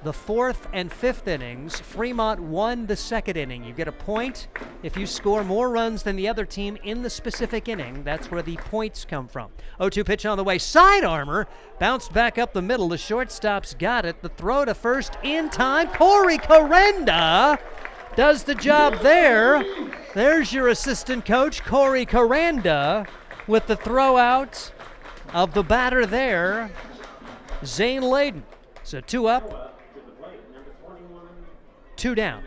the 4th and 5th innings. Fremont won the 2nd inning. You get a point if you score more runs than the other team in the specific inning. That's where the points come from. 0-2 pitch on the way. Side armor. Bounced back up the middle. The shortstop's got it. The throw to first in time. Corey Corenda does the job there. There's your assistant coach, Corey Corenda, with the throw out of the batter there, Zane Layden. So 2 up, 2 down.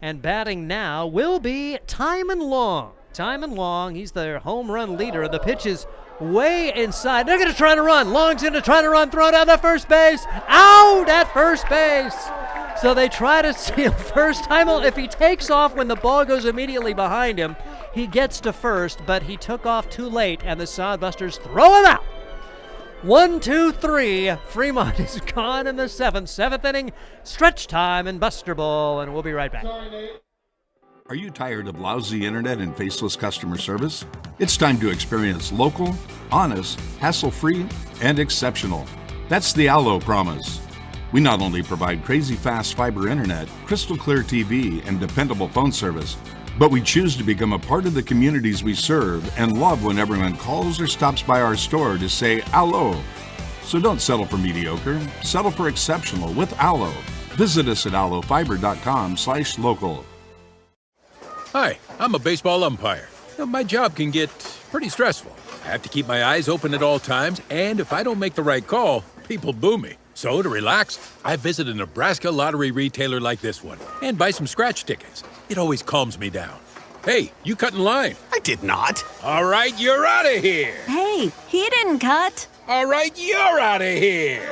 And batting now will be Timon Long. Timon Long, he's their home run leader. The pitch is way inside. They're going to try to run. Long's going to try to run, throw down at first base. Out at first base. So they try to steal first. Timon, if he takes off when the ball goes immediately behind him, he gets to first, but he took off too late, and the Sodbusters throw him out. 1, 2, 3. Fremont is gone in the 7th inning. Stretch time in Buster Ball, and we'll be right back. Are you tired of lousy internet and faceless customer service? It's time to experience local, honest, hassle-free, and exceptional. That's the Allo promise. We not only provide crazy fast fiber internet, crystal clear TV, and dependable phone service, but we choose to become a part of the communities we serve and love when everyone calls or stops by our store to say Allo. So don't settle for mediocre, settle for exceptional with Allo. Visit us at allofiber.com/local. Hi, I'm a baseball umpire. My job can get pretty stressful. I have to keep my eyes open at all times, and if I don't make the right call, people boo me. So to relax, I visit a Nebraska lottery retailer like this one and buy some scratch tickets. It always calms me down. Hey, you cut in line. I did not. All right, you're out of here. Hey, he didn't cut. All right, you're out of here.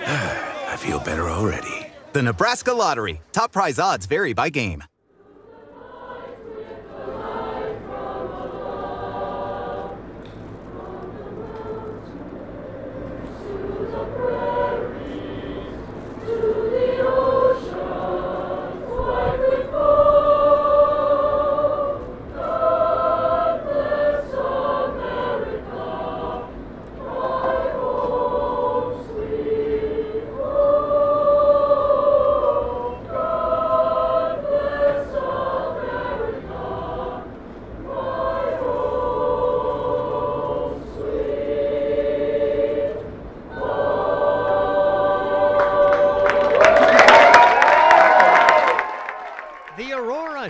I feel better already. The Nebraska Lottery. Top prize odds vary by game.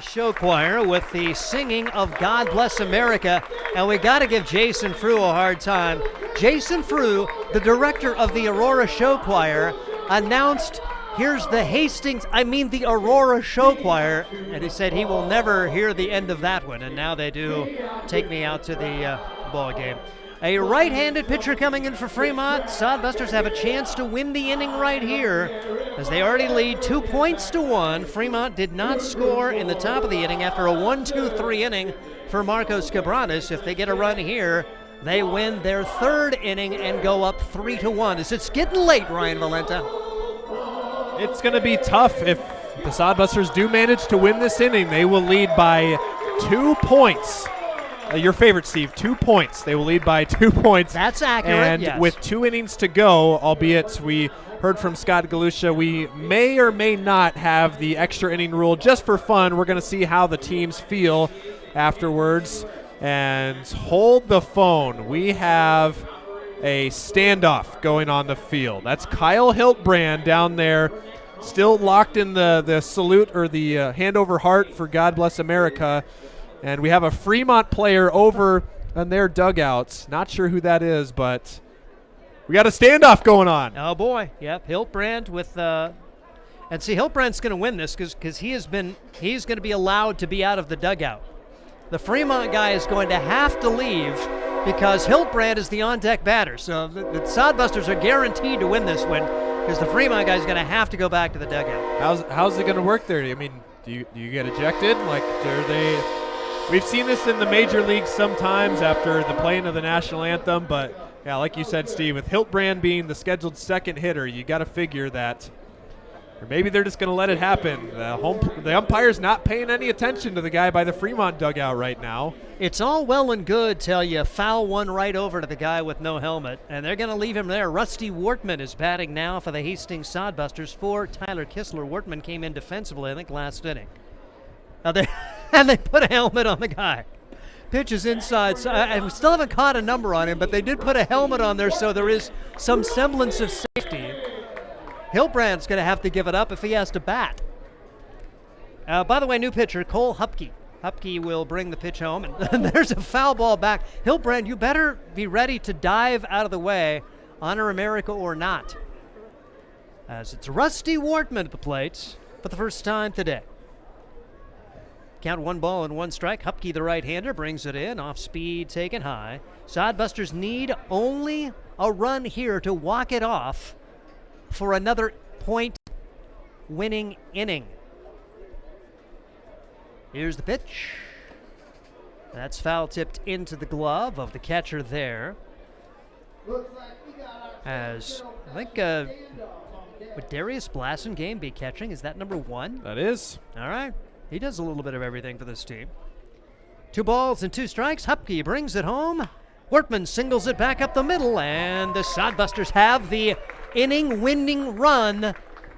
Show choir with the singing of God Bless America, and we got to give Jason Frew a hard time. Jason Frew, the director of the Aurora Show Choir, announced, here's the Aurora Show Choir, and he said he will never hear the end of that one, and now they do take me out to the ball game. A right-handed pitcher coming in for Fremont. Sodbusters have a chance to win the inning right here, as they already lead 2-1. Fremont did not score in the top of the inning after a 1-2-3 inning for Marcos Cabranes. If they get a run here, they win their 3rd inning and go up 3-1. It's getting late, Ryan Valenta. It's going to be tough if the Sodbusters do manage to win this inning. They will lead by 2 points. your favorite, Steve, 2 points. They will lead by 2 points. That's accurate, And yes. with 2 innings to go, albeit we heard from Scott Galusha, we may or may not have the extra inning rule just for fun. We're going to see how the teams feel afterwards. And hold the phone. We have a standoff going on the field. That's Kyle Hiltbrand down there, still locked in the salute or the hand over heart for God Bless America. And we have a Fremont player over in their dugouts. Not sure who that is, but we got a standoff going on. Oh, boy. Yep, Hiltbrand with and see, Hiltbrand's going to win this because he's going to be allowed to be out of the dugout. The Fremont guy is going to have to leave because Hiltbrand is the on-deck batter. So the Sodbusters are guaranteed to win this one because the Fremont guy is going to have to go back to the dugout. How's it going to work there? I mean, do you get ejected? Like, are they? We've seen this in the major leagues sometimes after the playing of the national anthem, but yeah, like you said, Steve, with Hiltbrand being the scheduled second hitter, you got to figure that. Or maybe they're just going to let it happen. The umpire's not paying any attention to the guy by the Fremont dugout right now. It's all well and good till you foul one right over to the guy with no helmet, and they're going to leave him there. Rusty Wortman is batting now for the Hastings Sodbusters for Tyler Kistler. Wortman came in defensively, I think, last inning. And they put a helmet on the guy. Pitch is inside. So I still haven't caught a number on him, but they did put a helmet on there, so there is some semblance of safety. Hiltbrand's going to have to give it up if he has to bat. By the way, new pitcher, Cole Hupke. Hupke will bring the pitch home, and there's a foul ball back. Hiltbrand, you better be ready to dive out of the way, honor America or not. As it's Rusty Wortman at the plate for the first time today. Count 1 ball and 1 strike. Hupke, the right-hander, brings it in, off speed, taken high. Sodbusters need only a run here to walk it off for another point-winning inning. Here's the pitch. That's foul-tipped into the glove of the catcher there. As I think, would Darius Blassengame be catching? Is that number 1? That is. All right. He does a little bit of everything for this team. 2 balls and 2 strikes. Hupke brings it home. Wortman singles it back up the middle, and the Sodbusters have the inning-winning run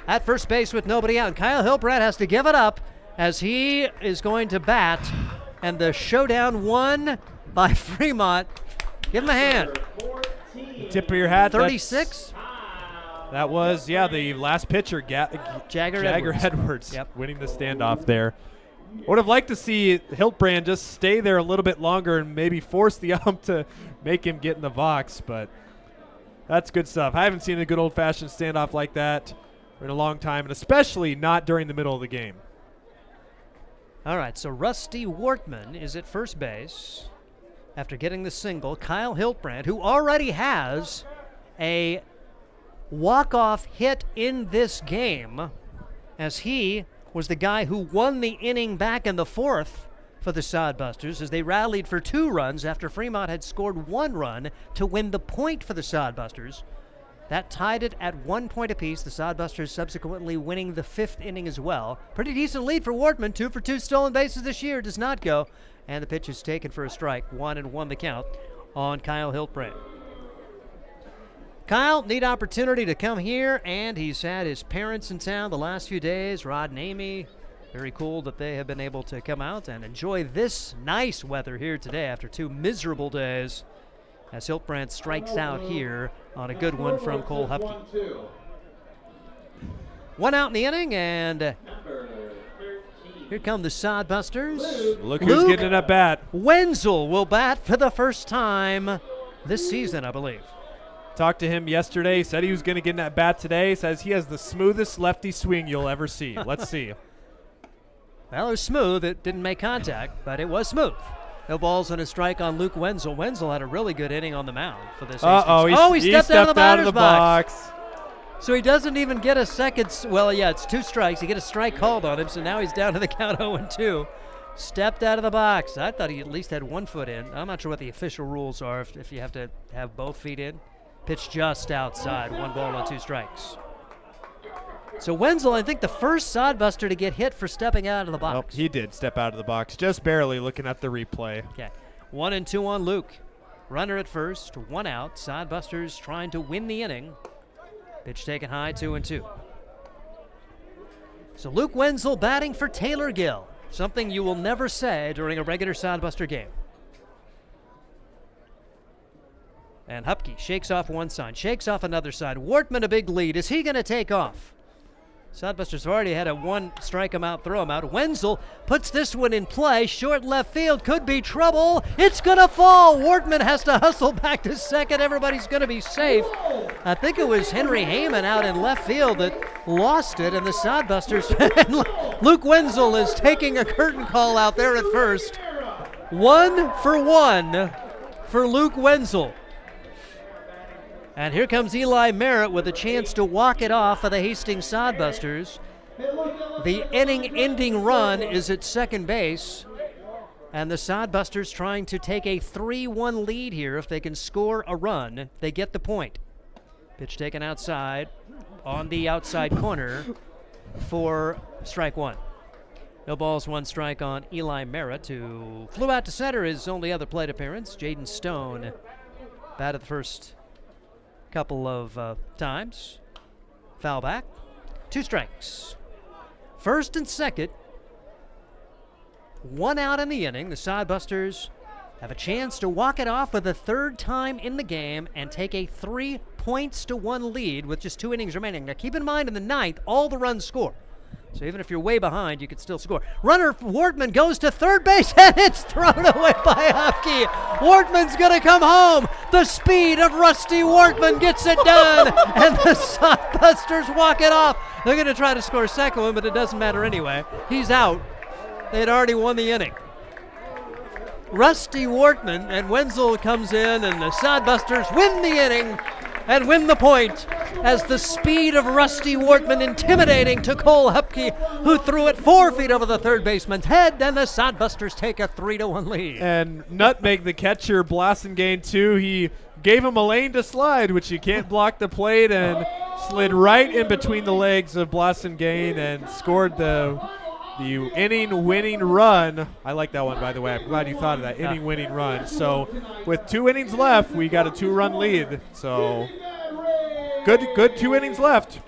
at first base with nobody out. Kyle Hiltbrand has to give it up as he is going to bat, and the showdown won by Fremont. Give him a hand. Tip of your hat. 36. That was, the last pitcher, Jagger Edwards yep. winning the standoff there. Would have liked to see Hiltbrand just stay there a little bit longer and maybe force the ump to make him get in the box, but that's good stuff. I haven't seen a good old-fashioned standoff like that in a long time, and especially not during the middle of the game. All right, so Rusty Wortman is at first base after getting the single. Kyle Hiltbrand, who already has a walk-off hit in this game, as he was the guy who won the inning back in the 4th for the Sodbusters as they rallied for 2 runs after Fremont had scored 1 run to win the point for the Sodbusters. That tied it at 1 point apiece. The Sodbusters subsequently winning the 5th inning as well. Pretty decent lead for Wortman. 2 for 2 stolen bases this year. Does not go. And the pitch is taken for a strike. 1-1 the count on Kyle Hiltbrand. Kyle, neat opportunity to come here, and he's had his parents in town the last few days, Rod and Amy. Very cool that they have been able to come out and enjoy this nice weather here today after 2 miserable days, as Hiltbrand strikes out here on a good one from Cole Hupke. 1 out in the inning, and here come the Sodbusters. Look who's getting it at bat. Wenzel will bat for the first time this season, I believe. Talked to him yesterday. He said he was going to get in that bat today. He says he has the smoothest lefty swing you'll ever see. Let's see. Well, it was smooth. It didn't make contact, but it was smooth. No balls and a strike on Luke Wenzel. Wenzel had a really good inning on the mound for this. He stepped out of the box. So he doesn't even get a second. Well, yeah, it's 2 strikes. He get a strike called on him, so now he's down to the count 0-2. Stepped out of the box. I thought he at least had 1 foot in. I'm not sure what the official rules are if you have to have both feet in. Pitch just outside. 1 ball and 2 strikes. So Wenzel, I think the first Sodbuster to get hit for stepping out of the box. He did step out of the box, just barely, looking at the replay. Okay. 1-2 on Luke. Runner at first, 1 out. Sodbusters trying to win the inning. Pitch taken high, 2-2. So Luke Wenzel batting for Taylor Gill. Something you will never say during a regular Sodbuster game. And Hupke shakes off one side, shakes off another side. Wortman a big lead. Is he going to take off? Sodbusters have already had a 1 strike him out, throw him out. Wenzel puts this one in play. Short left field, could be trouble. It's going to fall. Wortman has to hustle back to second. Everybody's going to be safe. I think it was Henry Heyman out in left field that lost it, and the Sodbusters. Luke Wenzel is taking a curtain call out there at first. 1 for 1 for Luke Wenzel. And here comes Eli Merritt with a chance to walk it off for the Hastings Sodbusters. The inning-ending run is at second base. And the Sodbusters trying to take a 3-1 lead here. If they can score a run, they get the point. Pitch taken outside on the outside corner for strike 1. No balls, 1 strike on Eli Merritt, who flew out to center his only other plate appearance. Jaden Stone batted the first couple of times. Foul back. 2 strikes. First and second. 1 out in the inning. The Sodbusters have a chance to walk it off for the 3rd time in the game and take a 3-1 lead with just 2 innings remaining. Now keep in mind, in the 9th, all the runs score. So even if you're way behind, you could still score. Runner Wortman goes to third base, and it's thrown away by Hupke. Wortman's going to come home. The speed of Rusty Wortman gets it done, and the Sodbusters walk it off. They're going to try to score a second one, but it doesn't matter anyway. He's out. They had already won the inning. Rusty Wortman, and Wenzel comes in, and the Sodbusters win the inning and win the point as the speed of Rusty Wortman intimidating to Cole Hupke, who threw it 4 feet over the third baseman's head, and the Sodbusters take a 3-1 lead. And Nutmeg, the catcher, Blassingame too, he gave him a lane to slide, which you can't block the plate, and slid right in between the legs of Blassingame and scored the inning-winning run. I like that one, by the way. I'm glad you thought of that, inning-winning run. So with 2 innings left, we got a 2-run lead. So good 2 innings left.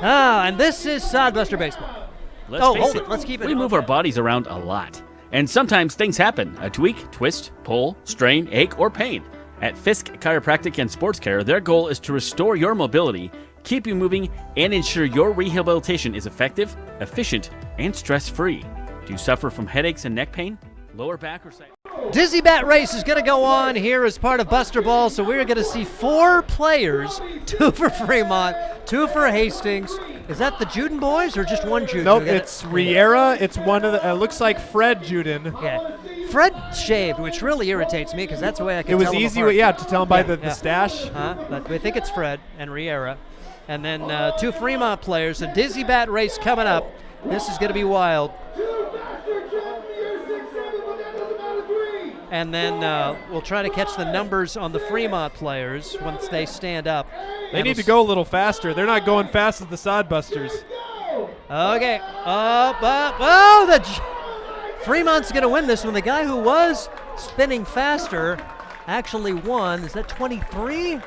And this is Sodbuster Baseball. Hold it. Let's keep it. We move our bodies around a lot. And sometimes things happen. A tweak, twist, pull, strain, ache, or pain. At Fisk Chiropractic and Sports Care, their goal is to restore your mobility, keep you moving, and ensure your rehabilitation is effective, efficient, and stress-free. Do you suffer from headaches and neck pain, lower back, or side? Dizzy Bat Race is going to go on here as part of Buster Ball, so we're going to see 4 players, 2 for Fremont, 2 for Hastings. Is that the Juden boys or just one Juden? Nope, it's Riera. It's one of the, looks like Fred Juden. Yeah. Fred shaved, which really irritates me because that's the way I can tell him easy, apart. to tell him by the stash. But we think it's Fred and Riera. And then 2 Fremont players. A Dizzy Bat Race coming up. This is going to be wild. And then we'll try to catch the numbers on the Fremont players once they stand up. They need to go a little faster. They're not going fast as the Sodbusters. Okay. Fremont's going to win this one. The guy who was spinning faster actually won. Is that 23?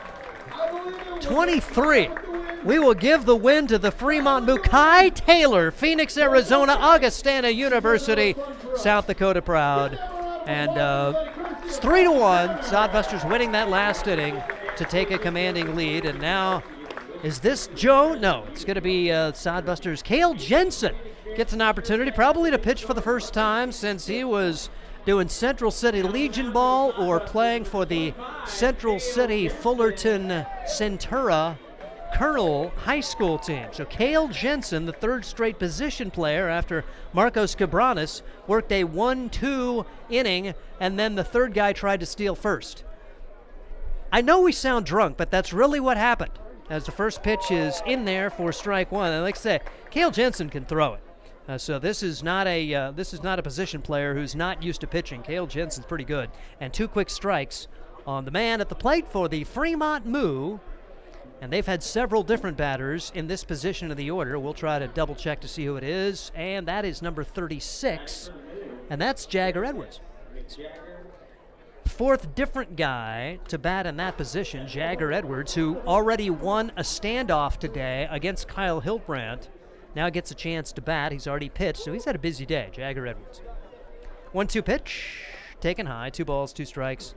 23. We will give the win to the Fremont Moo. Kai Taylor, Phoenix, Arizona, Augustana University, South Dakota proud. And it's 3-1. Sodbusters winning that last inning to take a commanding lead. And now, is this Joe? No, it's going to be Sodbusters' Cale Jensen gets an opportunity probably to pitch for the first time since he was doing Central City Legion ball or playing for the Central City Fullerton Centura Colonel High School team. So Cale Jensen, the 3rd straight position player after Marcos Cabranes, worked a 1-2 inning, and then the 3rd guy tried to steal first. I know we sound drunk, but that's really what happened, as the first pitch is in there for strike 1. And like I say, Cale Jensen can throw it. So this is not a position player who's not used to pitching. Cale Jensen's pretty good. And 2 quick strikes on the man at the plate for the Fremont Moo. And they've had several different batters in this position of the order. We'll try to double check to see who it is. And that is number 36. And that's Jagger Edwards. fourth different guy to bat in that position, Jagger Edwards, who already won a standoff today against Kyle Hiltbrand. Now gets a chance to bat. He's already pitched, so he's had a busy day, Jagger Edwards. 1-2 pitch, taken high, 2 balls, 2 strikes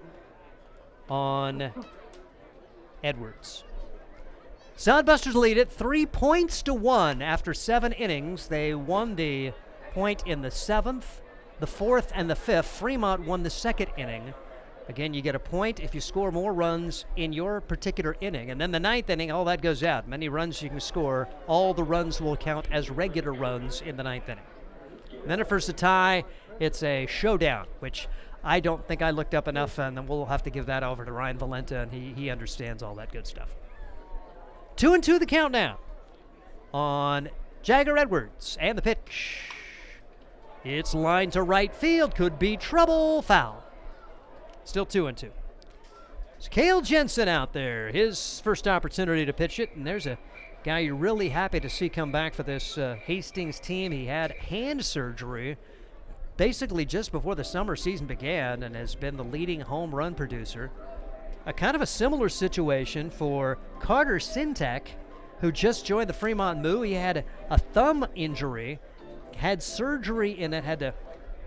on Edwards. Sodbusters lead it 3-1 after 7 innings. They won the point in the 7th, the 4th, and the 5th. Fremont won the 2nd inning. Again, you get a point if you score more runs in your particular inning. And then the 9th inning, all that goes out. Many runs you can score, all the runs will count as regular runs in the 9th inning. And then if there's a tie, it's a showdown, which I don't think I looked up enough, and then we'll have to give that over to Ryan Valenta, and he understands all that good stuff. 2-2 the count now on Jagger Edwards, and the pitch. It's lined to right field, could be trouble, foul. Still 2-2. It's Cale Jensen out there, his first opportunity to pitch it, and there's a guy you're really happy to see come back for this Hastings team. He had hand surgery basically just before the summer season began and has been the leading home run producer. A kind of a similar situation for Carter Sintek, who just joined the Fremont Moo. He had a thumb injury, had surgery in it, had to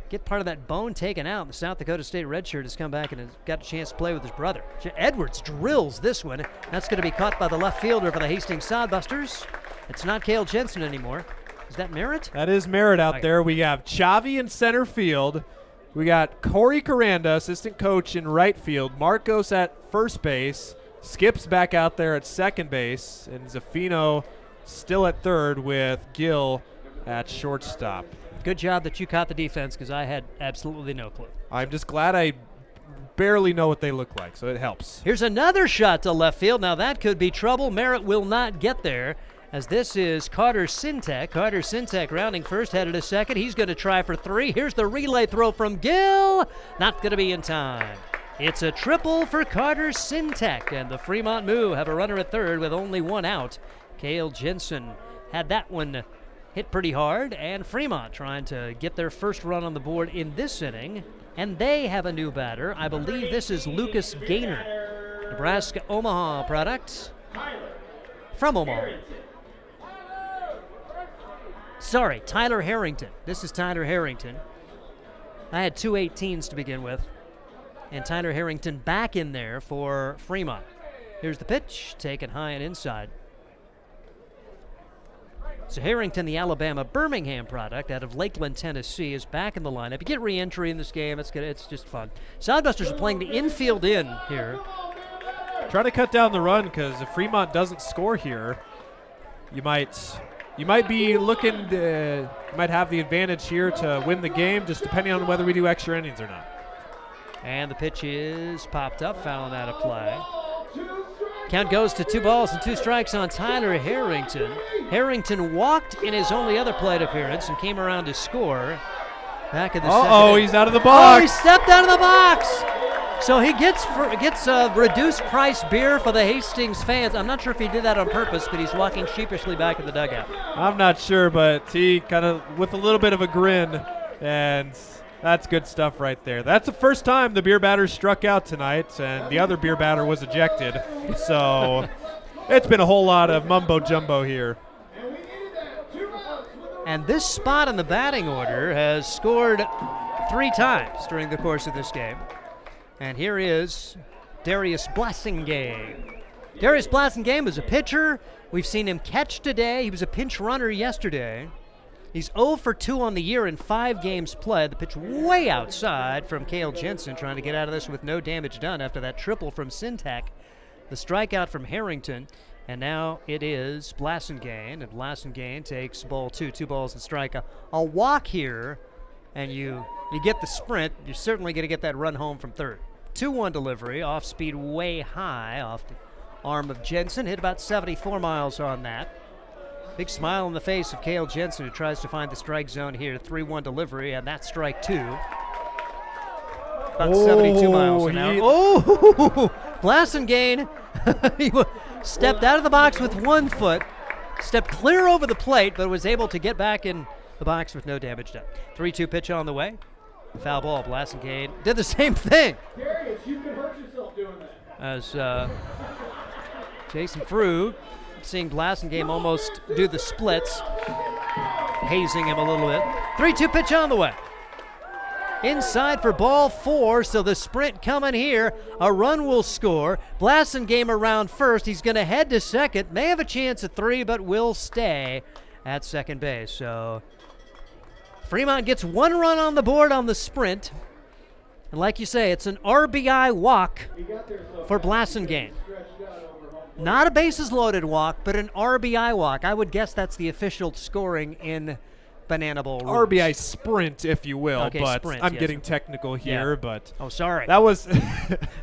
get part of that bone taken out. The South Dakota State redshirt has come back and has got a chance to play with his brother. Edwards drills this one. That's going to be caught by the left fielder for the Hastings Sodbusters. It's not Cale Jensen anymore. Is that Merritt? That is Merritt out there. We have Chavi in center field. We got Corey Caranda, assistant coach, in right field. Marcos at first base. Skip's back out there at second base. And Zaffino still at third with Gill at shortstop. Good job that you caught the defense, because I had absolutely no clue. I'm just glad I barely know what they look like, so it helps. Here's another shot to left field. Now that could be trouble. Merritt will not get there, as this is Carter Sintek. Carter Sintek rounding first, headed to second. He's going to try for 3. Here's the relay throw from Gill. Not going to be in time. It's a triple for Carter Sintek, and the Fremont Moo have a runner at third with only 1 out. Cale Jensen had that one hit pretty hard, and Fremont trying to get their first run on the board in this inning, and they have a new batter. I believe this is Lucas Gaynor, Nebraska Omaha product from Omaha. Sorry, Tyler Harrington. This is Tyler Harrington. I had 2 18s to begin with, and Tyler Harrington back in there for Fremont. Here's the pitch, taken high and inside. So Harrington, the Alabama Birmingham product out of Lakeland, Tennessee, is back in the lineup. You get re-entry in this game. It's good. It's just fun. Sodbusters are playing the infield in here. Try to cut down the run, because if Fremont doesn't score here, you might be looking to, you might have the advantage here to win the game, just depending on whether we do extra innings or not. And the pitch is popped up, fouling out of play. Count goes to 2 balls and 2 strikes on Tyler Harrington. Harrington walked in his only other plate appearance and came around to score. Back in the second. Oh, he's out of the box. Oh, he stepped out of the box. So he gets reduced price beer for the Hastings fans. I'm not sure if he did that on purpose, but he's walking sheepishly back in the dugout. I'm not sure, but he kind of, with a little bit of a grin, and that's good stuff right there. That's the first time the beer batter struck out tonight, and the other beer batter was ejected. So it's been a whole lot of mumbo-jumbo here. And this spot in the batting order has scored 3 times during the course of this game. And here is Darius Blasingame. Darius Blasingame is a pitcher. We've seen him catch today. He was a pinch runner yesterday. He's 0 for 2 on the year in 5 games played. The pitch way outside from Cale Jensen, trying to get out of this with no damage done after that triple from Sintek. The strikeout from Harrington, and now it is Blasingame, and Blasingame takes ball 2, 2 balls and strike. A walk here, and you get the sprint. You're certainly going to get that run home from third. 2-1 delivery, off speed way high, off the arm of Jensen. Hit about 74 miles on that. Big smile on the face of Cale Jensen, who tries to find the strike zone here. 3-1 delivery, and that's strike 2. About 72 miles an hour. Oh, Blasingame, he stepped out of the box with 1 foot, stepped clear over the plate, but was able to get back in the box with no damage done. 3-2 pitch on the way. Foul ball. Blassingame did the same thing. Darius, you can hurt yourself doing that. As Jason Frew, seeing Blassingame almost do the splits, hazing him a little bit. 3-2 pitch on the way. Inside for ball 4, so the sprint coming here. A run will score. Blassingame around first. He's going to head to second. May have a chance at 3, but will stay at second base. So Fremont gets 1 run on the board on the sprint. And like you say, it's an RBI walk for Blassingame. Not a bases-loaded walk, but an RBI walk. I would guess that's the official scoring in Banana Bowl rules. RBI sprint, if you will, Okay, but sprint, I'm yes. getting technical here, Yeah. but Oh, sorry. that was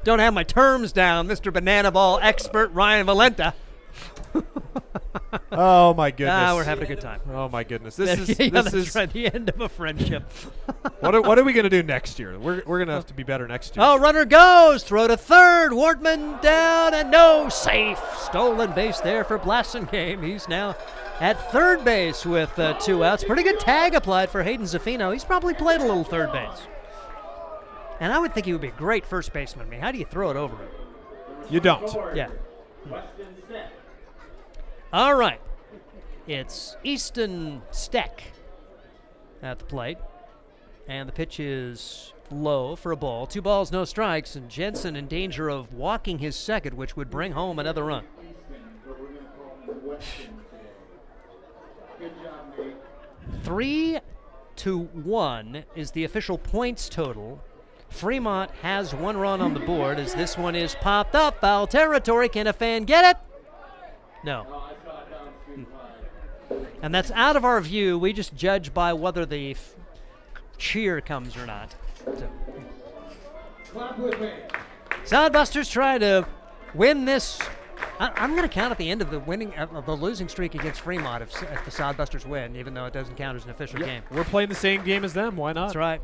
Don't have my terms down, Mr. Banana Ball expert Ryan Valenta. oh my goodness. We're having a good time. Oh my goodness. This is Yeah, this that's is right, the end of a friendship. what are we gonna do next year? We're gonna have to be better next year. Oh, runner goes. Throw to third. Wardman down and no. Safe. Stolen base there for Blassingame. He's now at third base with 2 outs. Pretty good tag applied for Hayden Zaffino. He's probably played a little third base. And I would think he would be a great first baseman. I mean, how do you throw it over him? You don't. Yeah. All right. It's Easton Steck at the plate. And the pitch is low for a ball. 2 balls, no strikes, and Jensen in danger of walking his second, which would bring home another run. 3-1 is the official points total. Fremont has 1 run on the board as this one is popped up. Foul territory. Can a fan get it? No. And that's out of our view. We just judge by whether the cheer comes or not. So. Sodbusters try to win this. I'm going to count at the end of the losing streak against Fremont if the Sodbusters win, even though it doesn't count as an official game. We're playing the same game as them. Why not? That's right.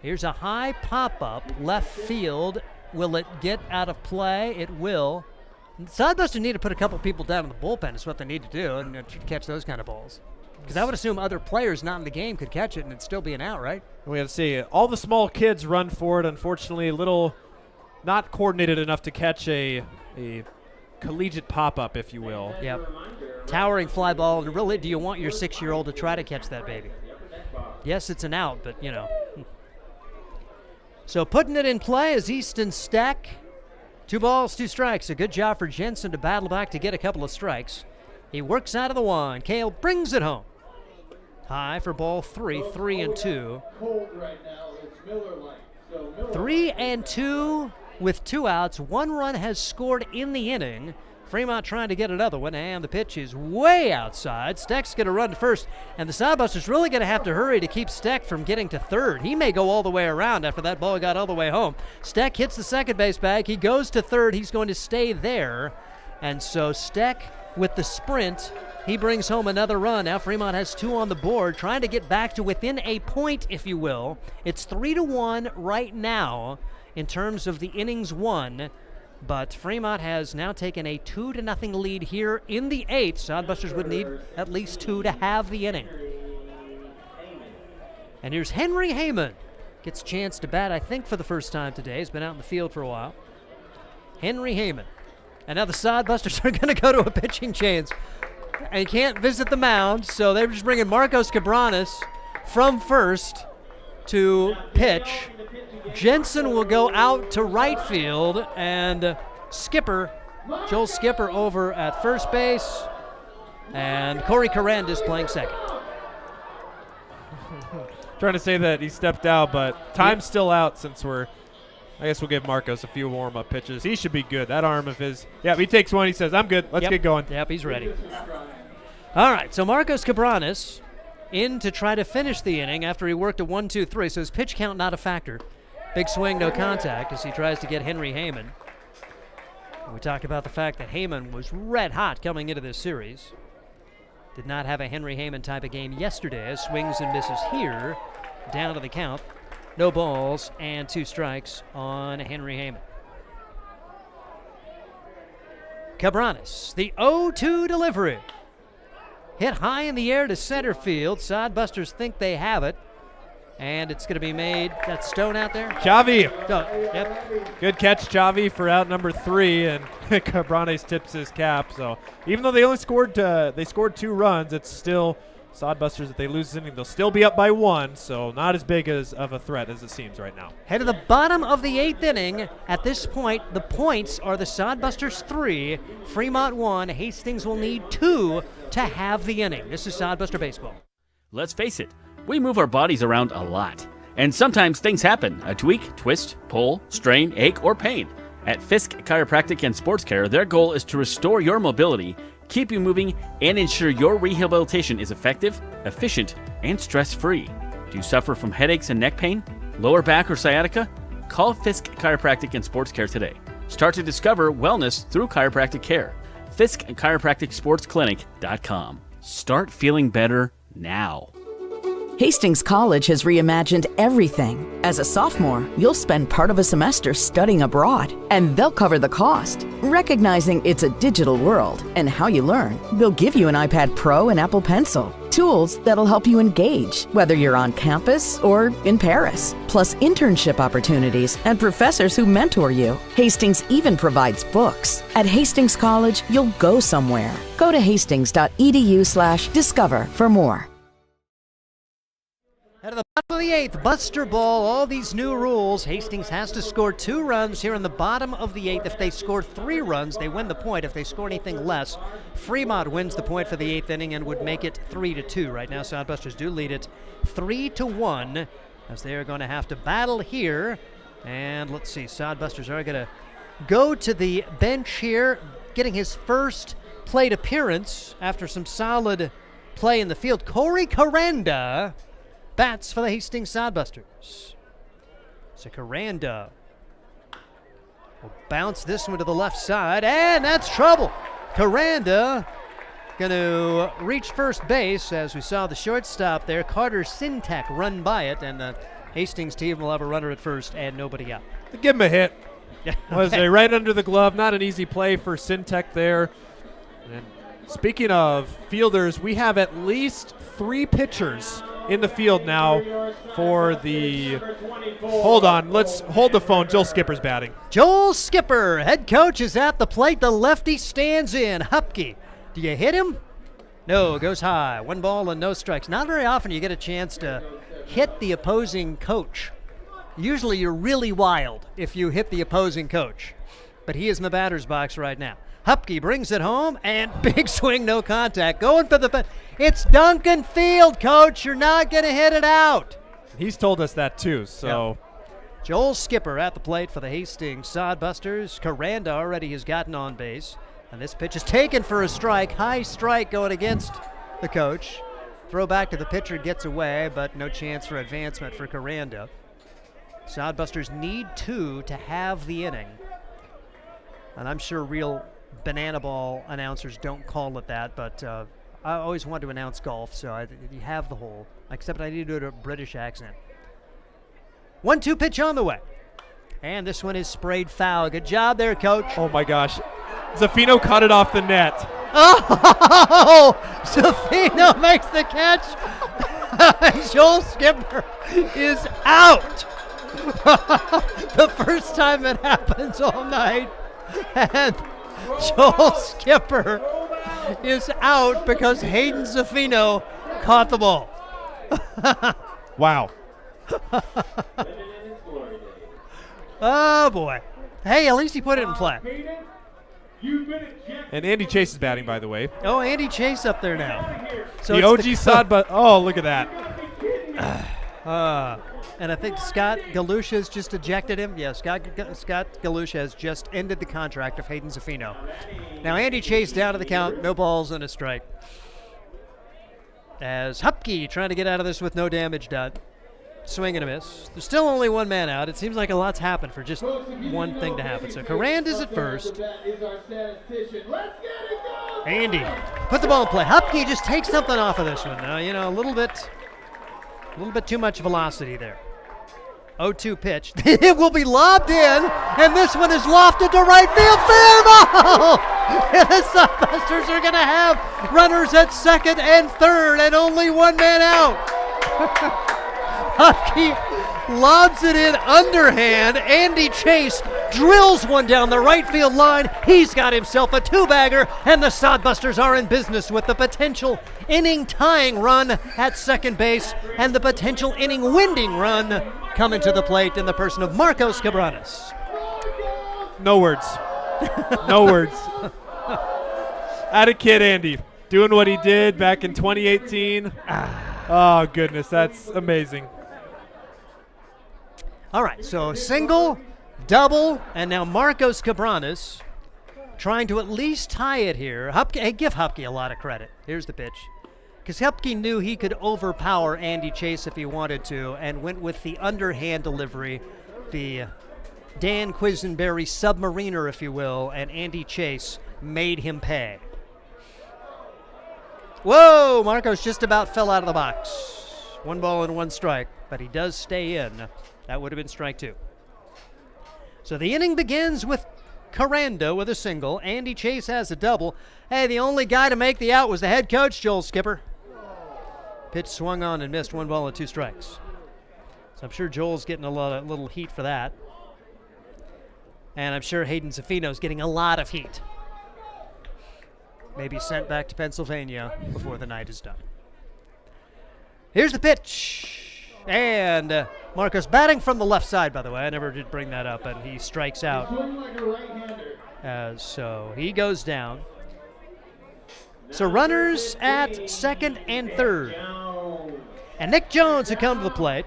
Here's a high pop-up, left field. Will it get out of play? It will. Sodbusters need to put a couple people down in the bullpen is what they need to do and catch those kind of balls. Because I would assume other players not in the game could catch it and it'd still be an out, right? We have to see. All the small kids run for it. Unfortunately, a little not coordinated enough to catch a collegiate pop-up, if you will. Yep. Towering fly ball. And really, do you want your 6-year-old to try to catch that baby? Yes, it's an out, but, you know. So putting it in play is Easton Steck. 2 balls, 2 strikes. A good job for Jensen to battle back to get a couple of strikes. He works out of the one. Cale brings it home. High for ball 3, 3-2. 3-2 with 2 outs. 1 run has scored in the inning. Fremont trying to get another one, and the pitch is way outside. Steck's going to run to first, and the Sodbusters really going to have to hurry to keep Steck from getting to third. He may go all the way around after that ball got all the way home. Steck hits the second base bag. He goes to third. He's going to stay there, and so Steck with the sprint, he brings home another run. Now Fremont has 2 on the board, trying to get back to within a point, if you will. It's 3-1 right now in terms of the innings won. But Fremont has now taken a 2-0 lead here in the 8th. Sodbusters would need at least 2 to have the inning. And here's Henry Heyman. Gets a chance to bat, I think, for the first time today. He's been out in the field for a while. Henry Heyman. And now the Sodbusters are going to go to a pitching change. And can't visit the mound, so they're just bringing Marcos Cabranes from first to pitch. Jensen will go out to right field, and Joel Skipper over at first base, and Corey Carrand is playing second. Trying to say that he stepped out, but time's still out since I guess we'll give Marcos a few warm-up pitches. He should be good. That arm of his. Yeah, he takes one. He says, I'm good. Let's get going. Yep, he's ready. All right, so Marcos Cabranes in to try to finish the inning after he worked a 1-2-3, so his pitch count not a factor. Big swing, no contact as he tries to get Henry Heyman. We talked about the fact that Heyman was red hot coming into this series. Did not have a Henry Heyman type of game yesterday as swings and misses here. Down to the count. No balls and 2 strikes on Henry Heyman. Cabranes, the 0-2 delivery. Hit high in the air to center field. Sodbusters think they have it. And it's going to be made. That Stone out there? Chavi. Yep. Good catch, Chavi, for out number 3, and Cabranes tips his cap. So even though they only scored 2 runs, it's still Sodbusters. If they lose this inning, they'll still be up by 1. So not as big of a threat as it seems right now. Head to the bottom of the 8th inning. At this point, the points are the Sodbusters 3, Fremont 1. Hastings will need 2 to have the inning. This is Sodbuster Baseball. Let's face it, we move our bodies around a lot. And sometimes things happen. A tweak, twist, pull, strain, ache, or pain. At Fisk Chiropractic and Sports Care, their goal is to restore your mobility, keep you moving, and ensure your rehabilitation is effective, efficient, and stress-free. Do you suffer from headaches and neck pain, lower back or sciatica? Call Fisk Chiropractic and Sports Care today. Start to discover wellness through chiropractic care. Fisk Chiropractic Sports Clinic.com. Start feeling better now. Hastings College has reimagined everything. As a sophomore, you'll spend part of a semester studying abroad, and they'll cover the cost. Recognizing it's a digital world and how you learn, they'll give you an iPad Pro and Apple Pencil, tools that'll help you engage, whether you're on campus or in Paris, plus internship opportunities and professors who mentor you. Hastings even provides books. At Hastings College, you'll go somewhere. Go to hastings.edu/discover for more. At the bottom of the 8th, Buster Ball, all these new rules. Hastings has to score 2 runs here in the bottom of the 8th. If they score 3 runs, they win the point. If they score anything less, Fremont wins the point for the 8th inning and would make it 3-2. Right now, Sodbusters do lead it 3-1 as they are going to have to battle here. And let's see, Sodbusters are going to go to the bench here, getting his first plate appearance after some solid play in the field. Corey Caranda bats for the Hastings Sodbusters. So Caranda will bounce this one to the left side, and that's trouble. Caranda going to reach first base as we saw the shortstop there, Carter Sintek, run by it, and the Hastings team will have a runner at first and nobody out. Give him a hit. Yeah, Was okay. right under the glove. Not an easy play for Sintek there. And speaking of fielders, we have at least 3 pitchers in the field now for the, hold on, let's hold the phone. Joel Skipper's batting. Joel Skipper, head coach, is at the plate. The lefty stands in. Hupke, do you hit him? No, it goes high. 1 ball and no strikes. Not very often you get a chance to hit the opposing coach. Usually you're really wild if you hit the opposing coach. But he is in the batter's box right now. Hupke brings it home, and big swing, no contact. Going for the it's Duncan Field, coach. You're not going to hit it out. He's told us that too, so. Yep. Joel Skipper at the plate for the Hastings Sodbusters. Caranda already has gotten on base, and this pitch is taken for a strike. High strike going against the coach. Throw back to the pitcher, gets away, but no chance for advancement for Caranda. Sodbusters need 2 to have the inning. And I'm sure real banana ball announcers don't call it that, but I always want to announce golf, so you have the hole, except I need to do it in a British accent. 1-2 pitch on the way. And this one is sprayed foul. Good job there, coach. Oh my gosh. Zaffino caught it off the net. Oh, Zaffino makes the catch. Joel Skipper is out. The first time it happens all night. And Joel Skipper is out because Hayden Zaffino caught the ball. Wow. Oh, boy. Hey, at least he put it in play. And Andy Chase is batting, by the way. Oh, Andy Chase up there now. So the OG Sodbusters. Oh, look at that. And I think Scott Galusha has just ejected him. Yeah, Scott Galusha has just ended the contract of Hayden Zaffino. Now Andy Chase down to the count, no balls and a strike. As Hupke trying to get out of this with no damage done. Swing and a miss. There's still only 1 man out. It seems like a lot's happened for just one thing to happen. So Caranda's at first. Andy, put the ball in play. Hupke just takes something off of this one. Now, you know, a little bit too much velocity there. 0-2 pitch. It will be lobbed in, and this one is lofted to right field. Fair ball! The Sodbusters are going to have runners at second and third, and only 1 man out. Hupke lobs it in underhand. Andy Chase drills one down the right field line. He's got himself a two-bagger, and the Sodbusters are in business with the potential inning-tying run at second base and the potential inning-winding run coming to the plate in the person of Marcos Cabranes. No words. No words. Atta kid Andy, doing what he did back in 2018. Oh, goodness, that's amazing. All right, so single, double, and now Marcos Cabranes trying to at least tie it here. Hupke, hey, give Hupke a lot of credit. Here's the pitch. Because Hupke knew he could overpower Andy Chase if he wanted to, and went with the underhand delivery, the Dan Quisenberry submariner, if you will, and Andy Chase made him pay. Whoa, Marcos just about fell out of the box. 1 ball and 1 strike, but he does stay in. That would have been strike 2. So the inning begins with Carranda with a single. Andy Chase has a double. Hey, the only guy to make the out was the head coach, Joel Skipper. Pitch swung on and missed. 1 ball and 2 strikes. So I'm sure Joel's getting a little heat for that. And I'm sure Hayden Zaffino's getting a lot of heat. Maybe sent back to Pennsylvania before the night is done. Here's the pitch. And Marcos batting from the left side, by the way. I never did bring that up, and he strikes out. So he goes down. So runners at second and third. And Nick Jones, who come to the plate.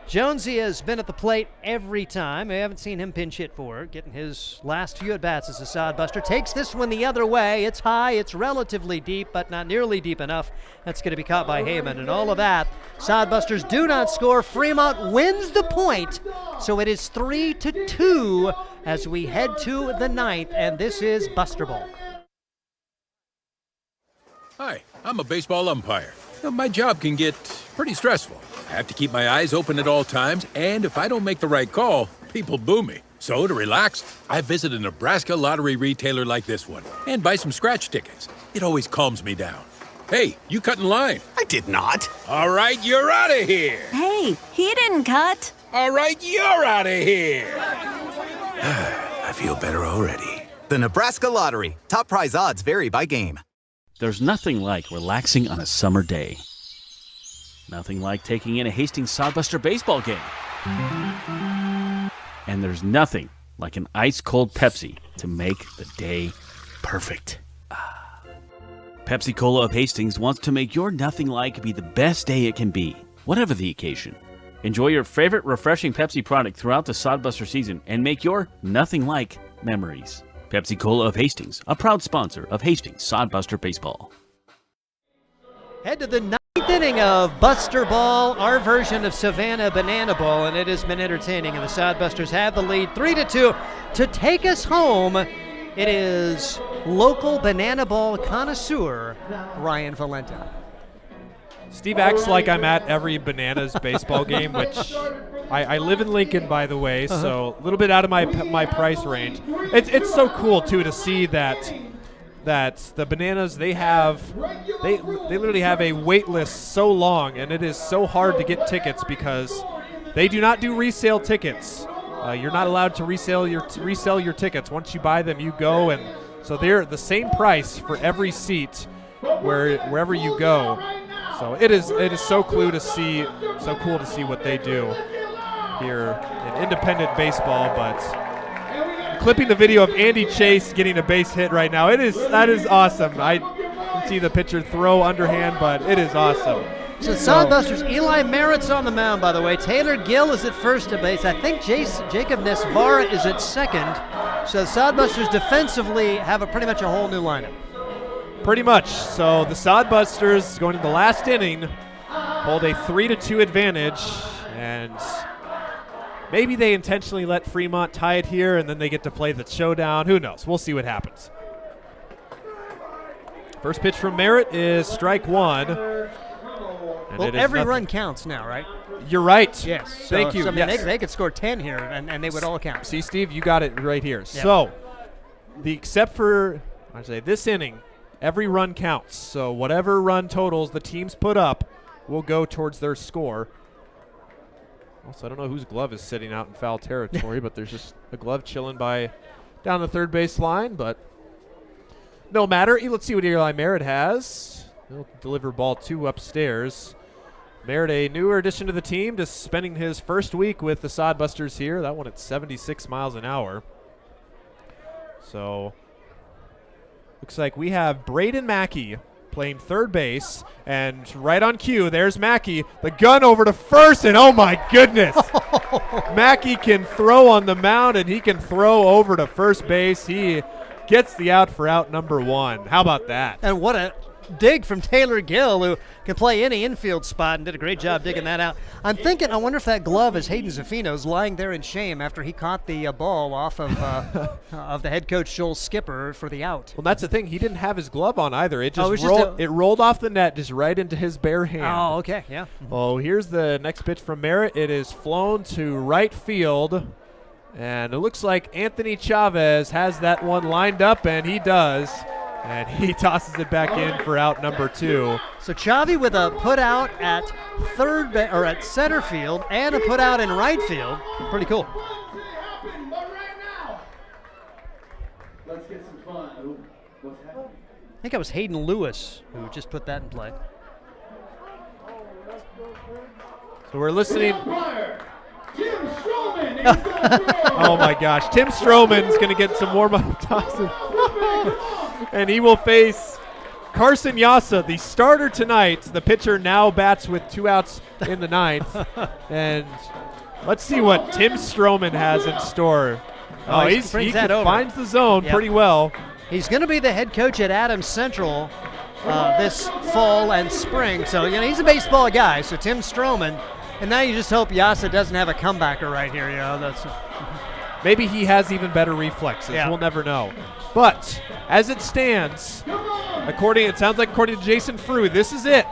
Jonesy has been at the plate every time. I haven't seen him pinch hit for it, getting his last few at-bats as a Sodbuster. Takes this one the other way. It's high, it's relatively deep, but not nearly deep enough. That's going to be caught by Heyman, and all of that. Sodbusters do not score. Fremont wins the point, so it is 3-2 as we head to the ninth, and this is BUSTERBALL. Hi, I'm a baseball umpire. My job can get pretty stressful. I have to keep my eyes open at all times, and if I don't make the right call, people boo me. So to relax, I visit a Nebraska lottery retailer like this one and buy some scratch tickets. It always calms me down. Hey, you cut in line. I did not. All right, you're out of here. Hey, he didn't cut. All right, you're out of here. I feel better already. The Nebraska Lottery. Top prize odds vary by game. There's nothing like relaxing on a summer day. Nothing like taking in a Hastings Sodbuster baseball game. And there's nothing like an ice-cold Pepsi to make the day perfect. Pepsi Cola of Hastings wants to make your nothing like be the best day it can be, whatever the occasion. Enjoy your favorite refreshing Pepsi product throughout the Sodbuster season and make your nothing like memories. Pepsi Cola of Hastings, a proud sponsor of Hastings Sodbuster Baseball. Head to the ninth inning of Buster Ball, our version of Savanah Banana Ball, and it has been entertaining, and the Sodbusters have the lead 3-2. To take us home, it is local banana ball connoisseur Ryan Valenta. Steve acts like I'm at every Bananas baseball game, which I live in Lincoln, by the way, so a little bit out of my price range. It's so cool too to see that the Bananas they literally have a wait list so long, and it is so hard to get tickets because they do not do resale tickets. You're not allowed to resell your tickets. Once you buy them, you go, and so they're the same price for every seat wherever you go. So it is so cool to see what they do here in independent baseball. But clipping the video of Andy Chase getting a base hit right now, that is awesome. I can see the pitcher throw underhand, but it is awesome. So Sodbusters, Eli Merritt's on the mound, by the way. Taylor Gill is at first base. I think Jacob Nesvara is at second. So Sodbusters defensively have pretty much a whole new lineup. Pretty much. So the Sodbusters going to the last inning hold a 3-2 advantage, and maybe they intentionally let Fremont tie it here, and then they get to play the showdown. Who knows? We'll see what happens. First pitch from Merritt is strike one. Well, every run counts now, right? You're right. Yes. Thank you. So, I mean, yes. they could score 10 here, and they would all count. See, Steve, you got it right here. Yep. So, except for this inning, every run counts. So whatever run totals the teams put up will go towards their score. Also, I don't know whose glove is sitting out in foul territory, but there's just a glove chilling by down the third base line, but no matter. Let's see what Eli Merritt has. He'll deliver ball 2 upstairs. Merritt, a newer addition to the team, just spending his first week with the Sodbusters here. That one at 76 miles an hour. So, looks like we have Braden Mackey playing third base, and right on cue, there's Mackey. The gun over to first, and oh my goodness. Mackey can throw on the mound, and he can throw over to first base. He gets the out for out number 1. How about that? And what a dig from Taylor Gill, who can play any infield spot and did a great job digging that out. I'm thinking, I wonder if that glove is Hayden Zaffino's lying there in shame after he caught the ball off of the head coach Joel Skipper for the out. Well, that's the thing. He didn't have his glove on either. It just rolled. It rolled off the net just right into his bare hand. Oh, okay, yeah. Oh, here's the next pitch from Merritt. It is flown to right field, and it looks like Anthony Chavez has that one lined up, and he does. And he tosses it back in for out number 2. So Chavi with a put out at at center field and a put out in right field. Pretty cool. Let's get some fun. Ooh, what's happening? I think it was Hayden Lewis who just put that in play. So we're listening. Tim Stroman. Oh my gosh, Tim Stroman's going to get some warm-up tosses. And he will face Carson Yassa, the starter tonight. The pitcher now bats with 2 outs in the 9th. And let's see what Tim Stroman has in store. Oh, he finds the zone pretty well. He's going to be the head coach at Adams Central this fall and spring. So, he's a baseball guy. So Tim Stroman. And now you just hope Yassa doesn't have a comebacker right here. That's maybe he has even better reflexes. Yeah. We'll never know. But as it stands, it sounds like according to Jason Frew, this is it.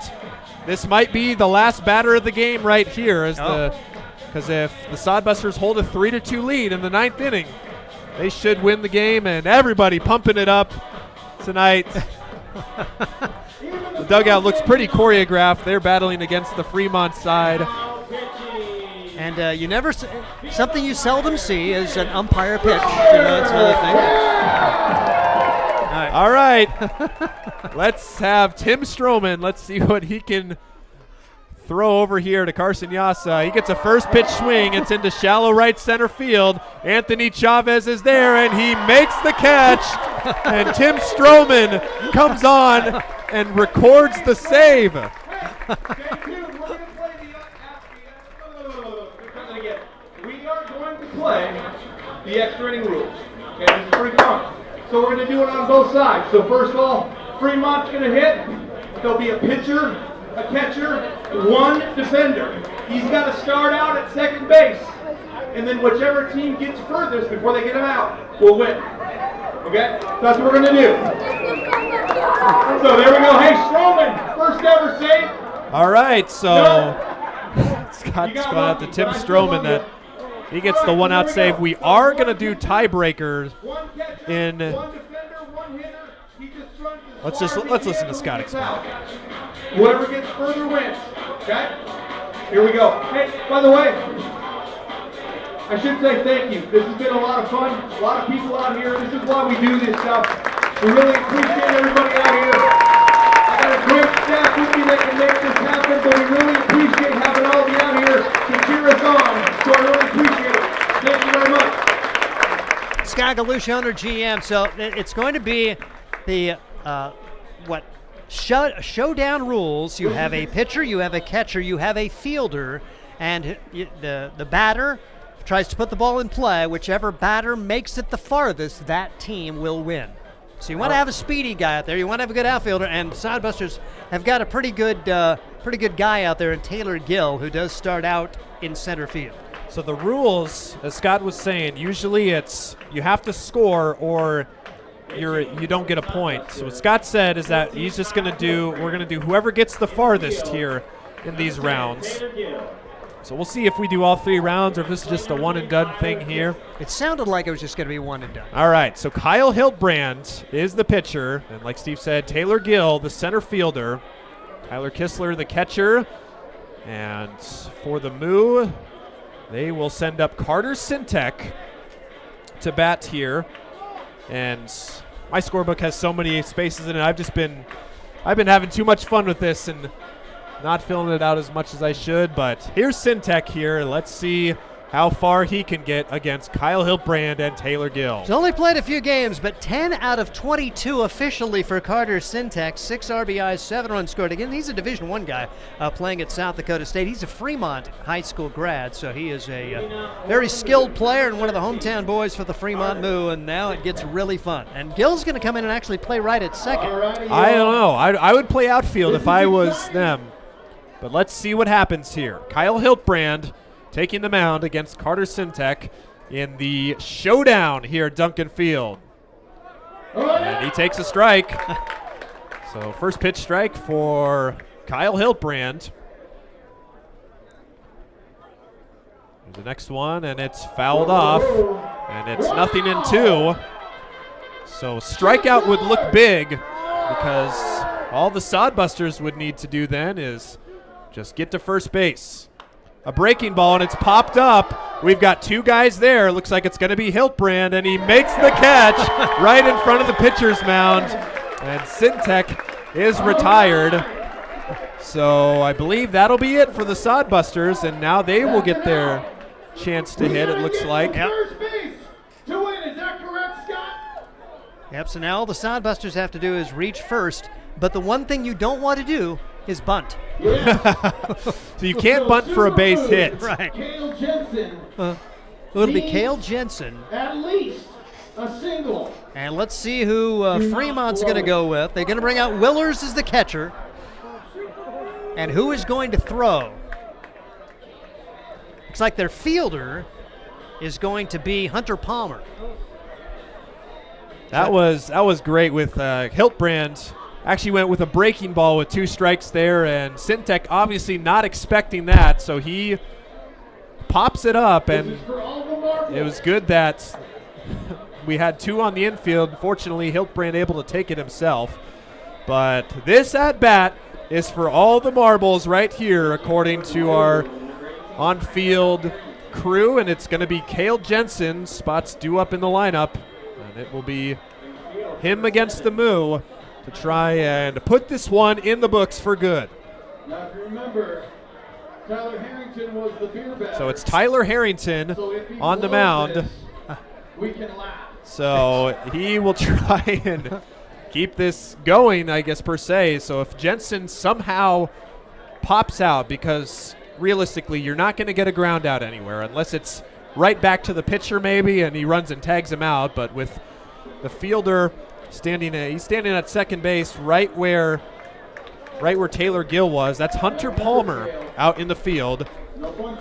This might be the last batter of the game right here, because if the Sodbusters hold a 3-2 lead in the 9th inning, they should win the game. And everybody pumping it up tonight. The dugout looks pretty choreographed. They're battling against the Fremont side. And something you seldom see is an umpire pitch. That's another thing. All right. Let's have Tim Stroman. Let's see what he can throw over here to Carson Yassa. He gets a first pitch swing. It's into shallow right center field. Anthony Chavez is there, and he makes the catch. And Tim Stroman comes on and records the save. Play the extra inning rules. Okay, this is pretty fun. So we're going to do it on both sides. So first of all, Fremont's going to hit. There'll be a pitcher, a catcher, 1 defender. He's got to start out at second base. And then whichever team gets furthest before they get him out will win. Okay? So that's what we're going to do. So there we go. Hey, Stroman, first ever save. All right, so Scott's going out to Tim Stroman that he gets the 1-out save. We are going to do tiebreakers in. Let's listen to Scott explain. Whoever gets further wins. Okay? Here we go. Hey, by the way, I should say thank you. This has been a lot of fun. A lot of people out here. This is why we do this stuff. We really appreciate everybody out here. I got a great staff with me that can make this happen, but we really appreciate having all of you out here to cheer us on. So I really appreciate it. Thank you very much. Scott Galusha, owner GM. So it's going to be the showdown rules. You have a pitcher, you have a catcher, you have a fielder, and the batter tries to put the ball in play. Whichever batter makes it the farthest, that team will win. So you want to have a speedy guy out there. You want to have a good outfielder, and Sodbusters have got a pretty good guy out there in Taylor Gill, who does start out in center field. So the rules, as Scott was saying, usually it's you have to score or you don't get a point. So what Scott said is that he's just we're going to do whoever gets the farthest here in these rounds. So we'll see if we do all 3 rounds or if this is just a one-and-done thing here. It sounded like it was just going to be one and done. All right, so Kyle Hiltbrand is the pitcher. And like Steve said, Taylor Gill, the center fielder. Tyler Kistler, the catcher. And for the Moo, They will send up Carter Sintek to bat here. And my scorebook has so many spaces in it. I've been having too much fun with this and not filling it out as much as I should. But here's Sintek here. Let's see how far he can get against Kyle Hiltbrand and Taylor Gill. He's only played a few games, but 10 out of 22 officially for Carter Sintek. 6 RBIs, 7 runs scored. Again, he's a Division I guy playing at South Dakota State. He's a Fremont high school grad, so he is a very skilled player and one of the hometown boys for the Fremont Moo, and now it gets really fun. And Gill's going to come in and actually play right at second. I don't know. I would play outfield if I was them. But let's see what happens here. Kyle Hiltbrand taking the mound against Carter Sintek in the showdown here at Duncan Field. And he takes a strike. So first pitch strike for Kyle Hiltbrand. The next one, and it's fouled off, and it's 0-2. So strikeout would look big, because all the Sodbusters would need to do then is just get to first base. A breaking ball, and it's popped up. We've got 2 guys there. Looks like it's going to be Hiltbrand, and he makes the catch right in front of the pitcher's mound. And Sintek is retired. So I believe that'll be it for the Sodbusters, and now they will get their chance to hit, it looks like. First base to win. Is that correct, Scott? Yep, so now all the Sodbusters have to do is reach first, but the one thing you don't want to do is bunt. So you can't bunt for a base hit. Right. Cale Jensen. It'll be Cale Jensen. At least a single. And let's see who Fremont's going to go with. They're going to bring out Willers as the catcher. And who is going to throw? Looks like their fielder is going to be Hunter Palmer. That was great with Hiltbrand. Actually went with a breaking ball with 2 strikes there, and Sintek obviously not expecting that, so he pops it up, and it was good that we had 2 on the infield. Fortunately, Hiltbrand able to take it himself. But this at-bat is for all the marbles right here, according to our on-field crew, and it's going to be Cale Jensen. Spots due up in the lineup, and it will be him against the Moo to try and put this one in the books for good. Now, if you remember, Tyler Harrington was the beer batter. So it's Tyler Harrington on the mound. We can laugh. So he will try and keep this going, I guess, per se. So if Jensen somehow pops out, because realistically you're not going to get a ground out anywhere unless it's right back to the pitcher maybe and he runs and tags him out. But with the fielder he's standing at second base right where Taylor Gill was. That's Hunter Palmer out in the field.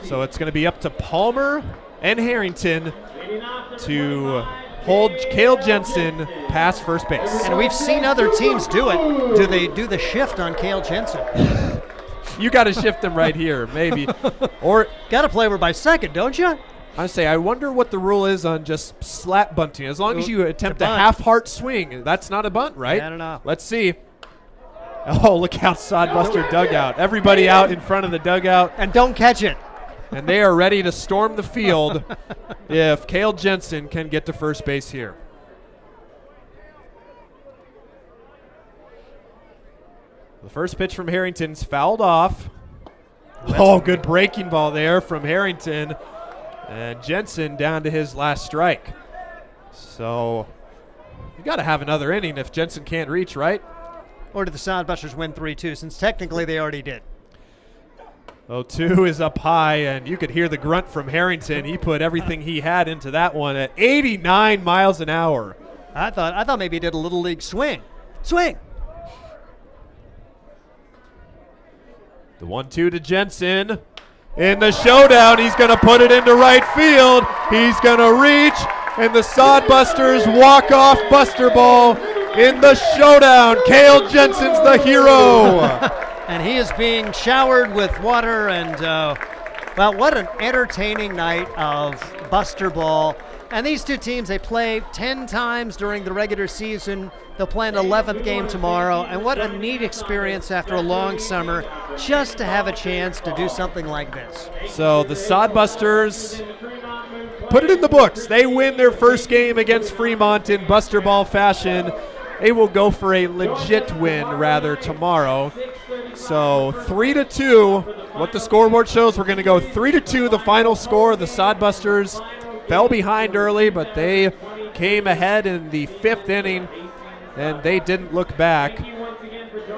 So it's going to be up to Palmer and Harrington to hold Cale Jensen past first base. And we've seen other teams do it. Do they do the shift on Cale Jensen? You got to shift him right here, maybe. Or got to play over by second, don't you? I wonder what the rule is on just slap bunting. As long as you attempt a half-heart swing, that's not a bunt, right? I don't know. Let's see. Oh, look out, Sodbuster dugout. Everybody out in front of the dugout. And don't catch it. And they are ready to storm the field if Cale Jensen can get to first base here. The first pitch from Harrington's fouled off. Oh, good breaking ball there from Harrington. And Jensen down to his last strike. So you got to have another inning if Jensen can't reach, right? Or did the Sodbusters win 3-2, since technically they already did? 0-2 is up high, and you could hear the grunt from Harrington. He put everything he had into that one at 89 miles an hour. I thought maybe he did a little league swing. Swing! The 1-2 to Jensen. In the showdown, he's going to put it into right field. He's going to reach, and the Sodbusters walk off Buster Ball in the showdown. Cale Jensen's the hero. And he is being showered with water, and well, what an entertaining night of Buster Ball. And these two teams, they play 10 times during the regular season. They'll play an 11th game tomorrow. And what a neat experience after a long summer just to have a chance to do something like this. So the Sodbusters put it in the books. They win their first game against Fremont in Buster Ball fashion. They will go for a legit win, rather, tomorrow. So 3-2, what the scoreboard shows, we're going to go 3-2, the final score. The Sodbusters fell behind early, but they came ahead in the 5th inning, and they didn't look back.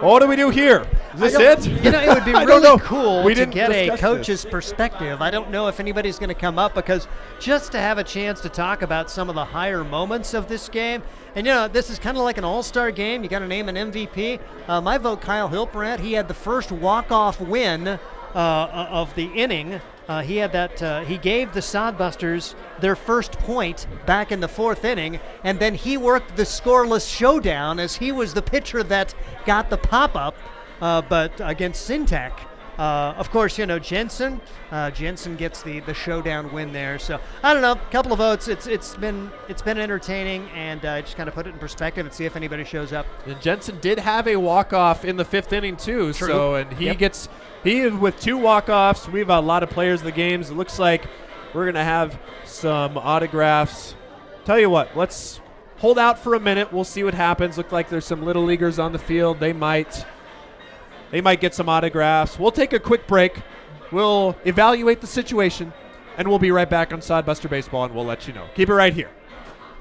What do we do here? Is this it? You know, it would be really cool We to didn't get a discuss coach's perspective. I don't know if anybody's going to come up, because just to have a chance to talk about some of the higher moments of this game, and you know, this is kind of like an all-star game. You got to name an MVP. My vote, Kyle Hilperath. He had the first walk-off win of the inning. He had that. He gave the Sodbusters their first point back in the 4th inning, and then he worked the scoreless showdown as he was the pitcher that got the pop-up, but against Syntec. Of course, you know, Jensen gets the showdown win there. So I don't know, a couple of votes. It's been entertaining, and just kind of put it in perspective and see if anybody shows up. And Jensen did have a walk-off in the 5th inning too. True. So, and he is with 2 walk-offs. We have a lot of players of the games. It looks like we're gonna have some autographs. Tell you what, let's hold out for a minute. We'll see what happens. Look like there's some little leaguers on the field. They might get some autographs. We'll take a quick break. We'll evaluate the situation, and we'll be right back on Sodbuster Baseball, and we'll let you know. Keep it right here.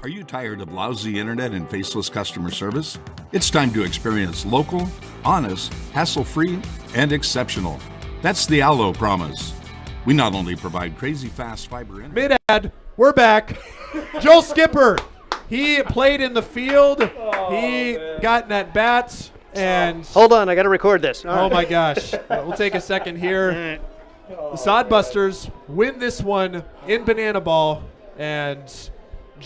Are you tired of lousy internet and faceless customer service? It's time to experience local, honest, hassle-free, and exceptional. That's the Allo promise. We not only provide crazy fast fiber internet. Mid-ad, we're back. Joel Skipper, he played in the field. He got in at bats. And hold on, I got to record this. Oh my gosh. We'll take a second here. The Sodbusters win this one in Banana Ball, and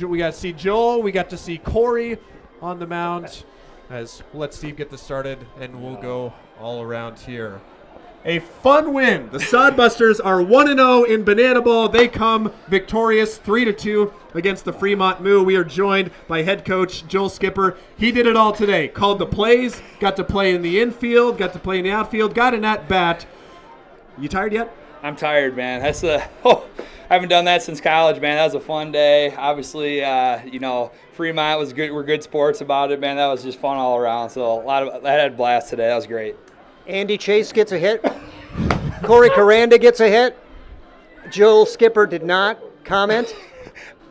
we got to see Joel, we got to see Corey on the mound. As we'll let Steve get this started, and we'll go all around here. A fun win. The Sodbusters are 1-0 in Banana Ball. They come victorious 3-2 against the Fremont Moo. We are joined by head coach Joel Skipper. He did it all today. Called the plays, got to play in the infield, got to play in the outfield, got an at-bat. You tired yet? I'm tired, man. I haven't done that since college, man. That was a fun day. Obviously, Fremont was good. We're good sports about it, man. That was just fun all around. So I had a blast today. That was great. Andy Chase gets a hit. Corey Caranda gets a hit. Joel Skipper did not comment.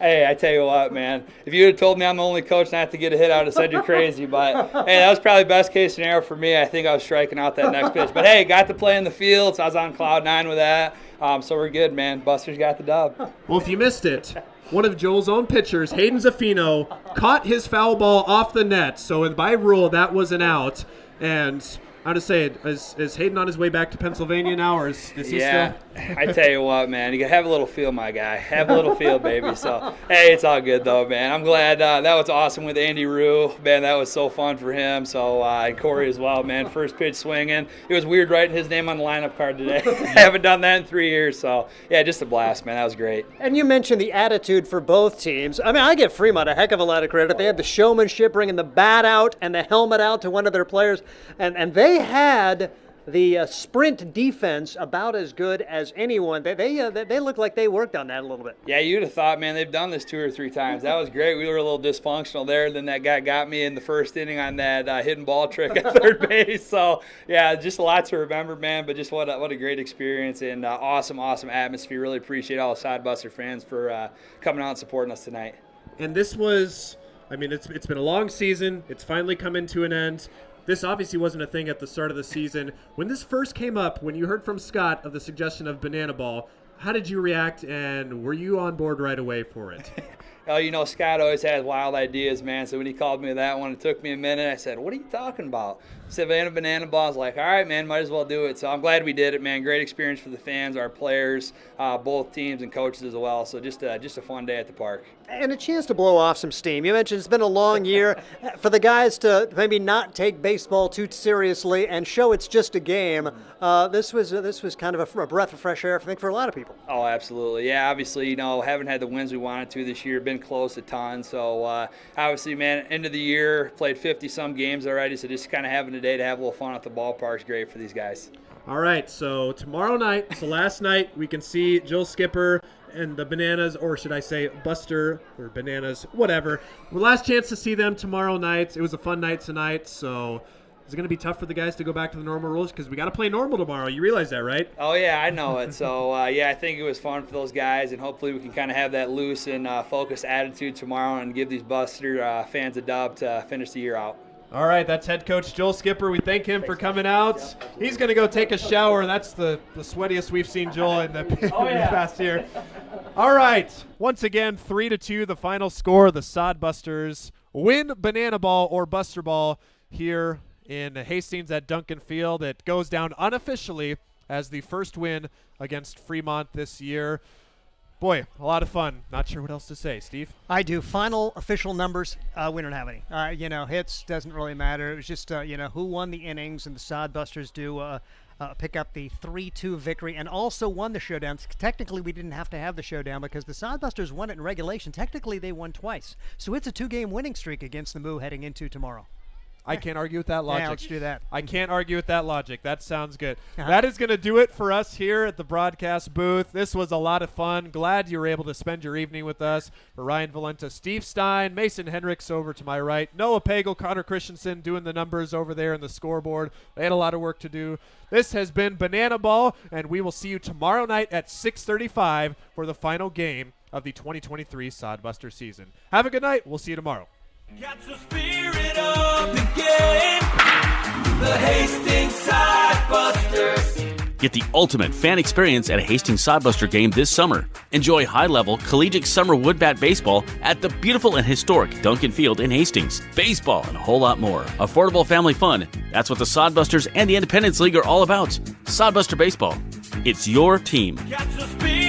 Hey, I tell you what, man. If you had told me I'm the only coach not to get a hit, I would have said you're crazy. But, hey, that was probably best case scenario for me. I think I was striking out that next pitch. But, hey, got to play in the field, so I was on cloud 9 with that. So we're good, man. Busters got the dub. Well, if you missed it, one of Joel's own pitchers, Hayden Zaffino, caught his foul ball off the net. So by rule, that was an out. And I'll just say, is Hayden on his way back to Pennsylvania now, or is he still? I tell you what, man, you got to have a little feel, my guy. Have a little feel, baby. So, hey, it's all good, though, man. I'm glad that was awesome with Andy Rue. Man, that was so fun for him. So, and Corey as well, man. First pitch swinging. It was weird writing his name on the lineup card today. I haven't done that in 3 years. So, yeah, just a blast, man. That was great. And you mentioned the attitude for both teams. I mean, I give Fremont a heck of a lot of credit. They had the showmanship, bringing the bat out and the helmet out to one of their players. And they had the sprint defense about as good as anyone. They look like they worked on that a little bit. Yeah, you'd have thought, man, they've done this 2 or 3 times. That was great. We were a little dysfunctional there. Then that guy got me in the first inning on that hidden ball trick at third base. So, yeah, just a lot to remember, man. But just what a great experience and awesome atmosphere. Really appreciate all the Sodbuster fans for coming out and supporting us tonight. And this was, I mean, it's been a long season. It's finally coming to an end. This obviously wasn't a thing at the start of the season. When this first came up, when you heard from Scott of the suggestion of Banana Ball, how did you react, and were you on board right away for it? Oh, Scott always has wild ideas, man. So when he called me with that one, it took me a minute. I said, what are you talking about? Savannah Banana Ball. I was like, all right, man, might as well do it. So I'm glad we did it, man. Great experience for the fans, our players, both teams and coaches as well. So just a fun day at the park. and a chance to blow off some steam. You mentioned it's been a long year for the guys to maybe not take baseball too seriously and show it's just a game. This was kind of a breath of fresh air, I think, for a lot of people. Oh, absolutely. Yeah, obviously, haven't had the wins we wanted to this year. Been close a ton. So, obviously, man, end of the year, played 50-some games already. So just kind of having a day to have a little fun at the ballpark is great for these guys. All right, so tomorrow night, so last night, we can see Joel Skipper and the Bananas, or should I say Buster or Bananas, whatever. Last chance to see them tomorrow night. It was a fun night tonight, so is it going to be tough for the guys to go back to the normal rules? Because we got to play normal tomorrow. You realize that, right? Oh, yeah, I know it. So, I think it was fun for those guys, and hopefully we can kind of have that loose and focused attitude tomorrow and give these Buster fans a dub to finish the year out. All right, that's head coach Joel Skipper. We thank him for coming out. He's going to go take a shower. That's the sweatiest we've seen Joel in the past year. All right, once again, 3-2, the final score. The Sodbusters win Banana Ball or Buster Ball here in Hastings at Duncan Field. It goes down unofficially as the first win against Fremont this year. Boy, a lot of fun. Not sure what else to say. Steve? I do. Final official numbers, we don't have any. Hits doesn't really matter. It was just, who won the innings, and the Sodbusters do pick up the 3-2 victory and also won the showdown. Technically, we didn't have to have the showdown because the Sodbusters won it in regulation. Technically, they won twice. So it's a 2-game winning streak against the Moo heading into tomorrow. I can't argue with that logic. Yeah, let's do that. I can't argue with that logic. That sounds good. That is going to do it for us here at the broadcast booth. This was a lot of fun. Glad you were able to spend your evening with us. For Ryan Valenta, Steve Stein, Mason Hendricks over to my right, Noah Pagel, Connor Christensen doing the numbers over there in the scoreboard. They had a lot of work to do. This has been Banana Ball, and we will see you tomorrow night at 6:35 for the final game of the 2023 Sodbuster season. Have a good night. We'll see you tomorrow. Catch the spirit of the game, the Hastings Sodbusters. Get the ultimate fan experience at a Hastings Sodbuster game this summer. Enjoy high-level collegiate summer wood bat baseball at the beautiful and historic Duncan Field in Hastings. Baseball and a whole lot more. Affordable family fun. That's what the Sodbusters and the Independence League are all about. Sodbuster Baseball. It's your team. Catch the spirit